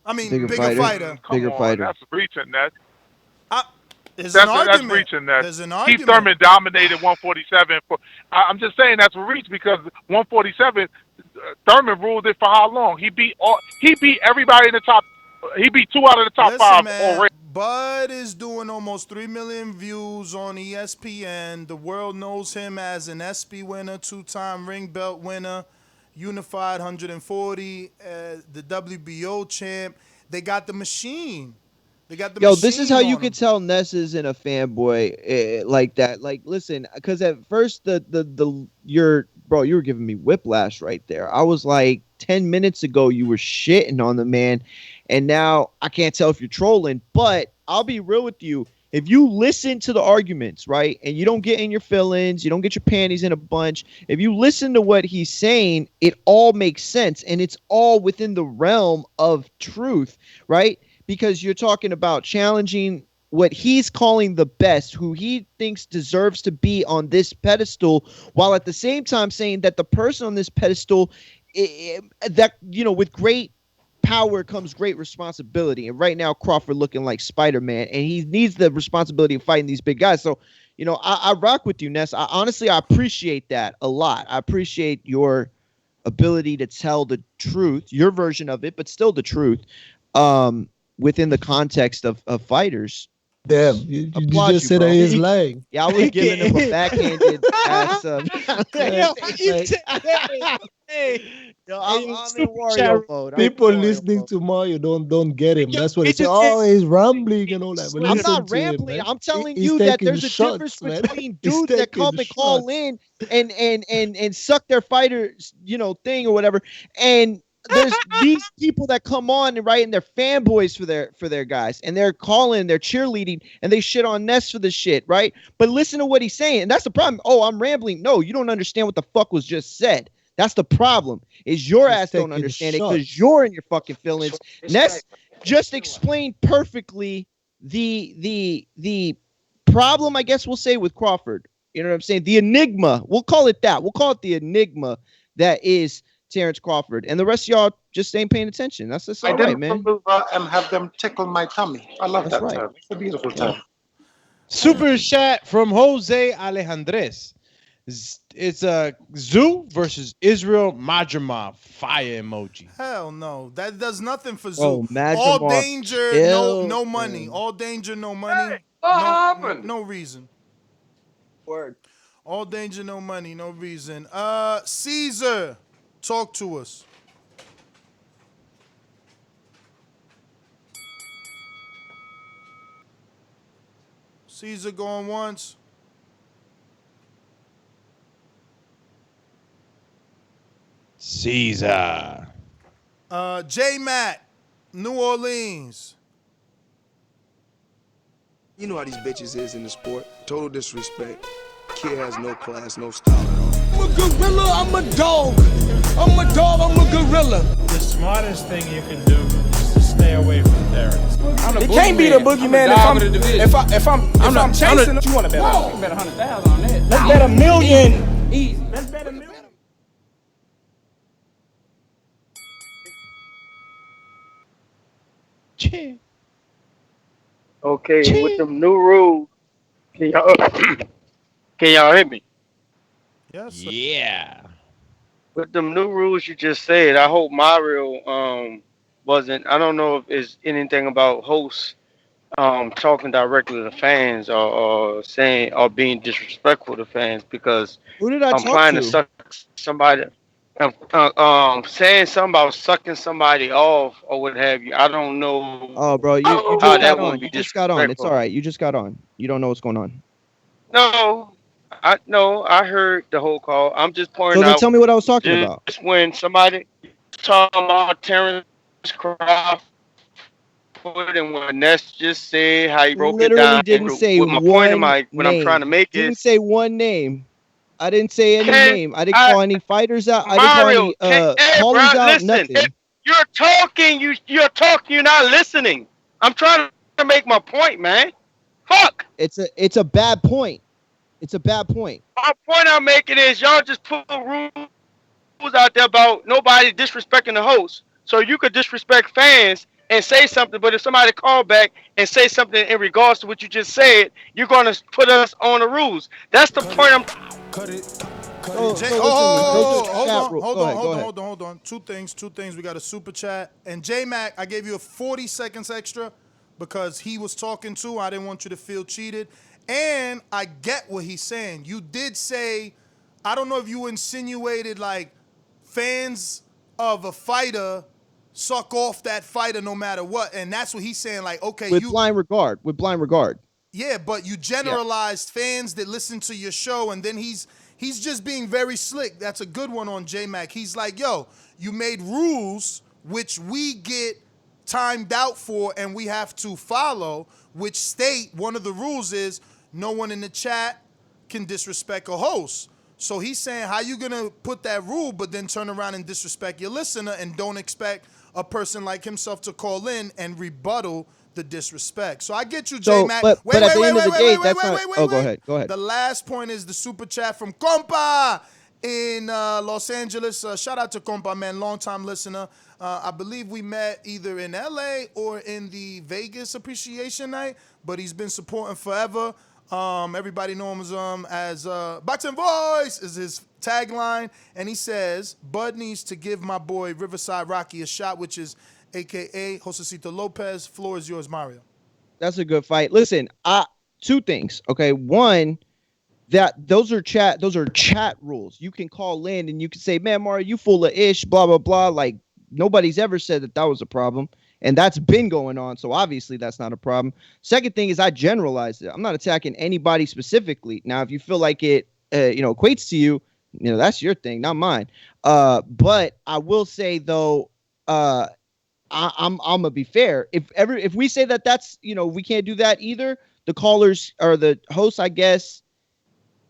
I mean, bigger fighter. Bigger fighter. That's reaching that. There's That's reaching that. There's an argument. Keith Thurman dominated 147. I'm just saying that's a reach because 147, Thurman ruled it for how long? He beat everybody in the top. He beat 2 out of the top 5 already. Bud is doing almost 3 million views on ESPN. The world knows him as an ESPY winner, 2-time ring belt winner, unified 140, the WBO champ. They got the machine. Yo, this is how you can tell Ness isn't a fanboy like that. Like, listen, because at first you were giving me whiplash right there. I was like, 10 minutes ago you were shitting on the man, and now I can't tell if you're trolling. But I'll be real with you. If you listen to the arguments, right, and you don't get in your feelings, you don't get your panties in a bunch, if you listen to what he's saying, it all makes sense, and it's all within the realm of truth, right? Because you're talking about challenging what he's calling the best, who he thinks deserves to be on this pedestal, while at the same time saying that the person on this pedestal, that, you know, with great power comes great responsibility. And right now, Crawford looking like Spider-Man, and he needs the responsibility of fighting these big guys. So, you know, I rock with you, Ness. I appreciate that a lot. I appreciate your ability to tell the truth, your version of it, but still the truth. Within the context of fighters. Damn, you just said that he's lying. Yeah, I was giving him a backhanded ass. I'm in Wario mode. People listening to Mario don't get him. That's what it's. Oh, he's rambling and all that. But I'm not rambling. I'm telling you that there's a difference between dudes that come and call in and suck their fighters, you know, thing or whatever, and there's these people that come on and and they're fanboys for their guys, and they're calling, they're cheerleading, and they shit on Ness for the shit, right? But listen to what he's saying, and that's the problem. Oh, I'm rambling. No, you don't understand what the fuck was just said. That's the problem. Is your ass don't understand it because you're in your fucking feelings. Ness just explained perfectly the problem, I guess we'll say, with Crawford. You know what I'm saying? The enigma. We'll call it that. We'll call it the enigma that is Terrence Crawford, and the rest of y'all just ain't paying attention. That's just all right, man. And have them tickle my tummy. I love that term. It's a beautiful term. Super chat from Jose Alejandres. It's Tszyu versus Israel Madrimov. Fire emoji. Hell no, that does nothing for Tszyu. Oh, all danger, no money. All danger, no money. Hey, what happened? No reason. Word. All danger, no money, no reason. Caesar. Talk to us. Caesar going once. Caesar. J Matt, New Orleans. You know how these bitches is in the sport. Total disrespect. Kid has no class, no style at all. I'm a gorilla, I'm a dog. I'm a dog, I'm a gorilla. The smartest thing you can do is to stay away from terrorists. It can't be the boogeyman if I'm chasing him. You want to bet? You bet 100,000 on that. Let's bet $1 million. Easy. Let's bet $1 million. Okay, with them new rules, can y'all hear me? Yes. Sir. Yeah. With them new rules you just said, I hope Mario wasn't. I don't know if it's anything about hosts talking directly to the fans or saying or being disrespectful to fans because Who did I I'm talk trying to to? suck somebody. Saying something about sucking somebody off or what have you. I don't know Oh, bro, you how just got that would on. be You just got on. It's all disrespectful. right. You just got on. You don't know what's going on. No, I heard the whole call. I'm just So pointing then out tell me what I was talking just about. when somebody talking about Terrence Crawford and what Ness just said, how he broke it Literally down. didn't say What my point of one my what I'm trying to name. make Didn't is say one name. I didn't say any can name. I didn't I call any fighters out. I didn't call Mario any can hey bro callers out. listen if Nothing. you're talking you're talking you're not listening. I'm trying to make my point, man. Fuck. It's a bad point. It's a bad point. My point I'm making is y'all just put rules out there about nobody disrespecting the host. So you could disrespect fans and say something, but if somebody call back and say something in regards to what you just said, you're gonna put us on the rules. That's the point I'm. Cut it. So Jay, listen, those are hold chat on, rules. hold Go on, ahead. hold Go on, ahead. hold on, hold on. Two things. We got a super chat. And J Mac, I gave you a 40 seconds extra because he was talking too. I didn't want you to feel cheated. And I get what he's saying. You did say, I don't know if you insinuated like fans of a fighter suck off that fighter no matter what. And that's what he's saying. Like, okay, With blind regard. With blind regard. yeah, but you generalized fans that listen to your show, and then he's just being very slick. That's a good one on J-Mac. He's like, yo, you made rules which we get timed out for and we have to follow, which state one of the rules is no one in the chat can disrespect a host. So he's saying, how you gonna put that rule but then turn around and disrespect your listener and don't expect a person like himself to call in and rebuttal the disrespect. So I get you, So, J-Mac. but at the end of the day, that's not. Oh, go ahead. Go ahead. The last point is the super chat from Compa in Los Angeles. Shout out to Compa, man, long-time listener. I believe we met either in LA or in the Vegas Appreciation Night, but he's been supporting forever. Everybody knows him as Boxing Voice is his tagline, and he says, Bud needs to give my boy Riverside Rocky a shot, which is a.k.a. Josecito Lopez. Floor is yours, Mario. That's a good fight. Listen, two things. Okay, one, that those are chat rules. You can call in and you can say, man, Mario, you full of ish, blah, blah, blah. Like, nobody's ever said that was a problem. And that's been going on. So obviously that's not a problem. Second thing is I generalized it. I'm not attacking anybody specifically. Now, if you feel like it, equates to you, that's your thing, not mine. But I will say though, I'm gonna be fair. If we say that's we can't do that either, the callers or the hosts, I guess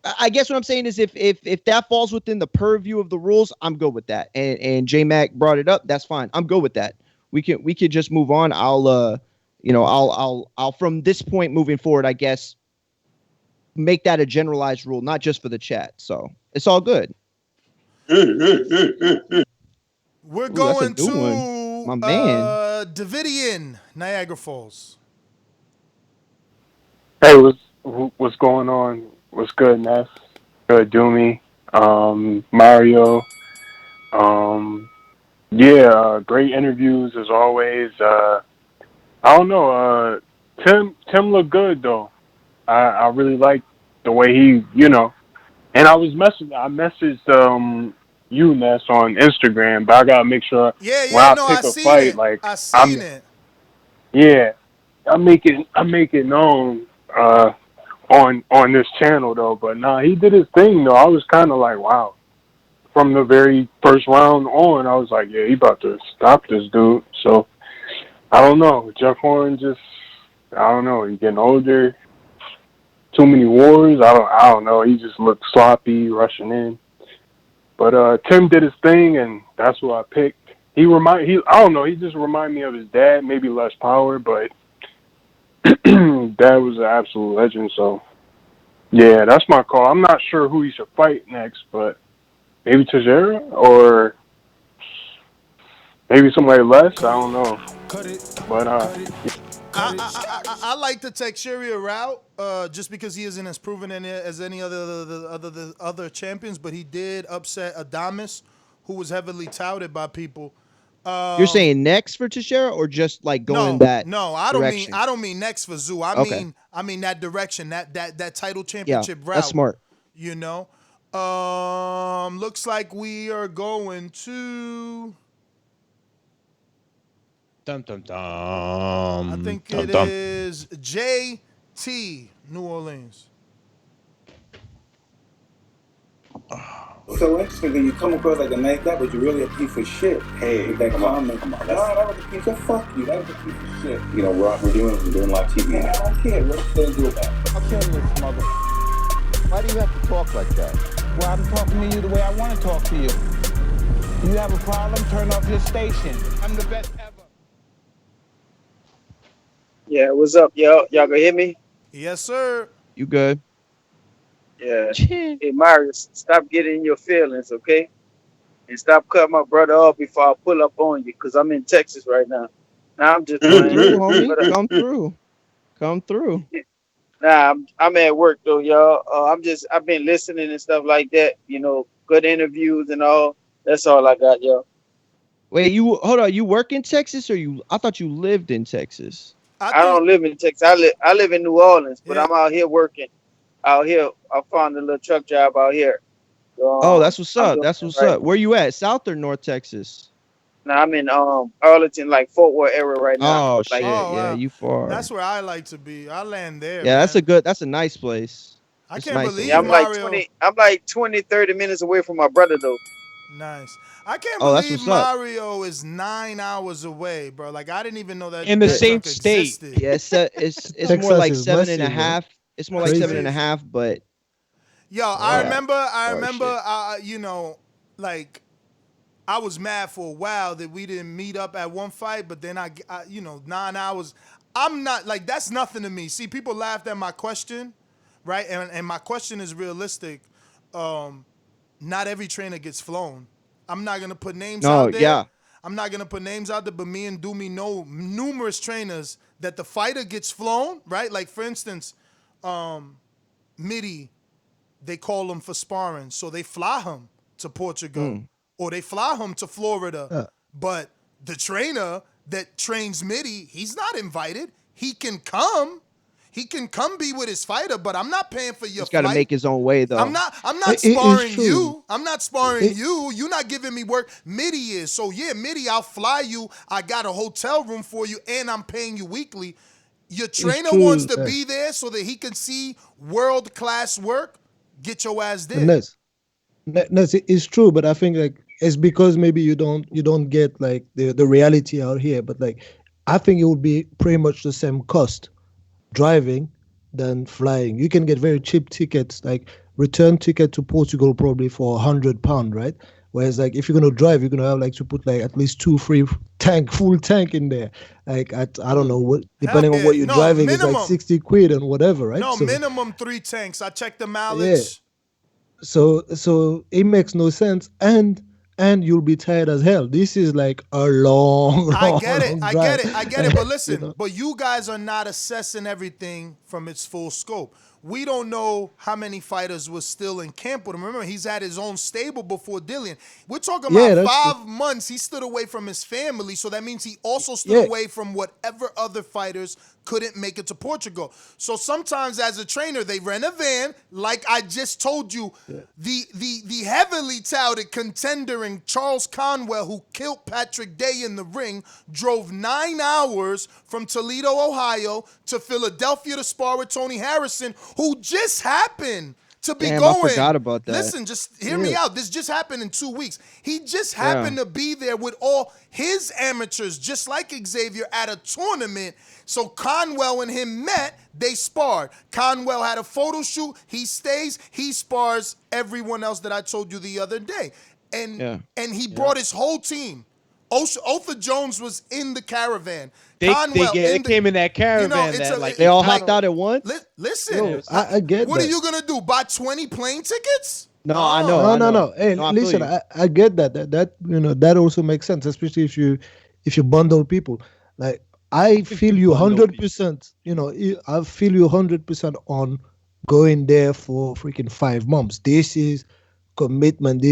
what I'm saying is if that falls within the purview of the rules, I'm good with that. And J Mac brought it up, that's fine. I'm good with that. We could just move on. I'll from this point moving forward, I guess, make that a generalized rule, not just for the chat. So it's all good. We're going to my man, Davidian, Niagara Falls. Hey, what's going on? What's good, Ness? Good, Doomy, Mario. Great interviews as always. I don't know. Tim looked good though. I really like the way he, And I messaged you, Ness, on Instagram, but I gotta make sure when I pick a fight, like I seen it. Yeah, I make it known on this channel though. But nah, he did his thing though. I was kind of like, wow. From the very first round on, I was like, yeah, he about to stop this dude. So I don't know. Jeff Horn I don't know. He's getting older. Too many wars. I don't know. He just looked sloppy rushing in. But Tim did his thing, and that's who I picked. I don't know. He just reminded me of his dad. Maybe less power, but Dad was an absolute legend. So yeah, that's my call. I'm not sure who he should fight next, but maybe Tszyu or maybe somebody less. I don't know. But I like the Tszyu route, just because he isn't as proven as any other champions, but he did upset Adames, who was heavily touted by people. You're saying next for Teixeira, or just like going that? No, I don't mean next for Tszyu. I mean that direction, that title championship route. That's smart. You know, looks like we are going to. Dum dum dum. I think it is JT New Orleans. So interesting that you come across like a nice guy, but you're really a piece of shit. Hey, with that comment. Come on. No, that was a piece of fuck you. That was a piece of shit. You know, we're doing live TV. Man, I don't care. What you gonna do about it? I'll kill this mother. Why do you have to talk like that? Well, I'm talking to you the way I want to talk to you. You have a problem? Turn off your station. I'm the best ever. Yeah, what's up, y'all? Y'all gonna hear me? Yes, sir. You good? Yeah. Hey, Marius, stop getting in your feelings, okay? And stop cutting my brother off before I pull up on you, because I'm in Texas right now. Now I'm just Come through, homie. Come through. Come through. Nah, I'm at work though, y'all. I've been listening and stuff like that. You know, good interviews and all. That's all I got, y'all. Wait, hold on. You work in Texas, or you? I thought you lived in Texas. I don't live in Texas. I live in New Orleans, but I'm out here working. Out here, I found a little truck job out here. So, that's what's up. That's what's up. Where you at? South or North Texas? Now I'm in Arlington, like Fort Worth area right now. Oh shit! Yeah, you far. That's where I like to be. I land there. Yeah, man. that's a nice place. I can't believe I'm Mario. like 20-30 minutes away from my brother though. Nice. I can't that's believe what's up. Mario is 9 hours away, bro. Like I didn't even know that. In the that same truck state. existed. Yeah, it's Texas more like is 7.5. massive, It's more like Crazy. 7.5, but Yo, I remember, you know, like I was mad for a while that we didn't meet up at one fight, but then I you know, 9 hours. I'm not like that's nothing to me. See, people laughed at my question, right? And my question is realistic. Not every trainer gets flown. I'm not gonna put names out there. Yeah. I'm not gonna put names out there, but me and Doomy know numerous trainers that the fighter gets flown, right? Like for instance, Mitty, they call him for sparring, so they fly him to Portugal or they fly him to Florida. But the trainer that trains Mitty, he's not invited. He can come. He can come be with his fighter, but I'm not paying for your he's got to make his own way though. I'm not sparring you. I'm not sparring you. You're not giving me work. Mitty is. So yeah, Mitty, I'll fly you. I got a hotel room for you, and I'm paying you weekly. Your trainer wants to be there so that he can see world-class work. Get your ass there. It's true, but I think like it's because maybe you don't get like the reality out here. But like I think it would be pretty much the same cost driving than flying. You can get very cheap tickets, like return ticket to Portugal probably for £100, right? Whereas like if you're gonna drive, you're gonna have like to put like at least 2 free full tank in there. Like I don't know what, depending on what you're driving, minimum. It's like 60 quid and whatever, right? No, so, minimum 3 tanks. I checked the mileage. Yeah. So it makes no sense, and you'll be tired as hell. This is like a long I get it. But listen, You know? but you guys are not assessing everything from its full scope. We don't know how many fighters were still in camp with him. Remember, he's had his own stable before Dillian. We're talking about 5 months. He stood away from his family, so that means he also stood away from whatever other fighters couldn't make it to Portugal. So sometimes as a trainer, they rent a van, like I just told you. The heavily touted contender in Charles Conwell, who killed Patrick Day in the ring, drove 9 hours from Toledo, Ohio to Philadelphia to spar with Tony Harrison, who just happened to be going. I forgot about that. Listen, just hear me out. This just happened in 2 weeks. He just happened to be there with all his amateurs, just like Xavier, at a tournament. So Conwell and him met, they sparred. Conwell had a photo shoot. He stays, he spars everyone else that I told you the other day. And he brought his whole team. Otha Jones was in the caravan. They came in that caravan. They all hopped out at once. Listen, I get what that. are you gonna do? Buy 20 plane tickets? No, I know. No. Hey, listen, I get that. That also makes sense, especially if you bundle people. Like I feel you Bundle 100%. I feel you 100% on going there for freaking 5 months. This is commitment.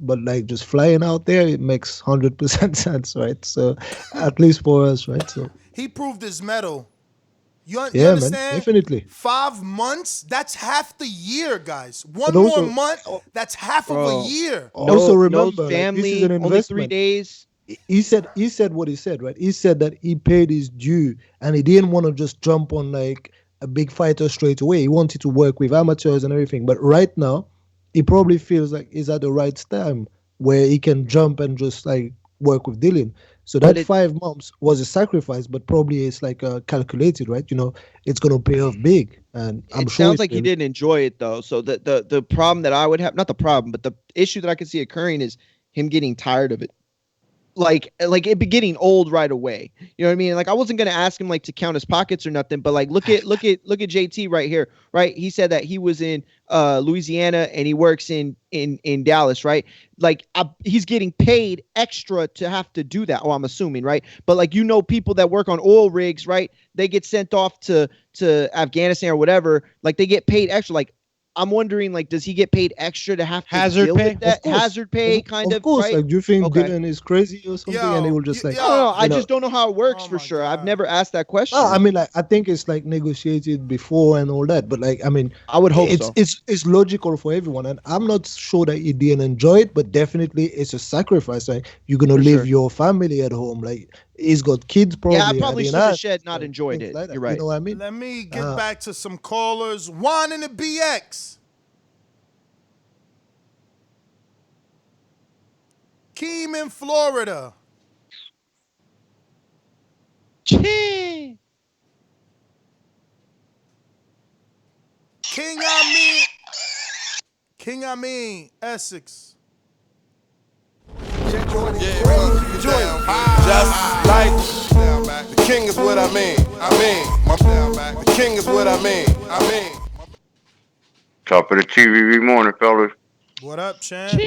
But like just flying out there, it makes 100% sense, right? So at least for us, right? So He proved his mettle. You yeah, man, understand? definitely. 5 months? That's half the year, guys. But One more also, month, that's half of a year. also No remember, like, this is family, an only 3 investment. days. He said what he said, right? He said that he paid his due and he didn't want to just jump on like a big fighter straight away. He wanted to work with amateurs and everything. But right now, he probably feels like he's at the right time where he can jump and just like work with Dylan. So that 5 months was a sacrifice, but probably it's like calculated, right? It's gonna pay off big, and I'm It sure sounds it like he will. didn't enjoy it though. So the problem that I would have, not the problem, but the issue that I could see occurring is him getting tired of it. Like it be getting old right away. You know what I mean? Like I wasn't gonna ask him like to count his pockets or nothing, but like look at JT right here, right? He said that he was in Louisiana and he works in Dallas, right? Like he's getting paid extra to have to do that. Oh, I'm assuming, right? But like people that work on oil rigs, right? They get sent off to Afghanistan or whatever. Like they get paid extra. Like I'm wondering, like, does he get paid extra to have to Hazard deal pay? with that? Of course. Hazard pay, kind of, Of course, right? like, do you think Okay. Dylan is crazy or something? And he will just like, I don't know. I you know- just don't know how it works for sure. I've never asked that question. No, I mean, like, I think it's like negotiated before and all that. But like, I mean, I would hope it's so. it's logical for everyone, and I'm not sure that he didn't enjoy it, but definitely it's a sacrifice. Like, you're gonna For leave sure. your family at home. Like, he's got kids probably. Yeah, I at probably the should have end, shed not enjoyed things it. like that. You're right. You know what I mean? Let me get back to some callers. Juan in the BX. Keem in Florida. Chee. King Amin, Essex. Just like the king is what I mean. The king is what I mean. Top of the TVV morning, fellas. What up, champ?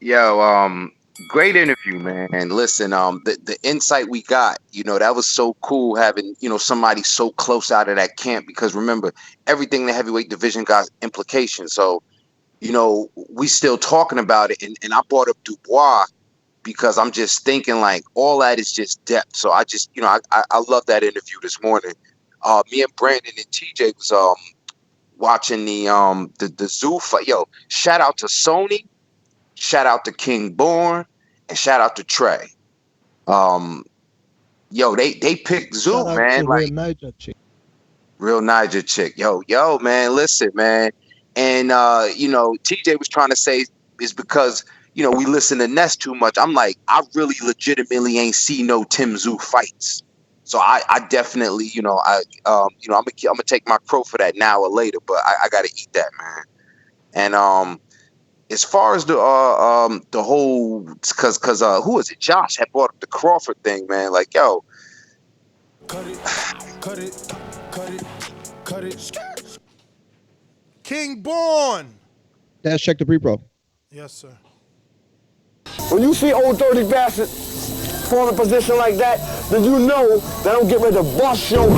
Yo, great interview, man. And listen, the insight we got, that was so cool having, somebody so close out of that camp, because remember, everything in the heavyweight division got implications. So, we still talking about it. And I brought up Dubois because I'm just thinking like all that is just depth. So I just, I love that interview this morning. Me and Brandon and TJ was watching the Zoo fight. Yo, shout out to Sony. Shout out to King Born and shout out to Trey. Yo, they picked Zoo, Shout out man. to Like Real Niger chick. real Niger chick. Yo, man, listen, man. And TJ was trying to say is because, we listen to Ness too much. I'm like, I really legitimately ain't see no Tim Zoo fights. So I definitely, I'm gonna take my crow for that now or later, but I gotta eat that, man. And as far as the whole, because who was it? Josh had brought up the Crawford thing, man. Like, yo, Cut it. King Born. Let's check the pre-pro. Yes, sir. When you see old dirty bastard fall in a position like that, then you know that I'm getting ready to bust your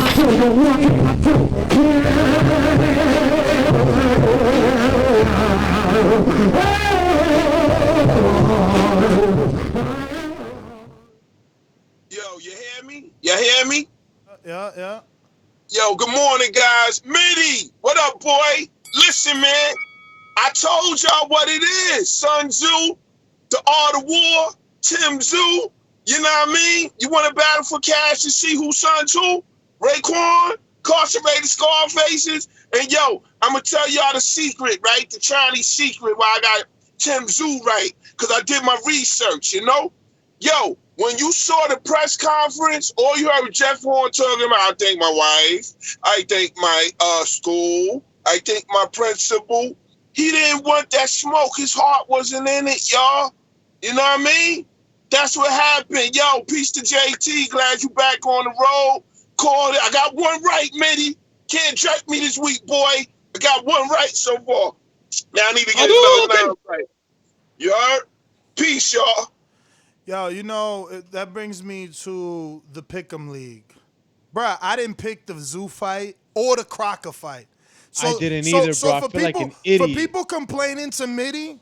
Yo, you hear me? You hear me? Yeah. Yo, good morning, guys. Mitty, what up, boy? Listen, man, I told y'all what it is. Sun Tzu, the art of war, Tim Tzu. You know what I mean? You want to battle for cash to see who's Sun Tzu? Raekwon, incarcerated scar faces. And yo, I'm going to tell y'all the secret, right? The Chinese secret why I got Tim Tzu right. Because I did my research, Yo, when you saw the press conference, all you heard was Jeff Horn talking about, I thank my wife, I thank my school, I thank my principal. He didn't want that smoke. His heart wasn't in it, y'all. You know what I mean? That's what happened. Yo, peace to JT. Glad you back on the road. Called it. I got one right, Mitty. Can't drag me this week, boy. I got one right so far. Now I need to get another 9 right. You heard? Peace, y'all. Yo, that brings me to the Pick'em League. Bruh, I didn't pick the Tszyu fight or the Crocker fight. So, I didn't either, so bro. I for feel people, like an idiot. For people complaining to Mitty,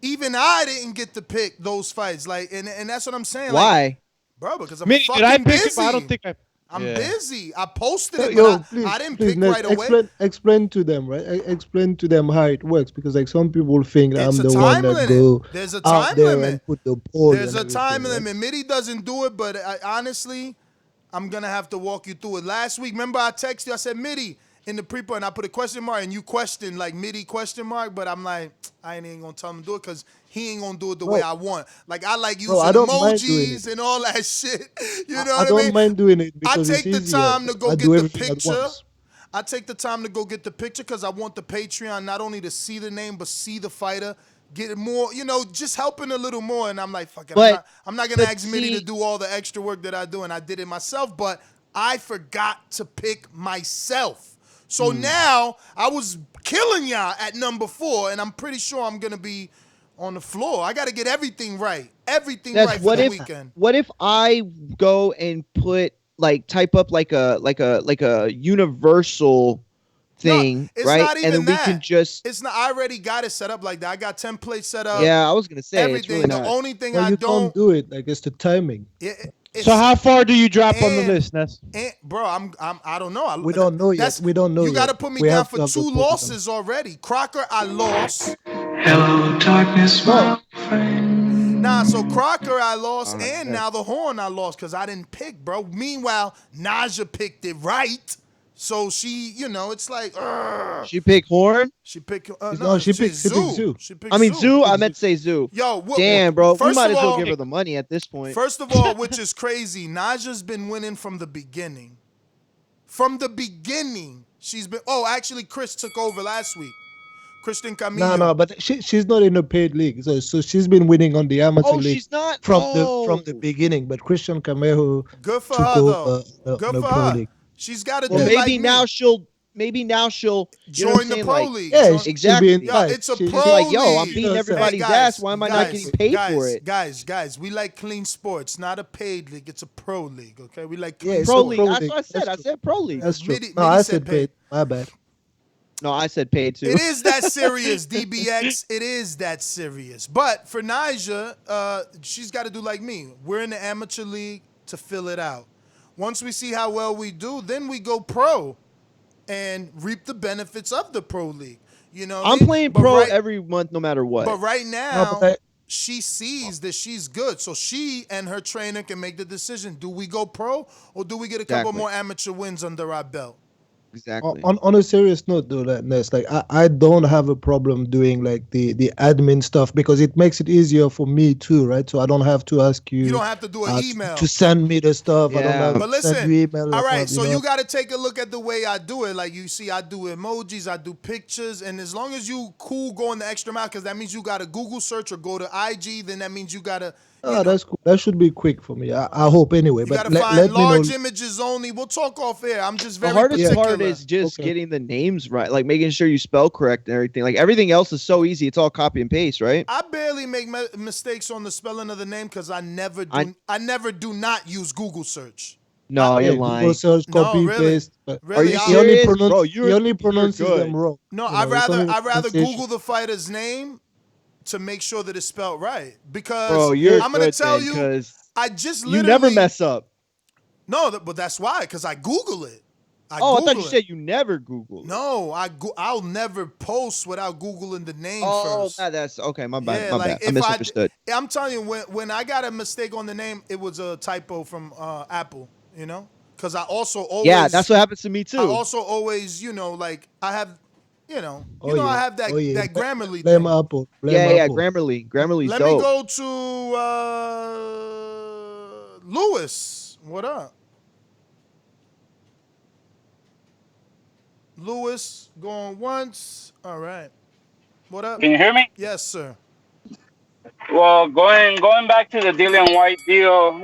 even I didn't get to pick those fights. Like, and that's what I'm saying. Why? Like, bro, because I'm Mitty, fucking did I pick busy. him? I don't think I. I'm Yeah. busy. I posted it, Yo, but please, I didn't please, pick Ness, right away. explain to them, right? Explain to them how it works, because like some people think that It's I'm a the one time that limit. go There's a out time there limit. and put the poll. There's and a time everything, limit. Mitty doesn't do it, but honestly, I'm gonna have to walk you through it. Last week, remember I texted you. I said Mitty in the pre-poll, and I put a question mark, and you questioned like Mitty question mark, but I'm like, I ain't gonna tell him to do it because he ain't gonna do it the way I want. Like I like using I don't mind doing emojis and all that shit. You know I what I don't mean? mind doing it I because it's take the easier. time to go I get do the everything at picture. once. I take the time to go get the picture because I want the Patreon not only to see the name but see the fighter, get it more, just helping a little more. And I'm like, fuck it, I'm not gonna ask Mitty to do all the extra work that I do, and I did it myself. But I forgot to pick myself. So now I was killing y'all at number 4, and I'm pretty sure I'm gonna be on the floor. I got to get everything right, right for the weekend. What if I go and type up like a universal thing, it's right? not even and then that. we can just. It's not. I already got it set up like that. I got templates set up. Yeah, I was gonna say everything. it's really not. The only thing Well, I you don't can't do it. Like it's the timing. So how far do you drop on the list, Ness? Bro, I don't know. We don't know yet. We don't know You yet. got to put me We down have to for have the 2 poll. losses already. Crocker, I lost. Hello, darkness, my friend. Nah, so Crocker, I lost, and now the Horn, I lost because I didn't pick, bro. Meanwhile, Naja picked it right. So she, it's like, She picked Horn. She picked. She picked Tszyu. Tszyu. I meant to say Tszyu. Yo, damn, bro. We first might of as well all- give her the money at this point. First of all, which is crazy, Naja's been winning from the beginning. From the beginning, she's been. Oh, actually, Chris took over last week. Christian Camillo. No, but she's not in a paid league, so she's been winning on the amateur league. She's not from the beginning. But Christian Camillo Good for took her over though. Good the for pro her. league. She's got to do Well, like maybe me. now she'll. Maybe now she'll Join the pro league. Yeah, exactly. She'll be in It's a She's pro like, yo, I'm league. beating everybody's Hey, ass. Why am I not getting paid for it? Guys, we like clean sports, not a paid league. It's a pro league, okay? We like clean Yeah, Pro so league. pro That's league. what I said. I said pro league. That's true. Mitty No, I said said paid. My bad. No, I said paid too. It is that serious, DBX. It is that serious. But for Nyjah, she's got to do like me. We're in the amateur league to fill it out. Once we see how well we do, then we go pro and reap the benefits of the pro league. You know, I'm playing pro every month, no matter what. But right now, No, she sees that she's good, so she and her trainer can make the decision: do we go pro or do we get a couple Exactly. more amateur wins under our belt? Exactly. On a serious note, though, Ness, like I don't have a problem doing like the admin stuff because it makes it easier for me too, right? So I don't have to ask you. You don't have to do an email to send me the stuff. I don't have But to listen, send you email. all right, so know? you got to take a look at the way I do it. Like you see, I do emojis, I do pictures, and as long as you cool going the extra mile, because that means you got to Google search or go to IG, then that means you got to. That's cool. That should be quick for me. I hope anyway. You But gotta let find me know. large images only. We'll talk off air. I'm just The very hardest particular. part is just getting the names right, like making sure you spell correct and everything. Like everything else is so easy; it's all copy and paste, right? I barely make mistakes on the spelling of the name because I never do not use Google search. No, you're lying. Google search, copy, really. paste. But Really, he only serious? pronounce- Bro, he only pronounces good. them wrong. No, You know, I'd it's only rather the pronunciation. Google the fighter's name to make sure that it's spelled right. Because Bro, you're I'm gonna good tell then, you, 'cause I just you literally never mess up. No, but that's why, because I Google it. I thought you Google it. said you never Google. No, I'll never post without Googling the name first. That's okay. My bad. Yeah, my like bad. I misunderstood. I'm telling you, when I got a mistake on the name, it was a typo from Apple. You know, because I also always that's what happens to me too. I also always, like I have, I have that that Grammarly Blame thing. Apple. Blame yeah, Apple. Grammarly. Grammarly's Let dope. me go to Lewis. What up? Lewis going once. All right. What up? Can you hear me? Yes, sir. Well, going back to the Dillian White deal,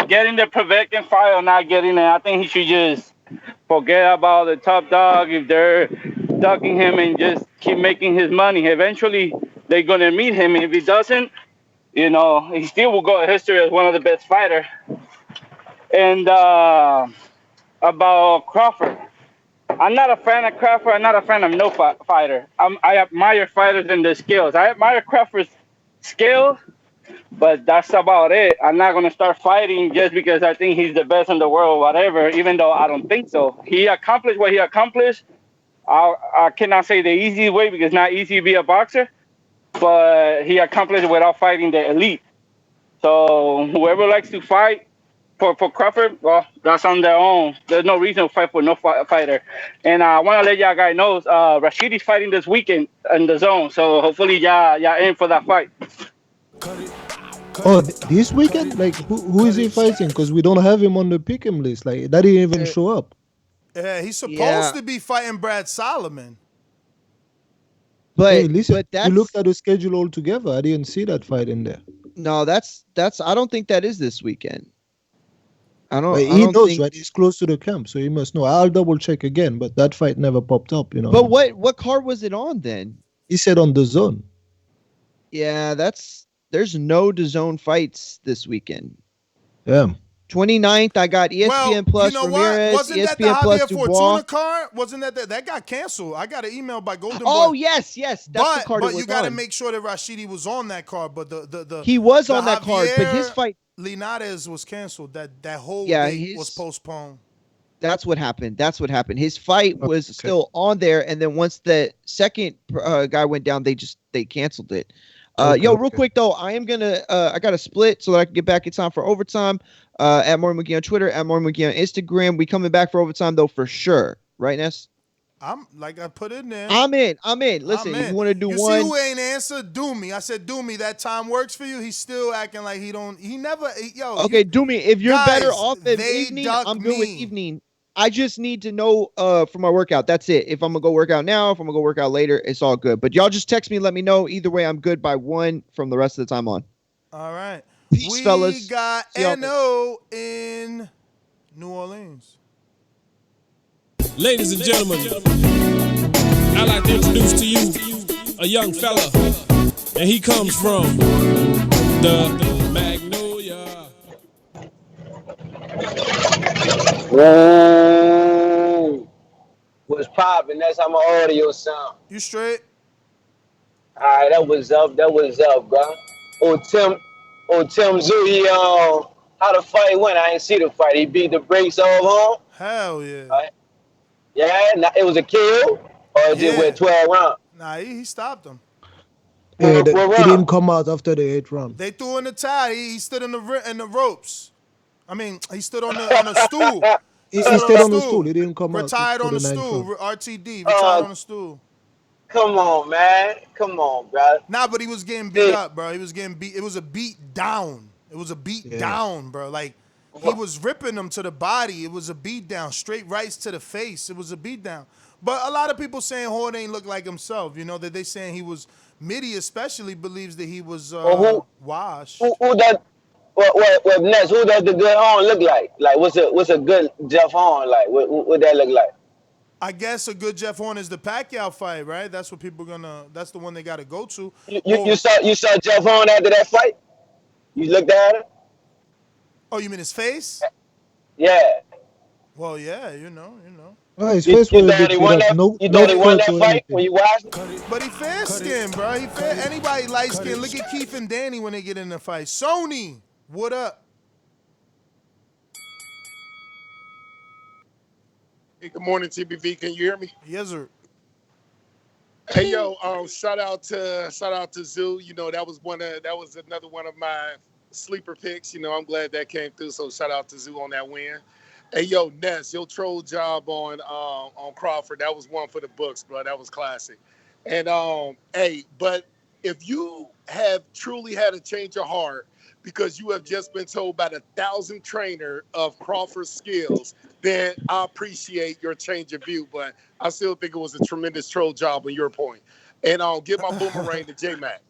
getting the Povetkin fight or not getting it, I think he should just forget about the top dog if they're ducking him and just keep making his money. Eventually, they're gonna meet him. If he doesn't, You know, he still will go in history as one of the best fighters. And about Crawford, I'm not a fan of Crawford. I'm not a fan of no fighter. I admire fighters and their skills. I admire Crawford's skills, but that's about it. I'm not going to start fighting just because I think he's the best in the world, whatever, even though I don't think so. He accomplished what he accomplished. I cannot say the easy way because it's not easy to be a boxer, but he accomplished it without fighting the elite. So whoever likes to fight for Crawford, well, that's on their own. There's no reason to fight for no fighter. And I want to let y'all guys know, Rashidi's fighting this weekend in the zone. So hopefully y'all aim for that fight. Oh, this weekend? Like, who is he fighting? Because we don't have him on the pick'em list. Like, that didn't even show up. Yeah, he's supposed to be fighting Brad Solomon. But hey, listen, but that's, you looked at the schedule altogether. I didn't see that fight in there. No, that's. I don't think that is this weekend. I don't. But I he don't knows, think... right? He's close to the camp, so he must know. I'll double check again, but that fight never popped up, you know. But what card was it on then? He said on the zone. Yeah, there's no DAZN fights this weekend. Yeah. 29th, I got ESPN Plus Ramirez, Wasn't ESPN that the Plus Javier Dubois. Fortuna card? Wasn't that got canceled? I got an email by Golden Boy. Oh yes, that's the card. But you got to make sure that Rashidi was on that card. But he was the on that card, but his fight Linares was canceled. That whole date was postponed. That's what happened. His fight was still on there, and then once the second guy went down, they canceled it. Real quick though, I am gonna I got to split so that I can get back in time for overtime. At Morgan McGee on Twitter, at Morgan McGee on Instagram. We coming back for overtime though for sure, right, Ness? I'm like I put in there. I'm in. Listen, if you want to do you one. See who ain't answered? Do me. I said, do me. That time works for you. He's still acting like he don't. He never. Okay, do me. If you're guys, better off than evening, I'm good with evening. I just need to know for my workout. That's it. If I'm gonna go work out now, if I'm gonna go work out later, it's all good. But y'all just text me, let me know. Either way, I'm good by 1 from the rest of the time on. All right. Peace, fellas. We got NO in New Orleans. Ladies and gentlemen, I'd like to introduce to you a young fella, and he comes from the Magnolia. Whoa. What's poppin'? That's how my audio sound. You straight? Alright, that was up, bro. Tim Tszyu, he how the fight went? I ain't see the fight. He beat the brakes off him. Hell yeah. Right. Yeah, it was a kill, or it just went 12 rounds. Nah, he stopped him. Yeah, he didn't come out after the 8th round. They threw in the towel. He stood in the ropes. I mean, he stood on the stool. He stayed on the stool. He didn't come out. Retired on the stool. RTD. Retired on the stool. Come on, man. Come on, bro. Nah, but he was getting beat up, bro. He was getting beat. It was a beat down. It was a beat down, bro. Like, he was ripping them to the body. It was a beat down. Straight rights to the face. It was a beat down. But a lot of people saying Horde ain't look like himself. You know, that they saying he was, Mitty especially believes that he was washed. Who that? What next? Who does the good Horn look like? Like, what's a good Jeff Horn like? What that look like? I guess a good Jeff Horn is the Pacquiao fight, right? That's what people that's the one they got to go to. You saw Jeff Horn after that fight? You looked at him? Oh, you mean his face? Yeah. Well, yeah, you know. Oh, his face was a bit. You thought he won that fight when you watched? But he fair skinned, bro. He fair. Anybody light skinned. Look at Keith and Danny when they get in the fight. Sony, what up? Hey, good morning, TBV. Can you hear me? Yes, sir. Hey, yo, shout out to Tszyu. You know, that was another one of my sleeper picks. You know, I'm glad that came through. So shout out to Tszyu on that win. Hey, yo, Ness, your troll job on Crawford, that was one for the books, bro. That was classic. And hey, but if you have truly had a change of heart because you have just been told by the 1,000th trainer of Crawford's skills, then I appreciate your change of view. But I still think it was a tremendous troll job on your point. And give my boomerang to J-Mac.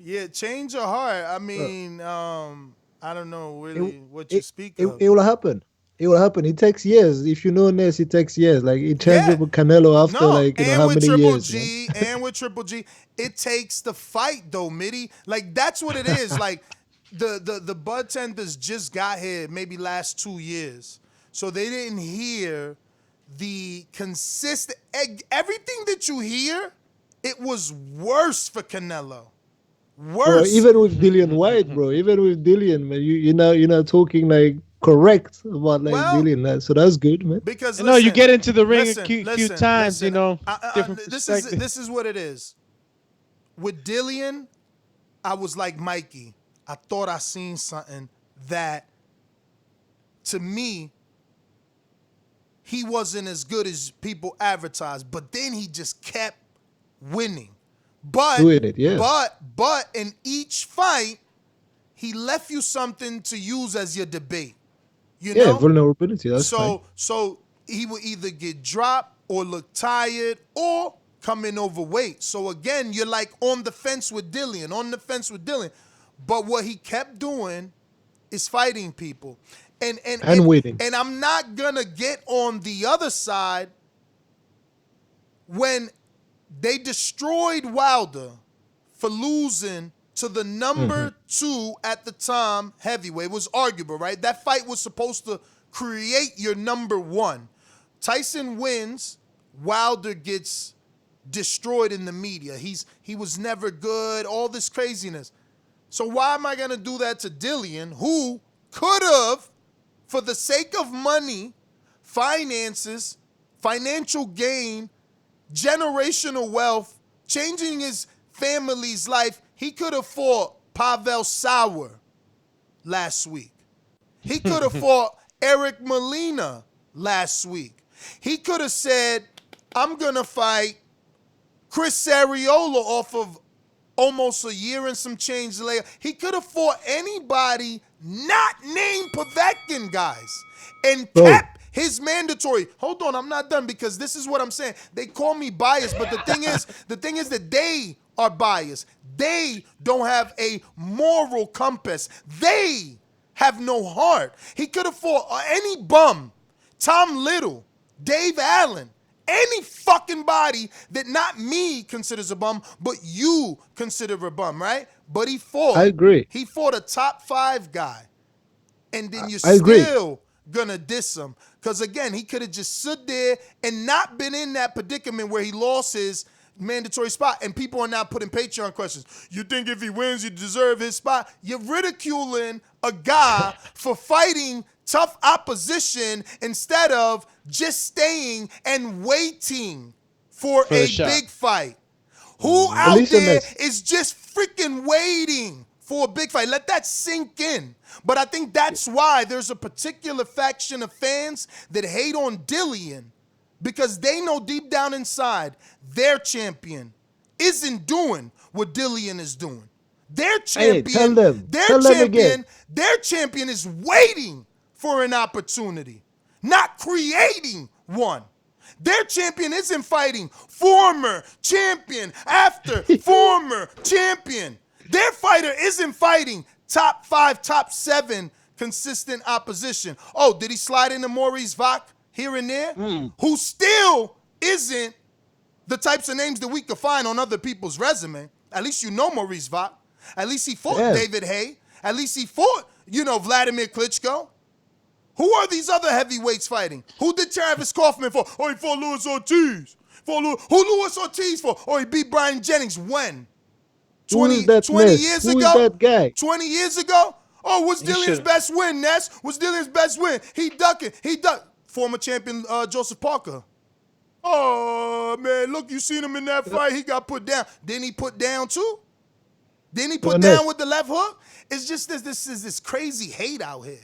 Yeah, change of heart. I mean, I don't know really what you speak of. It will happen. It will happen. It takes years. If you know Ness, it takes years. Like it changed Yeah. with Canelo after No, how with many Triple years, man? G, and with Triple G, it takes the fight though, Mitty. Like that's what it is. Like the bud tenders just got here maybe last 2 years, so they didn't hear the consistent everything that you hear. It was worse for Canelo. Bro, Worse. even with Dillian White, bro, even with Dillian, man, you're not talking like correct about like Dillian. So that's good, man. Because No, you get into the ring listen, a few listen, times, listen. different This perspectives. is what it is. With Dillian, I was like Mikey. I thought I seen something that, to me, he wasn't as good as people advertised. But then he just kept winning. But Doing it, yeah. but in each fight, he left you something to use as your debate. You Yeah, know? vulnerability. That's fine. So he would either get dropped or look tired or come in overweight. So again, you're like on the fence with Dillian. But what he kept doing is fighting people. And winning. And I'm not gonna get on the other side when they destroyed Wilder for losing to the number 2 at the time heavyweight. It was arguable, right? That fight was supposed to create your number 1. Tyson wins, Wilder gets destroyed in the media. He was never good, all this craziness. So why am I gonna do that to Dillian, who could have, for the sake of money, finances, financial gain, generational wealth, changing his family's life, he could have fought Pavel Sauer last week. He could have fought Eric Molina last week. He could have said, I'm going to fight Chris Arreola off of almost a year and some change later. He could have fought anybody not named Povetkin, guys, and kept his mandatory. Hold on, I'm not done, because this is what I'm saying. They call me biased, but the thing is that they are biased. They don't have a moral compass. They have no heart. He could have fought any bum, Tom Little, Dave Allen, any fucking body that not me considers a bum, but you consider a bum, right? But he fought. I agree. He fought a top 5 guy. And then you're I agree. still gonna diss him. Because again, he could have just stood there and not been in that predicament where he lost his mandatory spot. And people are now putting Patreon questions. You think if he wins, you deserve his spot? You're ridiculing a guy for fighting tough opposition instead of just staying and waiting for a big fight. Who out there is just freaking waiting for a big fight? Let that sink in. But I think that's why there's a particular faction of fans that hate on Dillian, because they know deep down inside their champion isn't doing what Dillian is doing. Their champion, their champion is waiting for an opportunity, not creating one. Their champion isn't fighting former champion after former champion. Their fighter isn't fighting top 5, top 7 consistent opposition. Oh, did he slide into Maurice Vach here and there? Who still isn't the types of names that we could find on other people's resume. At least you know Maurice Vach. At least he fought David Haye. At least he fought, Vladimir Klitschko. Who are these other heavyweights fighting? Who did Travis Kaufman for? Oh, he fought Luis Ortiz. Who Luis Ortiz for? Oh, he beat Brian Jennings when? 20 years Who ago? is that guy? 20 years ago? Oh, what's Dillian's best win, Ness? What's Dillian's best win? He ducked. Former champion Joseph Parker. Oh, man, look, you seen him in that fight. He got put down. Didn't he put down too? Didn't he put down with the left hook? It's just this crazy hate out here.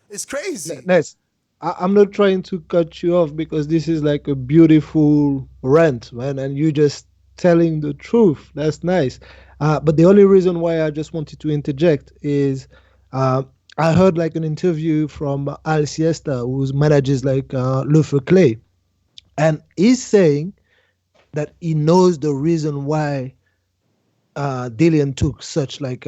It's crazy. Ness, I'm not trying to cut you off because this is like a beautiful rant, man, and you just telling the truth. That's nice. But the only reason why I just wanted to interject is I heard like an interview from Al Siesta, who manages like Luther Clay. And he's saying that he knows the reason why Dillian took such like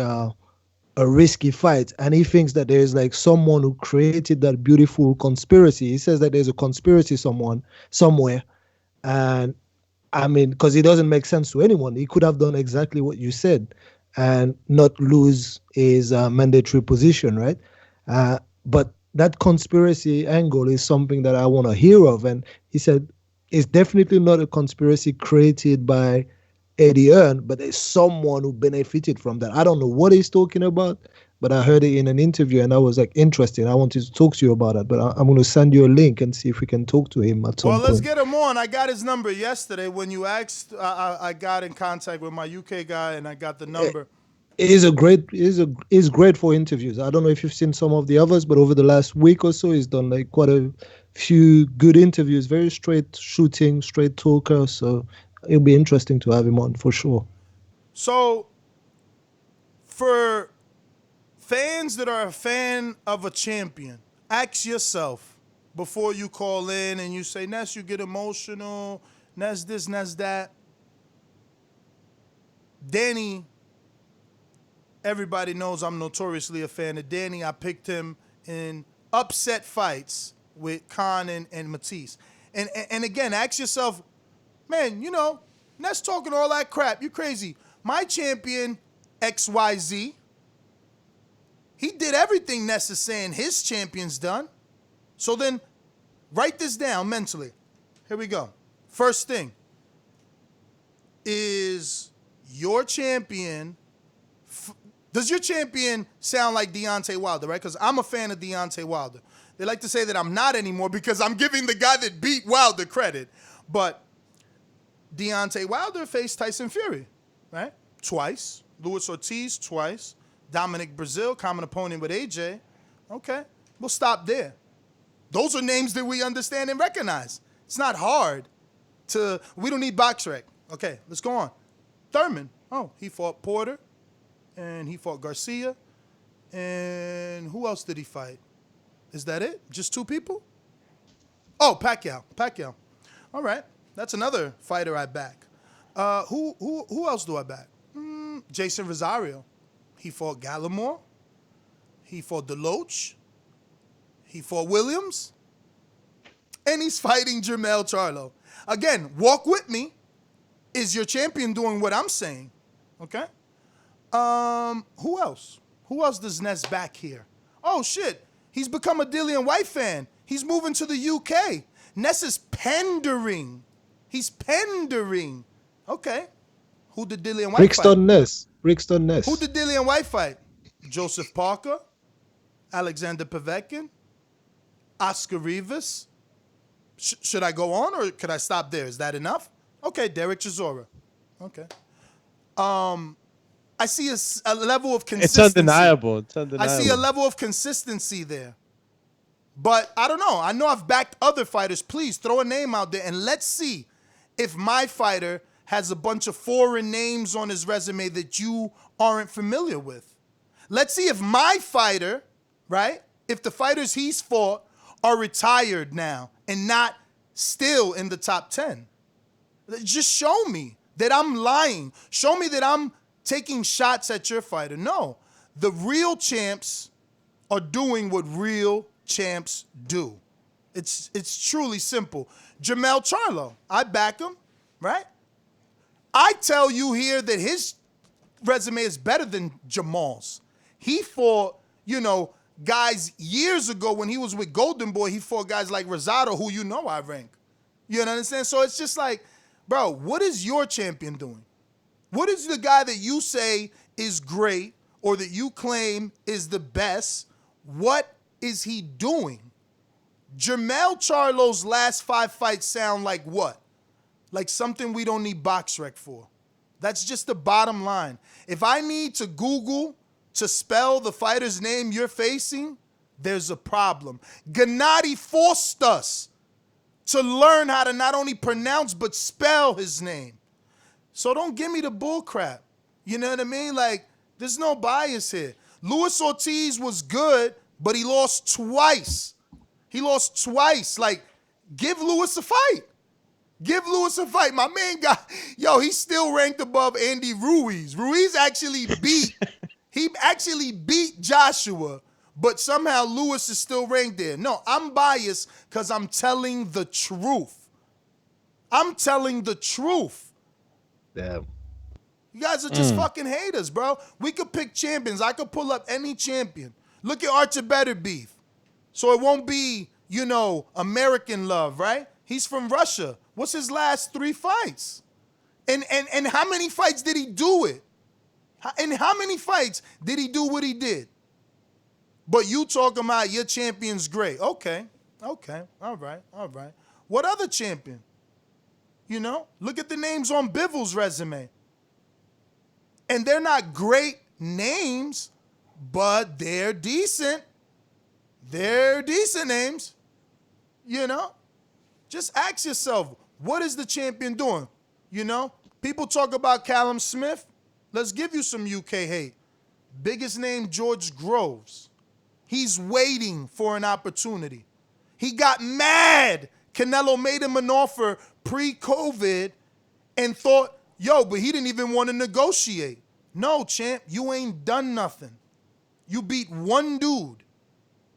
a risky fight, and he thinks that there's like someone who created that beautiful conspiracy. He says that there's a conspiracy somewhere, and I mean, because it doesn't make sense to anyone. He could have done exactly what you said and not lose his mandatory position, right? But that conspiracy angle is something that I want to hear of. And he said it's definitely not a conspiracy created by Eddie Earn, but there's someone who benefited from that. I don't know what he's talking about, but I heard it in an interview and I was like, interesting. I wanted to talk to you about it, but I'm going to send you a link and see if we can talk to him at some point. Well, let's get him on. I got his number yesterday. When you asked, I got in contact with my UK guy and I got the number. He's great for interviews. I don't know if you've seen some of the others, but over the last week or so, he's done like quite a few good interviews. Very straight shooting, straight talker. So it'll be interesting to have him on for sure. So, for fans that are a fan of a champion, ask yourself before you call in and you say, Ness, you get emotional, Ness this, Ness that. Danny, everybody knows I'm notoriously a fan of Danny. I picked him in upset fights with Khan and Matisse. And again, ask yourself, man, you know, Ness talking all that crap. You crazy. My champion, XYZ, he did everything Ness is saying his champion's done. So then, write this down mentally. Here we go. First thing, is your champion... Does your champion sound like Deontay Wilder, right? Because I'm a fan of Deontay Wilder. They like to say that I'm not anymore because I'm giving the guy that beat Wilder credit. But Deontay Wilder faced Tyson Fury, right? Twice. Luis Ortiz, twice. Dominic Brazil, common opponent with AJ. Okay, we'll stop there. Those are names that we understand and recognize. It's not hard to, we don't need box rec. Okay, let's go on. Thurman, oh, he fought Porter. And he fought Garcia. And who else did he fight? Is that it? Just two people? Oh, Pacquiao. All right. That's another fighter I back. Who else do I back? Jason Rosario. He fought Gallimore. He fought Deloach. He fought Williams. And he's fighting Jermell Charlo. Again, walk with me. Is your champion doing what I'm saying? Okay? Who else? Who else does Ness back here? Oh, shit. He's become a Dillian White fan. He's moving to the UK. Ness is pandering. He's pandering. Okay. Who did Dillian White fight? Brixton Ness. Who did Dillian White fight? Joseph Parker, Alexander Povetkin, Oscar Rivas. Should I go on or could I stop there? Is that enough? Okay, Derek Chisora. Okay. I see a level of consistency. It's undeniable. I see a level of consistency there. But I don't know. I know I've backed other fighters. Please throw a name out there and let's see if my fighter has a bunch of foreign names on his resume that you aren't familiar with. Let's see if my fighter, right, if the fighters he's fought are retired now and not still in the top 10. Just show me that I'm lying. Show me that I'm taking shots at your fighter. No, the real champs are doing what real champs do. It's truly simple. Jermell Charlo, I back him, right? I tell you here that his resume is better than Jamal's. He fought, guys years ago when he was with Golden Boy, he fought guys like Rosado, who I rank. You understand? So it's just like, bro, what is your champion doing? What is the guy that you say is great or that you claim is the best? What is he doing? Jermell Charlo's last 5 fights sound like what? Like something we don't need box rec for. That's just the bottom line. If I need to Google to spell the fighter's name you're facing, there's a problem. Gennady forced us to learn how to not only pronounce but spell his name. So don't give me the bull crap. You know what I mean? Like, there's no bias here. Luis Ortiz was good, but he lost twice. Like, give Luis a fight. My man he's still ranked above Andy Ruiz. Ruiz actually beat He actually beat Joshua, but somehow Lewis is still ranked there. No, I'm biased because I'm telling the truth. I'm telling the truth. Damn. You guys are just fucking haters, bro. We could pick champions. I could pull up any champion. Look at Archer Better Beef. So it won't be, American love, right? He's from Russia. What's his last 3 fights? And how many fights did he do it? And how many fights did he do what he did? But you talking about your champion's great. Okay. All right. What other champion? Look at the names on Bivol's resume. And they're not great names, but they're decent. They're decent names. Just ask yourself, what is the champion doing? People talk about Callum Smith. Let's give you some UK hate. Biggest name, George Groves. He's waiting for an opportunity. He got mad. Canelo made him an offer pre-COVID and thought, but he didn't even want to negotiate. No, champ, you ain't done nothing. You beat one dude.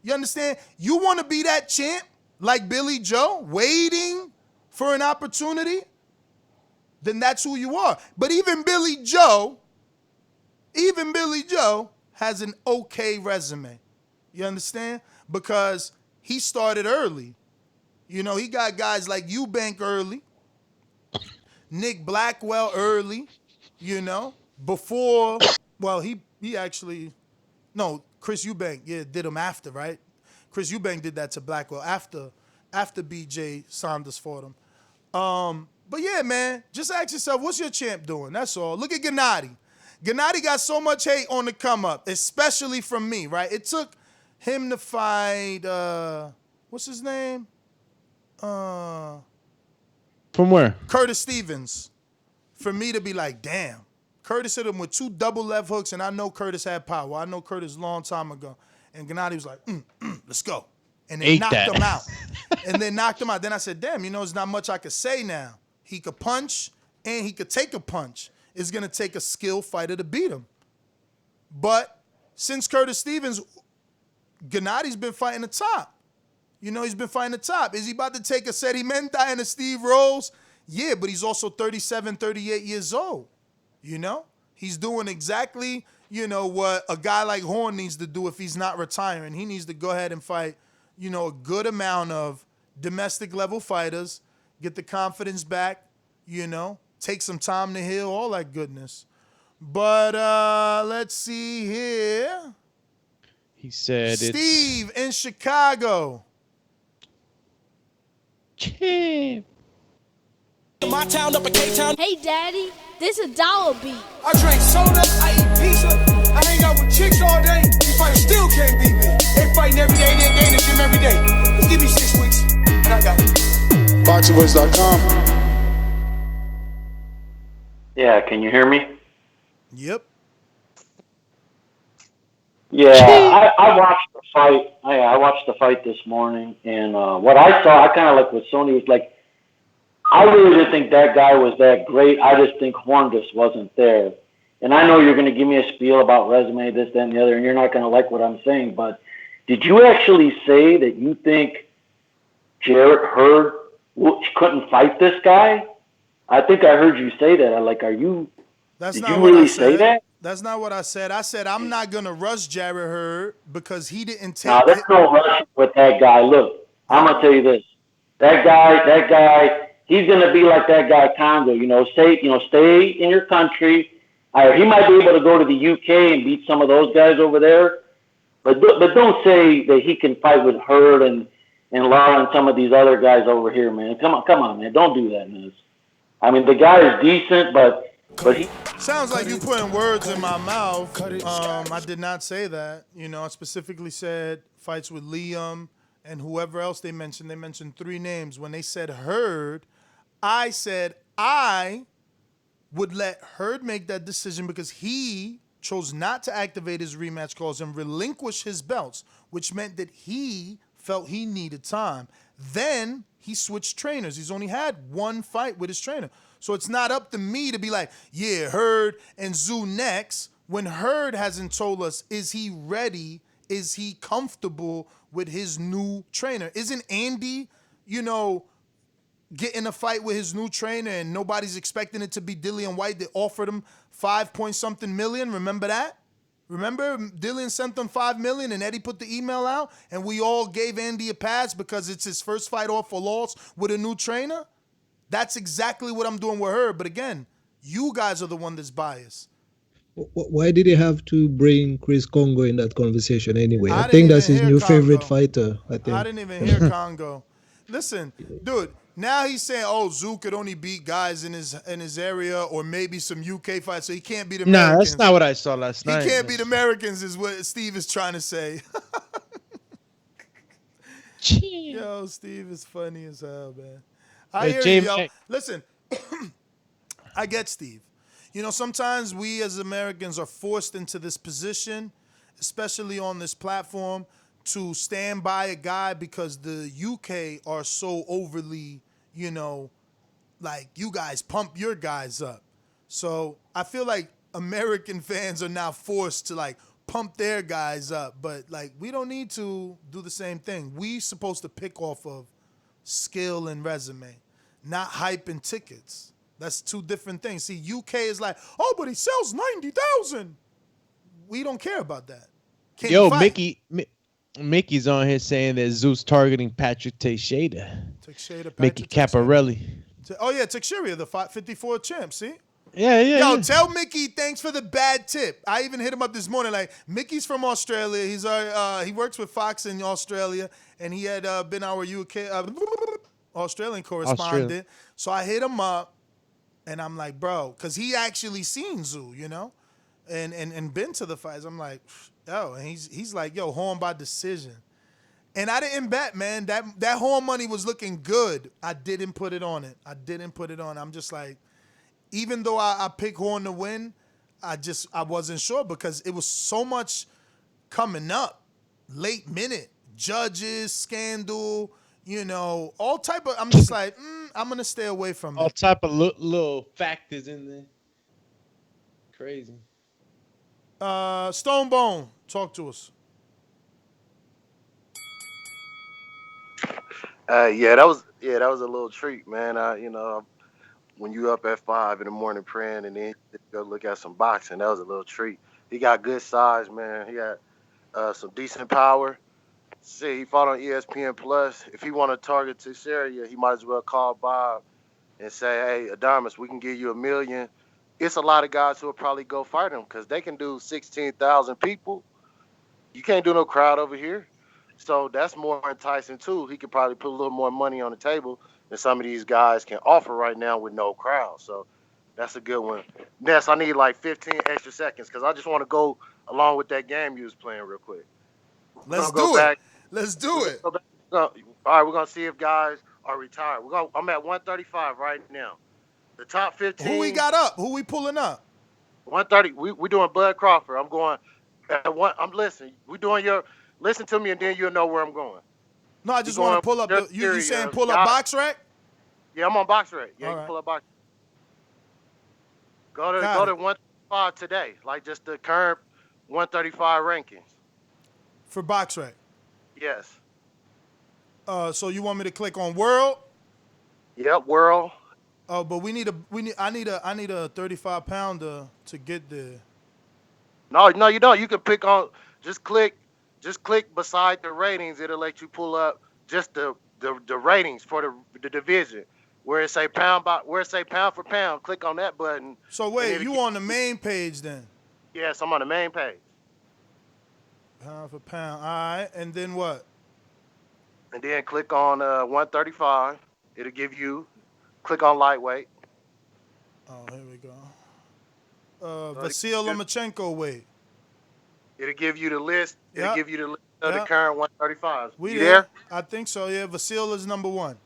You understand? You want to be that champ like Billy Joe, waiting for an opportunity? Then that's who you are. But even Billy Joe has an okay resume. You understand? Because he started early. He got guys like Eubank early, Nick Blackwell early, before, he actually, no, Chris Eubank, did him after, right? Chris Eubank did that to Blackwell after BJ Saunders fought him. But yeah, man, just ask yourself, what's your champ doing? That's all. Look at Gennady. Gennady got so much hate on the come up, especially from me, right? It took him to fight, what's his name? From where? Curtis Stevens. For me to be like, damn. Curtis hit him with 2 double left hooks, and I know Curtis had power. I know Curtis a long time ago. And Gennady was like, let's go. And then knocked him out. Then I said, damn, there's not much I could say now. He could punch, and he could take a punch. It's going to take a skilled fighter to beat him. But since Curtis Stevens, Gennady's been fighting the top. He's been fighting the top. Is he about to take a Sedimenta and a Steve Rose? Yeah, but he's also 37, 38 years old. He's doing exactly, what a guy like Horn needs to do if he's not retiring. He needs to go ahead and fight, a good amount of domestic level fighters, get the confidence back, take some time to heal, all that goodness. But let's see here. He said Steve in Chicago. Champ. My town up in K-Town. Hey, Daddy, this a dollar beat. I drink soda, I eat pizza, I hang out with chicks all day. These fighters still can't beat me. They fighting every day, they in the gym every day. Just give me 6 weeks, and I got it. BoxingVoice.com. Yeah, can you hear me? Yep. Yeah, I watched the fight. I watched the fight this morning, and what I saw, I kind of like what Sony was like. I really didn't think that guy was that great. I just think Horn just wasn't there. And I know you're going to give me a spiel about resume, this, that, and the other, and you're not going to like what I'm saying, but did you actually say that you think Jarrett Hurd couldn't fight this guy? I think I heard you say that. Did you really say that? That's not what I said. I said I'm not going to rush Jarrett Hurd because he didn't take it. There's no rush with that guy. Look, I'm going to tell you this. That guy, he's going to be like that guy Congo, stay in your country. He might be able to go to the UK and beat some of those guys over there, but don't say that he can fight with Hurd and Lara and some of these other guys over here, man. Come on, man. Don't do that, man. I mean, the guy is decent, but he... Sounds like you putting words in my mouth. I did not say that. I specifically said fights with Liam and whoever else they mentioned. They mentioned 3 names. When they said Hurd, I said I would let Hurd make that decision because he chose not to activate his rematch clause and relinquish his belts, which meant that he felt he needed time. Then he switched trainers. He's only had 1 fight with his trainer. So it's not up to me to be like, yeah, Hurd and Tszyu next, when Hurd hasn't told us, is he ready? Is he comfortable with his new trainer? Isn't Andy, get in a fight with his new trainer and nobody's expecting it to be Dillian White? They offered him $5-point-something million. Remember that? Remember Dillian sent them $5 million and Eddie put the email out and we all gave Andy a pass because it's his first fight off for loss with a new trainer? That's exactly what I'm doing with her. But again, you guys are the one that's biased. Why did he have to bring Chris Congo in that conversation anyway? I think that's his new favorite fighter. I didn't even hear Congo. Listen, dude, now he's saying, Tszyu could only beat guys in his area or maybe some UK fights, so he can't beat Americans. Nah, that's not what I saw last night. He can't beat Americans is what Steve is trying to say. Yo, Steve is funny as hell, man. I hear you, yo. Listen, I get Steve. Sometimes we as Americans are forced into this position, especially on this platform, to stand by a guy because the UK are so overly, like you guys pump your guys up. So I feel like American fans are now forced to like pump their guys up, but like we don't need to do the same thing. We supposed to pick off of skill and resume, not hype and tickets. That's two different things. See, UK is like, but he sells 90,000. We don't care about that. Yo, Mickey's on here saying that Tszyu targeting Patrick Teixeira. Mickey Caparelli. Teixeira, the 54 champ, see? Yeah. Tell Mickey thanks for the bad tip. I even hit him up this morning. Like, Mickey's from Australia. He's he works with Fox in Australia, and he had been our UK Australian correspondent. So I hit him up. And I'm like, bro, because he actually seen Tszyu, and been to the fights. I'm like, and he's like, yo, Horn by decision. And I didn't bet, man. That Horn money was looking good. I didn't put it on it. I'm just like, even though I picked Horn to win, I wasn't sure because it was so much coming up. Late minute, judges, scandal, all type of, I'm just like, I'm going to stay away from it. All type of little factors in there. Crazy. Stone Bone, talk to us. That was a little treat, man. When you up at 5 a.m. praying and then you go look at some boxing, that was a little treat. He got good size, man. He got some decent power. See, he fought on ESPN Plus. If he want to target Teixeira, he might as well call Bob and say, hey, Adamas, we can give you $1 million. It's a lot of guys who will probably go fight him because they can do 16,000 people. You can't do no crowd over here. So that's more enticing, too. He could probably put a little more money on the table than some of these guys can offer right now with no crowd. So that's a good one. Ness, I need like 15 extra seconds because I just want to go along with that game you was playing real quick. Let's do it. Let's do it. All right, we're gonna see if guys are retired. I'm at 135 right now. The top 15. Who we got up? Who we pulling up? 130. We doing Bud Crawford. I'm going at one. I'm listening. We doing your. Listen to me, and then you'll know where I'm going. No, I just want to pull up. You saying pull up box rack? Yeah, I'm on box rack. Yeah, all you right. can pull up box. Go to 135 today, like just the current 135 rankings. For box rack. Yes. So you want me to click on World? Yep, World. Oh, but I need a 35 pounder to get there. No, you don't. You can pick on just click beside the ratings. It'll let you pull up just the ratings for the division. Where it say pound for pound, click on that button. So wait, you on the main page then? Yes, I'm on the main page. Pound for pound. All right, and then what? And then click on 135. It'll give you. Click on lightweight. Oh, here we go. Vasil Lomachenko weight. It'll give you the list. It'll give you the list of Yep. the current 135s. We You there? I think so. Yeah, Vasil is number 1.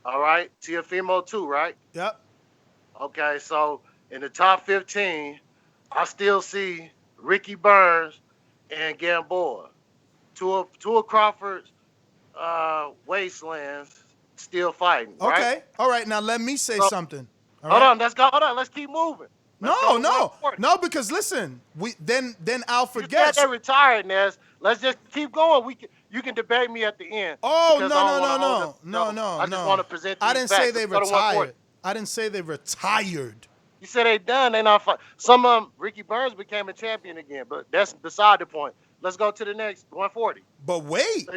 All right. Teofimo 2, right? Yep. Okay, so in the top 15, I still see Ricky Burns and Gamboa. Two of Crawford's wastelands still fighting. Okay. Right? All right. Now let me say something. All Hold right? on. Let's go. Hold on. Let's keep moving. No, because listen, then I'll forget. You said they retired, Ness. Let's just keep going. You can debate me at the end. Oh, because no. I just want to present these I didn't facts. say they retired. I didn't say they retired. You said they done. They not fight. Some of them, Ricky Burns became a champion again, but that's beside the point. Let's go to the next 140. But wait.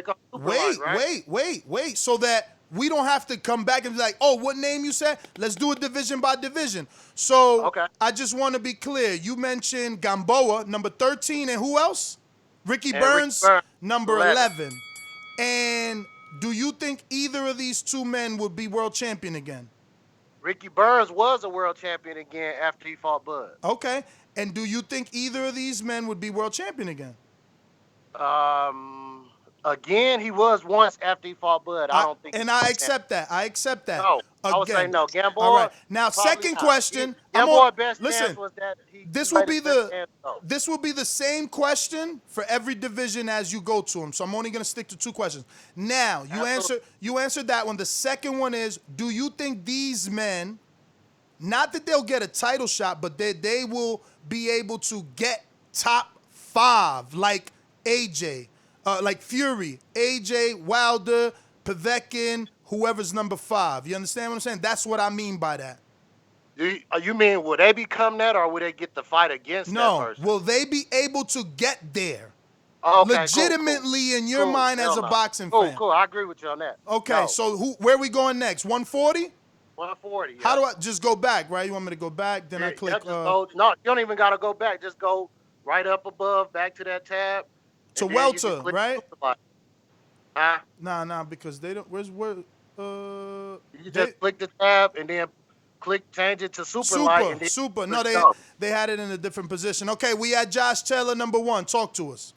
So that we don't have to come back and be like, oh, what name you said? Let's do it division by division. So okay. I just want to be clear. You mentioned Gamboa, number 13, and who else? Ricky Burns, number 11. And do you think either of these two men would be world champion again? Ricky Burns was a world champion again after he fought Bud. Okay. And do you think either of these men would be world champion again? Again, he was once after he fought Bud. I don't think. And I accept that. I accept that. No, I would say no. Gamboa. All right. Now, second question. Gamboa's best listen. chance was that This will be the same question for every division as you go to them. So I'm only going to stick to two questions. Now, you answered that one. The second one is, do you think these men, not that they'll get a title shot, but they will be able to get top 5 like AJ, like Fury, AJ, Wilder, Povetkin, whoever's number 5. You understand what I'm saying? That's what I mean by that. You mean will they become that, or will they get the fight against that person? No, will they be able to get there? Okay, legitimately cool. in your mind as a boxing fan. Cool, I agree with you on that. Okay, so where are we going next? 140? 140. Yeah. How do I just go back, right? You want me to go back? Then I click. No, you don't even got to go back. Just go right up above, back to that tab. To welter, right? Huh? Nah, because they don't. Where's where? You just click the tab and then change it to super light. And super. No, they had it in a different position. Okay, we had Josh Taylor, number 1. Talk to us.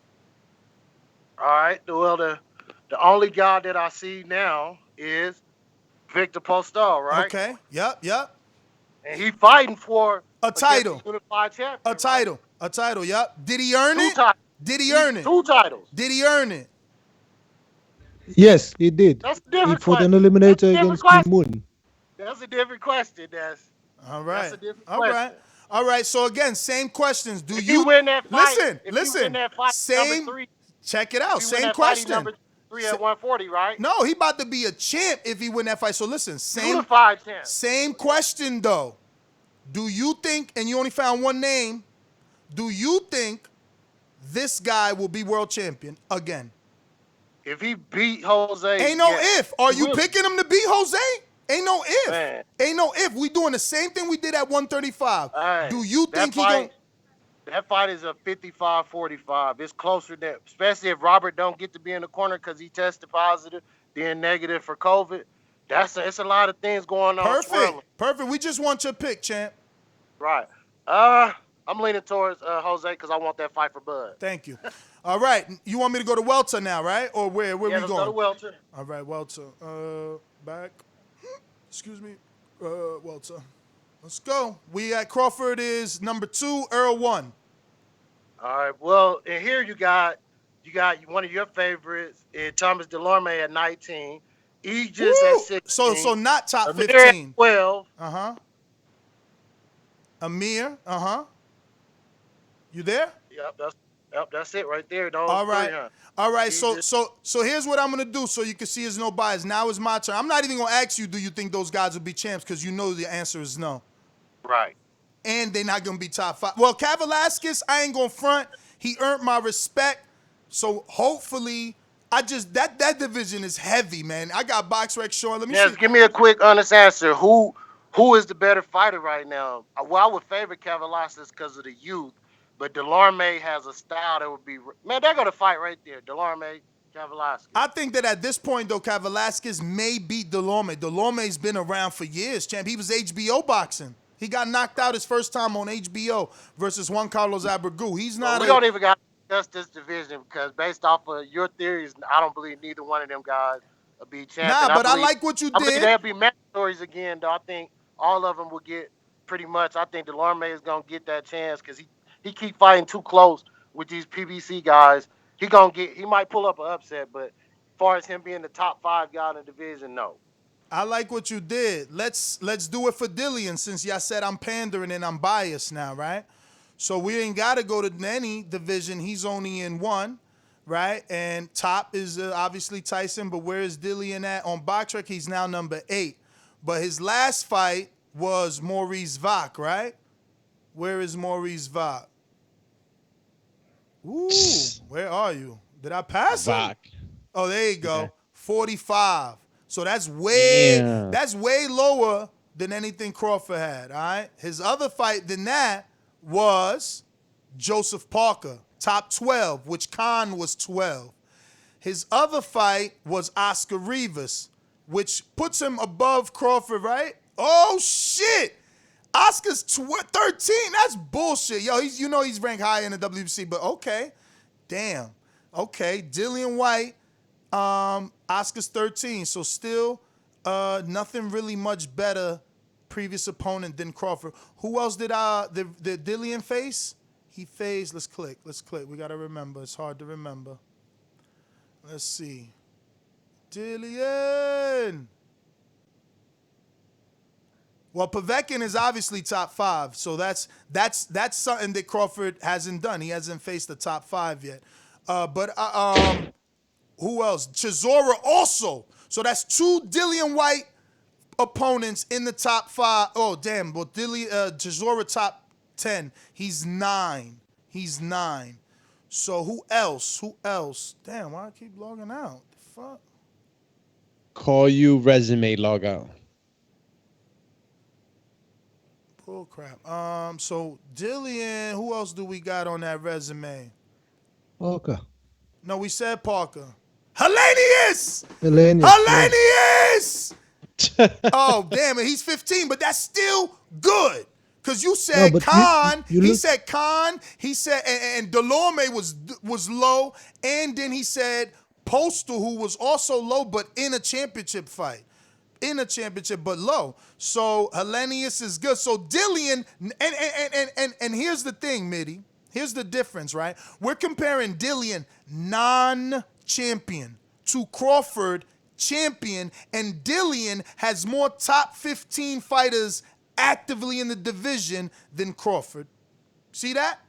All right. Well, the only guy that I see now is Victor Postol, right? Okay. Yep. And he fighting for a title. Unified champion. A title. Yep. Did he earn it? Did he earn it? 2 titles. Did he earn it? Yes, he did. That's a different He fought an eliminator against Kim Moon. That's a different question. All right. That's a different question. All right. So again, same questions. If you win that fight, listen. Win that fight, same. number 3, check it out. Same fight, question. Number 3 at 140, right? No, he about to be a champ if he win that fight. So listen, Unified champ. Same question though. Do you think? And you only found one name. Do you think this guy will be world champion again? If he beat Jose, ain't no if. Are you picking him to beat Jose? Ain't no if. Man. Ain't no if. We doing the same thing we did at 135. Right. Do you think that fight is a 55-45. It's closer than, especially if Robert don't get to be in the corner because he tested positive, then negative for COVID. It's a lot of things going on. Perfect. We just want your pick, champ. Right. I'm leaning towards Jose because I want that fight for Bud. Thank you. All right. You want me to go to welter now, right? Or where we going? Go to welter. All right, welter. Back. Excuse me. Welter. Let's go. We at Crawford is number 2, Earl 1. All right. Well, and here you got one of your favorites, Thomas Delorme at 19. Aegis at 16. So not top Amir 15. At 12. Amir. You there? Yep, that's it right there. Those All right. 3, huh? All right. So here's what I'm gonna do so you can see there's no bias. Now is my turn. I'm not even gonna ask you, do you think those guys will be champs? Because you know the answer is no. Right. And they're not gonna be top 5. Well, Cav Velasquez, I ain't gonna front. He earned my respect. So hopefully, that division is heavy, man. I got BoxRec showing. Let me see. Give me a quick, honest answer. Who is the better fighter right now? Well, I would favor Cav Velasquez because of the youth. But Delorme has a style that would be... Man, they're going to fight right there. Delorme, Cav Velasquez. I think that at this point, though, Cav Velasquez may beat Delorme. Delorme's been around for years, champ. He was HBO boxing. He got knocked out his first time on HBO versus Juan Carlos Abregu. He's not... We don't even got to discuss this division because based off of your theories, I don't believe neither one of them guys will be champion. Nah, but I like what you did. I believe they'll be mandatories again, though. I think all of them will get pretty much... I think Delorme is going to get that chance because he keep fighting too close with these PBC guys. He might pull up an upset, but as far as him being the top 5 guy in the division, no. I like what you did. Let's do it for Dillian since y'all said I'm pandering and I'm biased now, right? So we ain't got to go to any division. He's only in one, right? And top is obviously Tyson, but where is Dillian at? On BoxRec, he's now number 8. But his last fight was Maurice Vac, right? Where is Maurice Vac? Ooh, where are you? Did I pass him? Oh, there you go. 45. So that's way lower than anything Crawford had, all right? His other fight than that was Joseph Parker, top 12, which Khan was 12. His other fight was Oscar Rivas, which puts him above Crawford, right? Oh, shit. Oscar's 13. That's bullshit. Yo, he's ranked higher in the WBC, but okay. Damn. Okay, Dillian White, Oscar's 13. So still nothing really much better previous opponent than Crawford. Who else did the Dillian face? He faced, let's click. We got to remember. It's hard to remember. Let's see. Dillian. Well, Povetkin is obviously top 5, so that's something that Crawford hasn't done. He hasn't faced the top 5 yet. But who else? Chisora also. So that's 2 Dillian White opponents in the top 5. Oh, damn. Well, Chisora top 10. He's 9. So who else? Damn, why I keep logging out? The fuck? Call you resume log out. Bull crap. So Dillian, who else do we got on that resume? Parker. No, we said Parker. Hellenius! Oh, damn it. He's 15, but that's still good. Because you said Khan. He said Khan. He said, and Delorme was low. And then he said Postal, who was also low, but in a championship fight. But low. So Hellenius is good. So Dillian, and here's the thing, Mitty. Here's the difference, right? We're comparing Dillian non-champion to Crawford champion, and Dillian has more top 15 fighters actively in the division than Crawford. See that?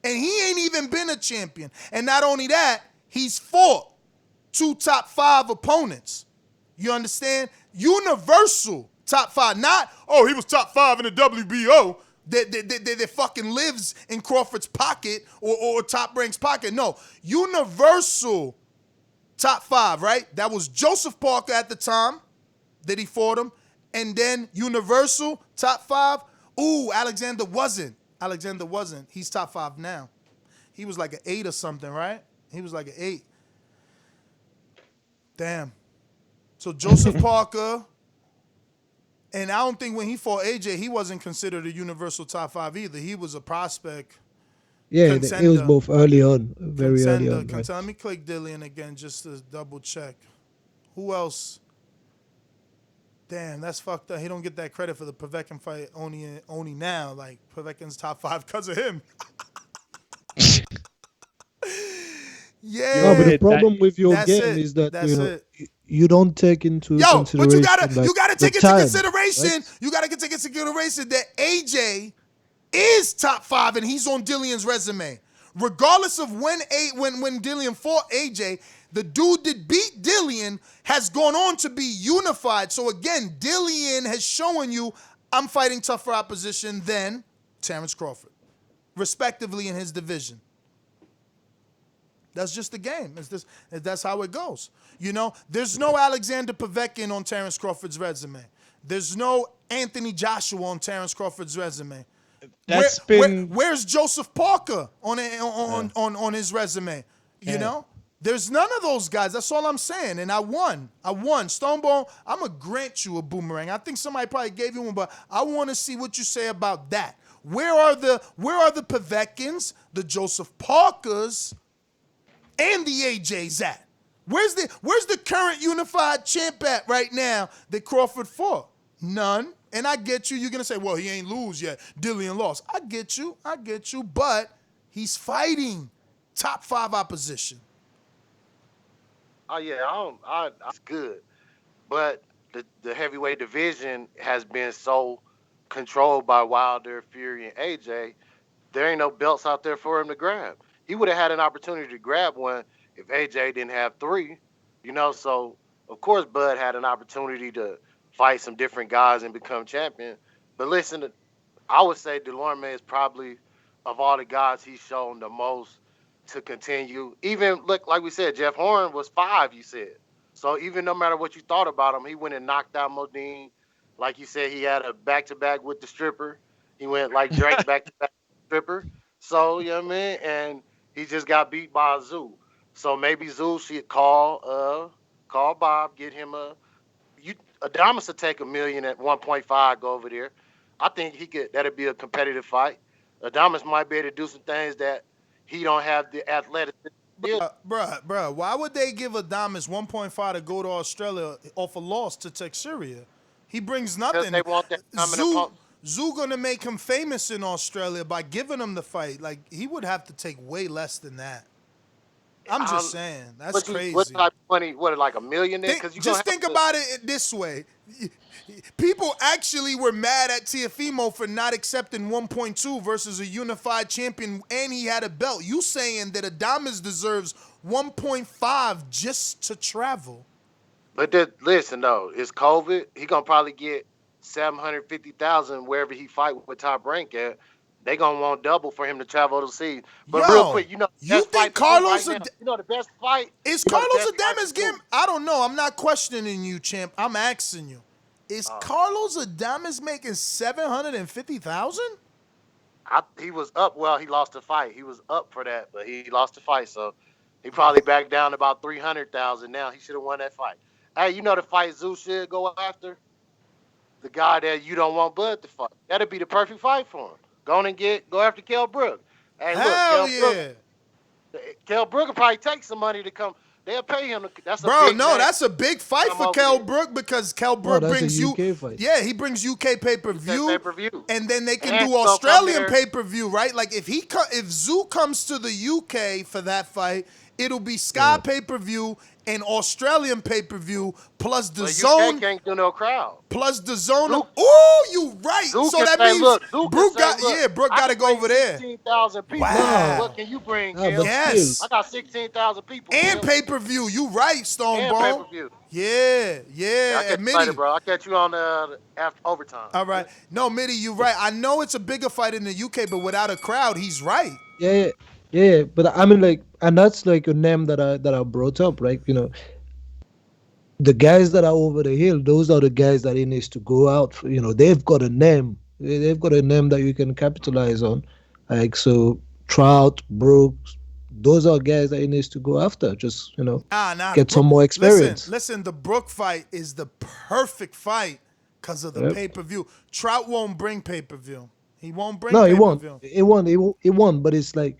And he ain't even been a champion. And not only that, he's fought 2 top 5 opponents. You understand? Universal top 5. Not, he was top 5 in the WBO that fucking lives in Crawford's pocket or Top Rank's pocket. No, universal top 5, right? That was Joseph Parker at the time that he fought him. And then universal top 5. Ooh, Alexander wasn't. He's top 5 now. He was like an 8 or something, right? He was like an 8. Damn. So Joseph Parker, and I don't think when he fought AJ, he wasn't considered a universal top 5 either. He was a prospect. Yeah, it was both early on, very early on. Right? Let me click Dillian again just to double check. Who else? Damn, that's fucked up. He don't get that credit for the Povetkin fight only now. Like, Povetkin's top 5 because of him. Yeah. No, but the problem with your game is that you don't take into consideration. But you gotta take into consideration. Right? You gotta take into consideration that AJ is top 5 and he's on Dillian's resume. Regardless of when Dillian fought AJ, the dude that beat Dillian has gone on to be unified. So again, Dillian has shown you I'm fighting tougher opposition than Terrence Crawford, respectively in his division. That's just the game. That's how it goes. You know, there's no Alexander Povetkin on Terrence Crawford's resume. There's no Anthony Joshua on Terrence Crawford's resume. Where's Joseph Parker on his resume? You know? There's none of those guys. That's all I'm saying. And I won. Stonebone, I'm going to grant you a boomerang. I think somebody probably gave you one, but I want to see what you say about that. Where are the Povetkins, the Joseph Parkers, and the AJs at? Where's the current unified champ at right now that Crawford fought? None. And I get you. You're going to say, well, he ain't lose yet. Dillian lost. I get you. But he's fighting top 5 opposition. Oh yeah, it's good, but the heavyweight division has been so controlled by Wilder, Fury, and AJ. There ain't no belts out there for him to grab. He would have had an opportunity to grab one if AJ didn't have three, So of course Bud had an opportunity to fight some different guys and become champion. But listen, I would say Delorme is probably, of all the guys, he's shown the most to continue. Even look, like we said, Jeff Horn was 5. You said so. Even no matter what you thought about him, he went and knocked out Modine. Like you said, he had a back-to-back with the stripper. He went like Drake back-to-back stripper. So, you know what I mean? And he just got beat by Tszyu. So maybe Tszyu should call Bob, get him Adamas would take $1 million at 1.5, go over there. I think that'd be a competitive fight. Adamas might be able to do some things that he don't have the athleticism. Bruh, why would they give Adamas 1.5 to go to Australia off a loss to Tszyu? He brings nothing. They want that Tszyu gonna make him famous in Australia by giving him the fight. Like, he would have to take way less than that. I'm just saying. That's crazy. What type of money? What, like $1 million? Just think about it this way. People actually were mad at Teofimo for not accepting 1.2 versus a unified champion, and he had a belt. You saying that Adamas deserves 1.5 just to travel? But listen, though, it's COVID. He gonna probably get $750,000 wherever he fight with Top Rank at. They gonna want double for him to travel overseas. But real quick, you think Carlos? The best fight is Carlos Adames getting? I don't know. I'm not questioning you, champ. I'm asking you. Is Carlos Adames making $750,000? He was up. Well, he lost the fight. He was up for that, but he lost the fight, so he probably backed down to about $300,000. Now he should have won that fight. Hey, the fight Tszyu should go after? The guy that you don't want Bud to fight. That'd be the perfect fight for him. Go after Kell Brook. Hey, Kell Brook will probably take some money to come. They'll pay him. That's a big fight for Kell Brook because Kell Brook brings UK fight. Yeah, he brings UK pay-per-view, and then they can do so Australian pay-per-view, right? Like if Tszyu comes to the UK for that fight, it'll be Sky pay-per-view and Australian pay-per-view plus the zone. UK can't do no crowd. Plus the zone. Oh, you right. Zuke so that means Brook got to go over there. 16,000 people. Wow. What can you bring? Yes. I got 16,000 people. And pay-per-view. You right, Stone and Bone. Pay-per-view. Yeah. I'll catch you later, bro. I'll catch you on after overtime. All right. No, Mitty, you right. I know it's a bigger fight in the UK, but without a crowd, he's right. Yeah, but I mean, like, and that's like a name that I brought up, right? The guys that are over the hill, those are the guys that he needs to go out for. They've got a name. They've got a name that you can capitalize on. Like, so Trout, Brooks, those are guys that he needs to go after. Just, get some more experience. Listen, the Brook fight is the perfect fight because of the pay-per-view. Trout won't bring pay-per-view. He won't bring pay-per-view. It won't, but it's like,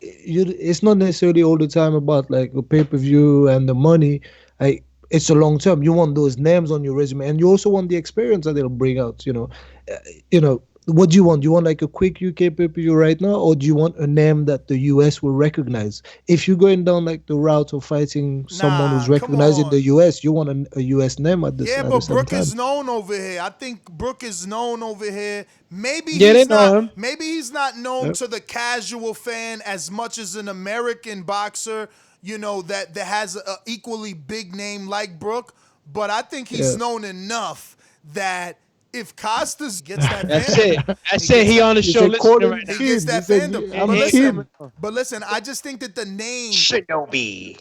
it's not necessarily all the time about like a pay-per-view and the money. It's a long term. You want those names on your resume, and you also want the experience that they'll bring out. What do you want? Do you want like a quick UK pay-per-view right now, or do you want a name that the US will recognize? If you're going down like the route of fighting someone who's recognized in the US, you want a US name at the same time. Yeah, but Brook is known over here. I think Brook is known over here. Maybe Maybe he's not known to the casual fan as much as an American boxer, that has an equally big name like Brook. But I think he's known enough that if Costas gets that fandom, that's it. He on the show listening right now. He gets that fandom. But listen, I just think that the name Shinobi.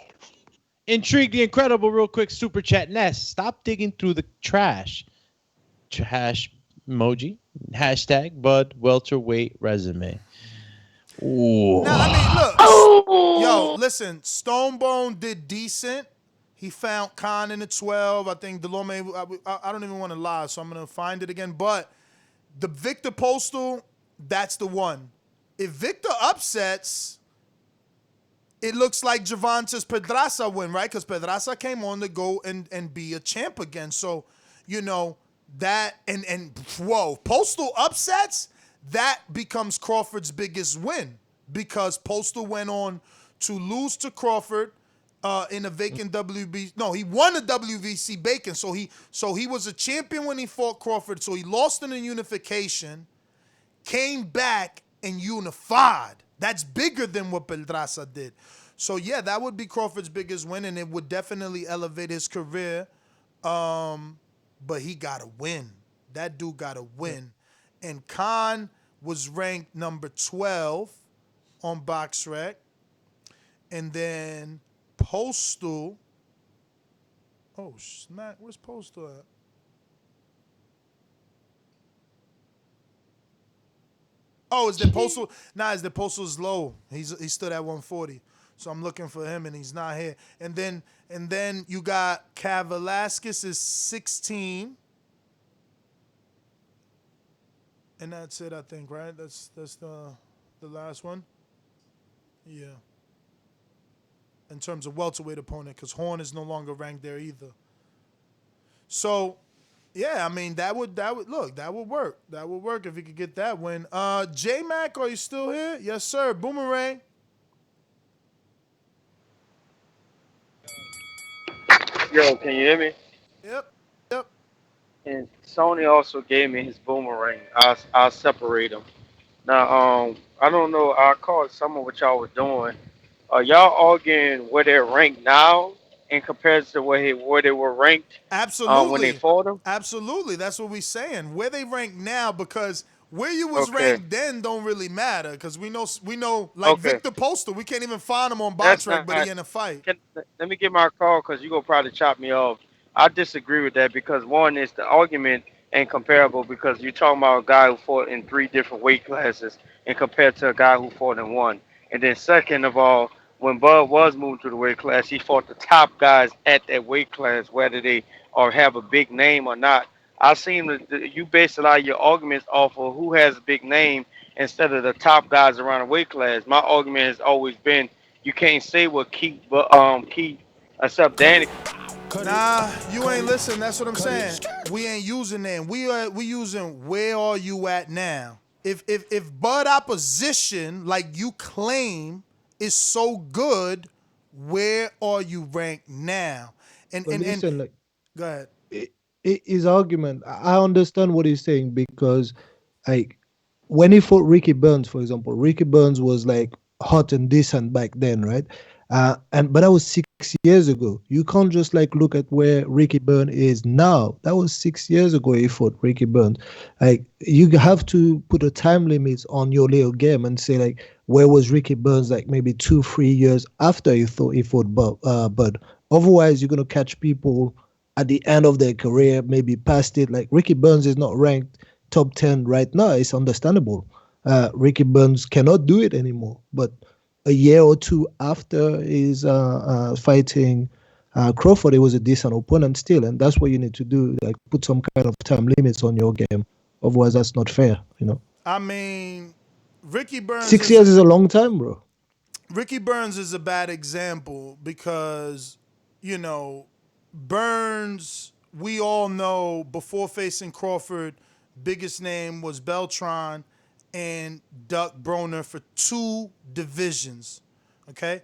Intrigue the Incredible, real quick. Super chat. Ness, stop digging through the trash. Trash emoji. Hashtag Bud Welterweight resume. Ooh. Now, I mean, look. Yo, listen. Stonebone did decent. He found Khan in the 12. I think Delorme, I don't even want to lie, so I'm going to find it again. But the Victor Postal, that's the one. If Victor upsets, it looks like Gervonta's Pedraza win, right? Because Pedraza came on to go and be a champ again. So, that, whoa, Postal upsets, that becomes Crawford's biggest win. Because Postal went on to lose to Crawford, in a vacant WBC. No, he won a WBC vacant. So he was a champion when he fought Crawford. So he lost in a unification, came back and unified. That's bigger than what Pedraza did. So yeah, that would be Crawford's biggest win, and it would definitely elevate his career. But he gotta win. That dude gotta win. And Khan was ranked number 12 on BoxRec. And then Postal. Oh, snap. Where's Postal at? Oh, is the Postal? Nah, is the Postal's low. He stood at 140. So I'm looking for him and he's not here. And then you got Cav Velasquez is 16. And that's it, I think, right? That's the last one. Yeah. In terms of welterweight opponent, because Horn is no longer ranked there either. So, yeah, I mean that would work. That would work if he could get that win. J Mac, are you still here? Yes, sir. Boomerang. Yo, can you hear me? Yep. And Sony also gave me his boomerang. I'll separate them. Now, I don't know. I caught some of what y'all were doing. Are y'all arguing where they're ranked now in comparison to where they were ranked Absolutely. when they fought them? Absolutely. That's what we're saying. Where they rank now, because where you was Okay. ranked then don't really matter, because we know like Okay. Victor Postal, we can't even find him on That's BoxRec, but not. he in a fight. Let me get my call because you're going to probably chop me off. I disagree with that because, one, is the argument ain't comparable because you're talking about a guy who fought in 3 different weight classes and compared to a guy who fought in 1. And then, second of all, when Bud was moved to the weight class, he fought the top guys at that weight class, whether they or have a big name or not. I seen that you base a lot of your arguments off of who has a big name instead of the top guys around the weight class. My argument has always been you can't say what Keith, except Danny. Nah, you ain't listen. That's what I'm saying. We ain't using them. We using where are you at now? If Bud opposition, like you claim, is so good, where are you ranked now? And But listen, like, go ahead. His argument, I understand what he's saying because, like, when he fought Ricky Burns, for example, Ricky Burns was like hot and decent back then, right? But that was 6 years ago. You can't just like look at where Ricky Burns is now. That was 6 years ago he fought Ricky Burns. Like you have to put a time limit on your little game and say like, where was Ricky Burns like maybe 2-3 years after he fought Bud. Otherwise, you're gonna catch people at the end of their career, maybe past it. Like Ricky Burns is not ranked top 10 right now. It's understandable. Ricky Burns cannot do it anymore. But a year or two after his fighting Crawford, it was a decent opponent still. And that's what you need to do. Like put some kind of time limits on your game. Otherwise, that's not fair, you know. I mean, Ricky Burns. 6 years is a long time, bro. Ricky Burns is a bad example because, you know, Burns, we all know before facing Crawford, biggest name was Beltran and Duck Broner for 2 divisions, okay?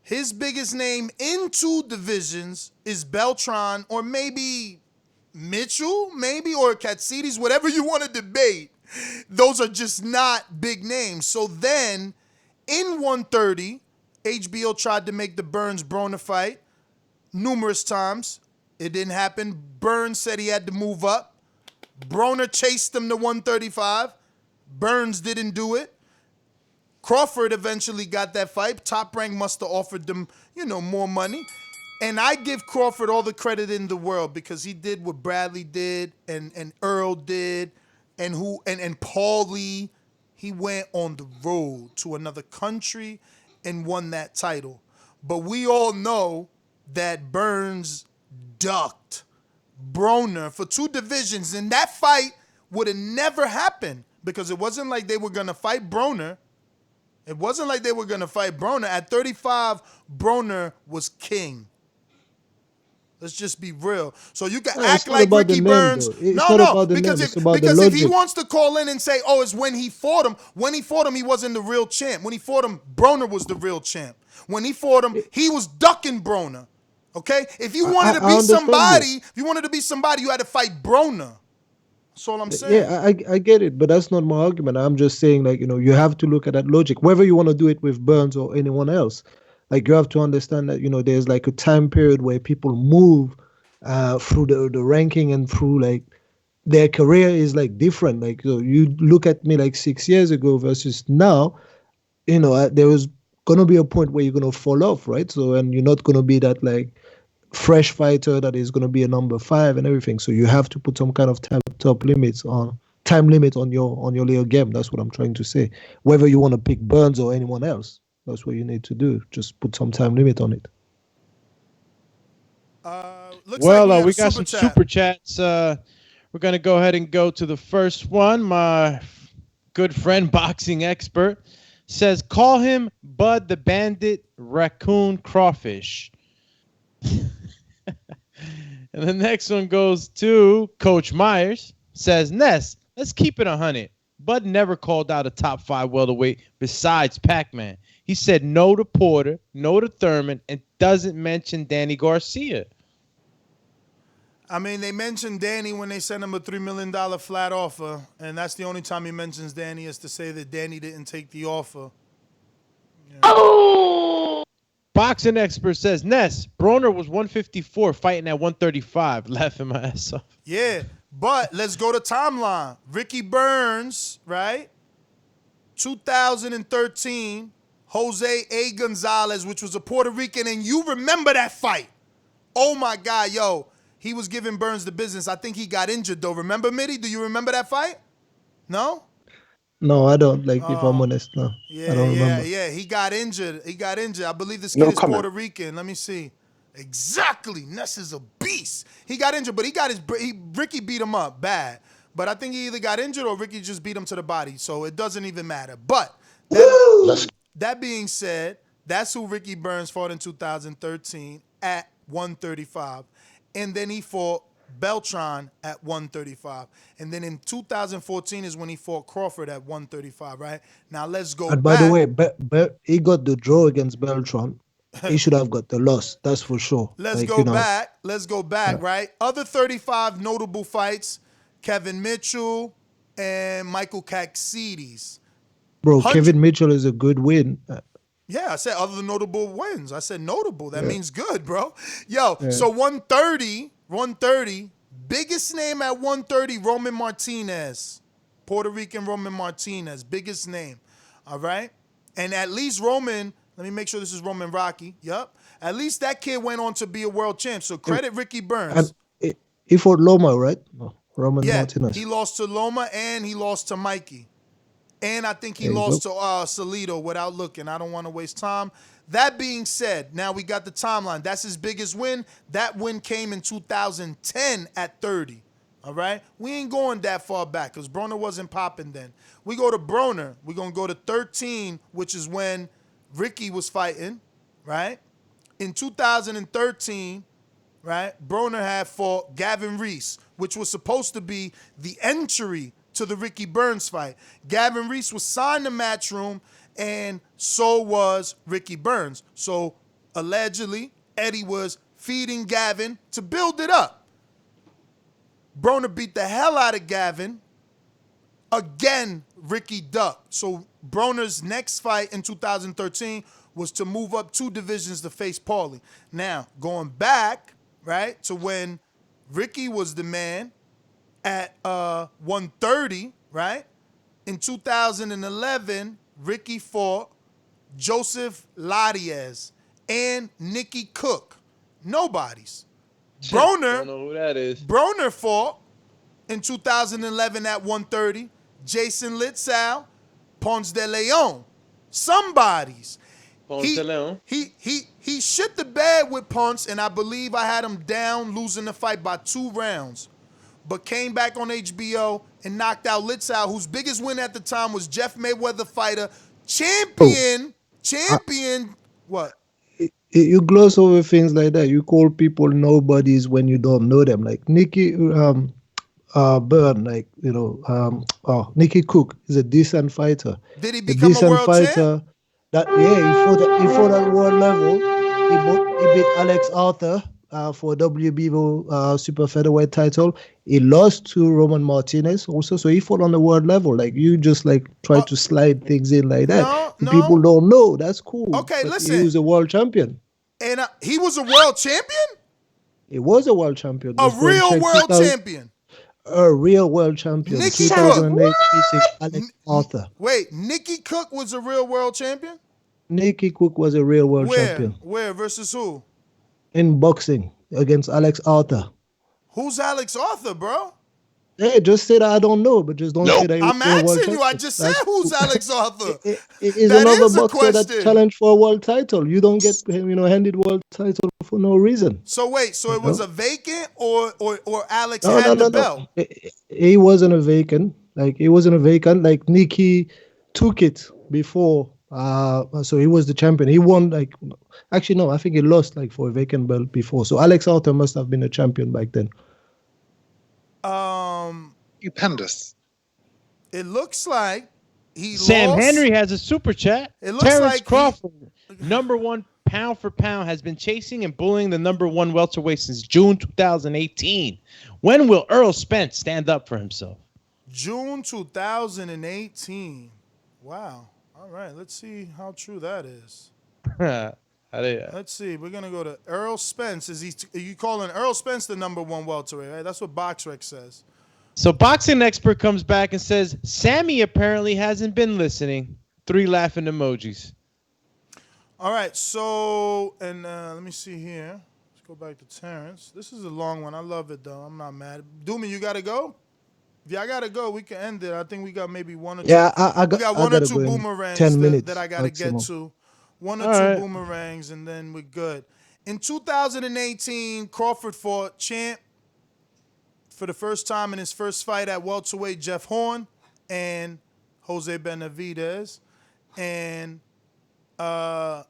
His biggest name in 2 divisions is Beltran or maybe Mitchell, or Katsides, whatever you want to debate. Those are just not big names. So then, in 130, HBO tried to make the Burns-Broner fight numerous times. It didn't happen. Burns said he had to move up. Broner chased him to 135. Burns didn't do it. Crawford eventually got that fight. Top Rank must have offered them, more money. And I give Crawford all the credit in the world because he did what Bradley did and Earl did and Paulie. He went on the road to another country and won that title. But we all know that Burns ducked Broner for 2 divisions, and that fight would have never happened because it wasn't like they were going to fight Broner. At 35, Broner was king. Let's just be real. So you can No, act it's not like about the Ricky name, Burns. though. It's No, not no, about the because name. It's about the if he logic. wants to call in and say, "Oh, it's when he fought him," he wasn't the real champ. When he fought him, Broner was the real champ. When he fought him, he was ducking Broner. Okay, if you wanted to I be understand you. somebody, you had to fight Broner. That's all I'm saying. Yeah, I get it, but that's not my argument. I'm just saying, like, you have to look at that logic, whether you want to do it with Burns or anyone else. Like, you have to understand that, there's like a time period where people move through the ranking and through like their career is like different. Like, so you look at me like 6 years ago versus now, there was going to be a point where you're going to fall off, right? So, and you're not going to be that like fresh fighter that is going to be a number 5 and everything. So you have to put some kind of time limit on your little game. That's what I'm trying to say. Whether you want to pick Burns or anyone else, that's what you need to do. Just put some time limit on it. We got some super chats. We're gonna go ahead and go to the first one. My good friend, boxing expert, says, "Call him Bud the Bandit Raccoon Crawfish." And the next one goes to Coach Myers. Says, "Ness, let's keep it 100. Bud never called out a top 5 welterweight besides Pac-Man. He said no to Porter, no to Thurman, and doesn't mention Danny Garcia." I mean, they mentioned Danny when they sent him a $3 million flat offer, and that's the only time he mentions Danny is to say that Danny didn't take the offer. Yeah. Oh! Boxing expert says, "Ness, Broner was 154 fighting at 135. Laughing my ass off." Yeah, but let's go to timeline. Ricky Burns, right? 2013, Jose A. Gonzalez, which was a Puerto Rican, and you remember that fight. Oh, my God, yo. He was giving Burns the business. I think he got injured, though. Remember, Mitty? Do you remember that fight? No? No, I don't. Like, if I'm honest, no. I don't remember. Yeah. He got injured. I believe this kid is Puerto Rican. Let me see. Exactly. Ness is a beast. He got injured, but Ricky beat him up bad. But I think he either got injured or Ricky just beat him to the body. So it doesn't even matter. But that being said, that's who Ricky Burns fought in 2013 at 135. And then he fought Beltran at 135. And then in 2014 is when he fought Crawford at 135, right? Now let's go And back. by the way, he got the draw against Beltran. He should have got the loss. That's for sure. Let's go back, right? Other 35 notable fights, Kevin Mitchell and Michael Kaxides. Bro, Kevin Mitchell is a good win. Yeah, I said other notable wins. I said notable. That means good, bro. Yo, so 130, biggest name at 130, Roman Martinez. Puerto Rican Roman Martinez, biggest name. All right? And at least Roman, let me make sure this is Roman Rocky. Yup. At least that kid went on to be a world champ. So credit Ricky Burns. And he fought Loma, right? No, Roman Martinez. He lost to Loma and he lost to Mikey. And I think he lost to Salido without looking. I don't want to waste time. That being said, now we got the timeline. That's his biggest win. That win came in 2010 at 30. All right? We ain't going that far back because Broner wasn't popping then. We go to Broner. We're going to go to 13, which is when Ricky was fighting, right? In 2013, right, Broner had fought Gavin Reese, which was supposed to be the entry to the Ricky Burns fight. Gavin Reese was signed to Matchroom, and so was Ricky Burns. So allegedly, Eddie was feeding Gavin to build it up. Broner beat the hell out of Gavin. Again, Ricky ducked. So Broner's next fight in 2013 was to move up 2 divisions to face Paulie. Now, going back, right, to when Ricky was the man, at 130, right? In 2011, Ricky fought Joseph Ladiez and Nicky Cook. Nobodies. Broner, don't know who that is. Broner fought in 2011 at 130, Jason Litzau, Ponce de Leon. Somebodies. Ponce de Leon. He shit the bed with Ponce, and I believe I had him down, losing the fight by 2 rounds. But came back on HBO and knocked out Litzau, whose biggest win at the time was Jeff Mayweather fighter, champion, what? you gloss over things like that. You call people nobodies when you don't know them. Like Nikki Byrne, like Nikki Cook is a decent fighter. Did he A become a decent world champ? fighter. That he fought at world level. He beat Alex Arthur for WBO super featherweight title. He lost to Roman Martinez also, so he fought on the world level. Like you just like try to slide things in like that. No. People don't know. That's cool. Okay, but listen. He was a world champion. And he was a world champion? He was a world champion. A Just go and real check world 2000 champion. A real world champion. Nikki 2008 Cook. beating Alex Arthur. Wait, Nikki Cook was a real world champion? Nikki Cook was a real world champion. Where versus who? In boxing against Alex Arthur. Who's Alex Arthur, bro? Hey, just say that I don't know, but just don't say that he I'm was a world asking champion. you. I just said who's Alex Arthur. Is That another is a boxer that question. challenged for a world title. You don't get handed world title for no reason. So wait, so it was a vacant or Alex No, had the belt? He wasn't a vacant. Like he wasn't a vacant. Like Nikki took it before. So he was the champion. He won actually no, I think he lost for a vacant belt before. So Alex Arthur must have been a champion back then. Stupendous. It looks like he Sam lost. Henry has a super chat. It looks Terrence like Crawford, number one pound for pound, has been chasing and bullying the number one welterweight since June 2018. When will Earl Spence stand up for himself? June 2018. Wow. All right, let's see how true that is. Let's see. We're gonna go to Earl Spence. Are you calling Earl Spence the number one welterweight? Right? That's what BoxRec says. So boxing expert comes back and says Sammy apparently hasn't been listening. 3 laughing emojis. All right. So let me see here. Let's go back to Terrence. This is a long one. I love it though. I'm not mad. Doomy, you gotta go. If y'all gotta go, we can end it. I think we got maybe one or two. Yeah, we got one or two boomerangs 10 minutes that I gotta maximum. get to. One or All two right. boomerangs, and then we're good. In 2018, Crawford fought champ for the first time in his first fight at welterweight, Jeff Horn and Jose Benavidez. And Earl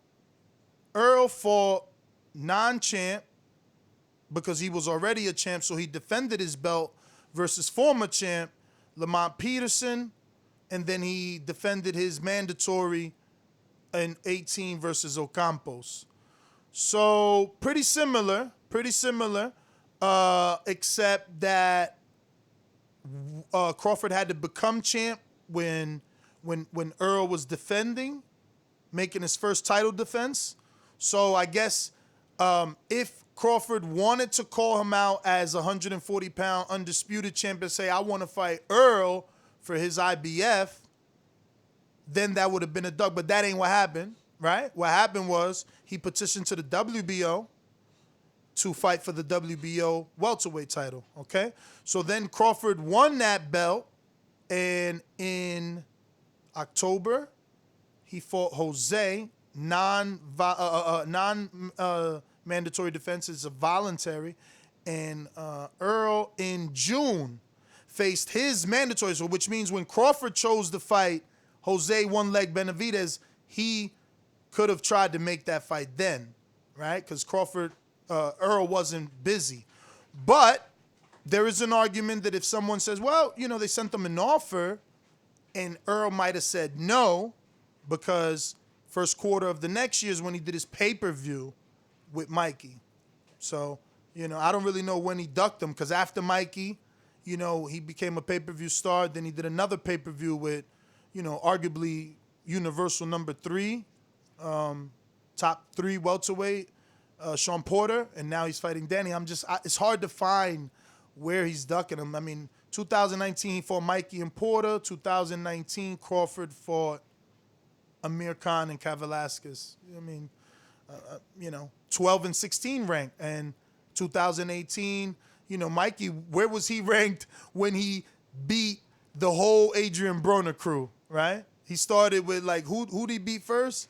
fought non-champ because he was already a champ, so he defended his belt versus former champ Lamont Peterson, and then he defended his mandatory in 18 versus Ocampos. So pretty similar, except that Crawford had to become champ when Earl was defending, making his first title defense. So I guess if Crawford wanted to call him out as a 140-pound undisputed champ and say, I want to fight Earl for his IBF, then that would have been a dub. But that ain't what happened, right? What happened was he petitioned to the WBO to fight for the WBO welterweight title, okay? So then Crawford won that belt, and in October, he fought Jose, non-mandatory defense is a voluntary, and Earl in June faced his mandatory, so which means when Crawford chose to fight Jose one-leg Benavidez, he could have tried to make that fight then, right? Because Earl wasn't busy. But there is an argument that if someone says, well, they sent them an offer, and Earl might have said no, because first quarter of the next year is when he did his pay-per-view with Mikey. So, I don't really know when he ducked him, because after Mikey, he became a pay-per-view star. Then he did another pay-per-view with, arguably Universal number 3, top 3 welterweight, Sean Porter, and now he's fighting Danny. It's hard to find where he's ducking him. I mean, 2019 he fought Mikey and Porter. 2019 Crawford fought Amir Khan and Kavalaskas. 12 and 16 ranked. And 2018, Mikey, where was he ranked when he beat the whole Adrian Broner crew, right? He started with who'd he beat first?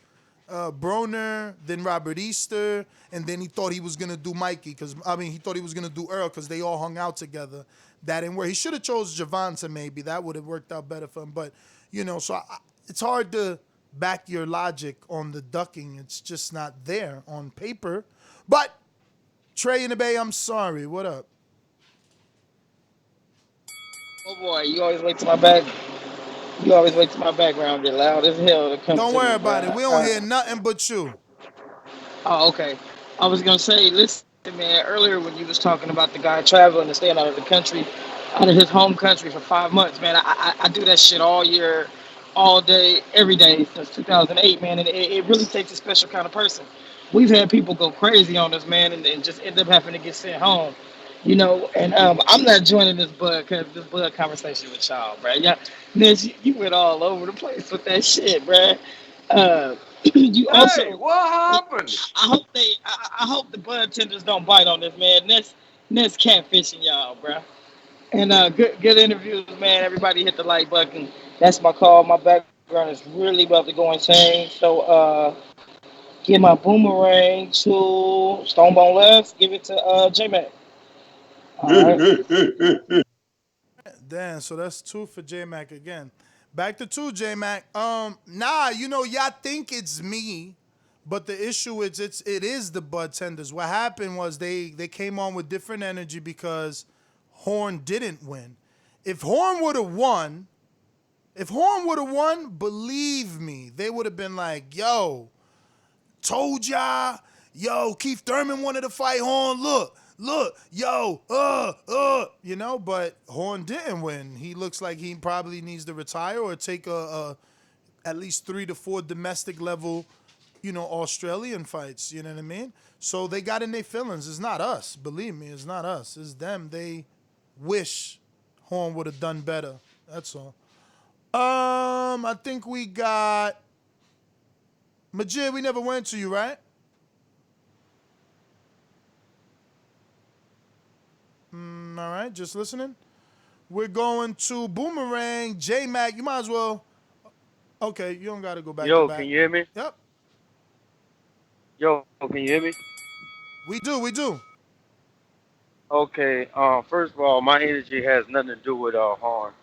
Broner, then Robert Easter, and then he thought he was gonna do Mikey he thought he was gonna do Earl because they all hung out together. That didn't work. He should have chose Javante maybe. That would have worked out better for him. But so it's hard to back your logic on the ducking. It's just not there on paper. But Trey in the Bay, I'm sorry. What up? Oh boy, you always wait till my back. You always wait till my background get loud as hell to come Don't to worry me, about it. bro. We don't hear nothing but you. Oh, okay. I was gonna say, listen, man. Earlier when you was talking about the guy traveling and staying out of the country, out of his home country for 5 months, man. I do that shit all year, all day, every day since 2008, man. And it really takes a special kind of person. We've had people go crazy on us, man, and just end up having to get sent home. You know, and I'm not joining this bud conversation with y'all, bro. Yeah, Nish, you went all over the place with that shit, bro. You also, Hey, what happened? I hope the bud tenders don't bite on this, man. That's catfishing y'all, bro. And good interviews, man. Everybody hit the like button. That's my call. My background is really about to go insane. So give my boomerang to Stonebone Left. Give it to J-Mac. All right. Damn, so that's 2 for J-Mac again. Back to 2, J-Mac. Nah, y'all think it's me, but the issue is it is the bud tenders. What happened was they came on with different energy because Horn didn't win. If Horn would have won, believe me, they would have been like, yo, told y'all, yo, Keith Thurman wanted to fight Horn. Look, yo, but Horn didn't win. He looks like he probably needs to retire or take at least 3 to 4 domestic level, Australian fights. You know what I mean? So they got in their feelings. It's not us. Believe me, it's not us. It's them. They wish Horn would have done better. That's all. I think we got Majid. We never went to you, right? All right, just listening. We're going to Boomerang. J-Mac, you might as well. Okay, you don't got to go back to back. Can you hear me? Yep. Yo, can you hear me? We do. Okay. First of all, my energy has nothing to do with harm.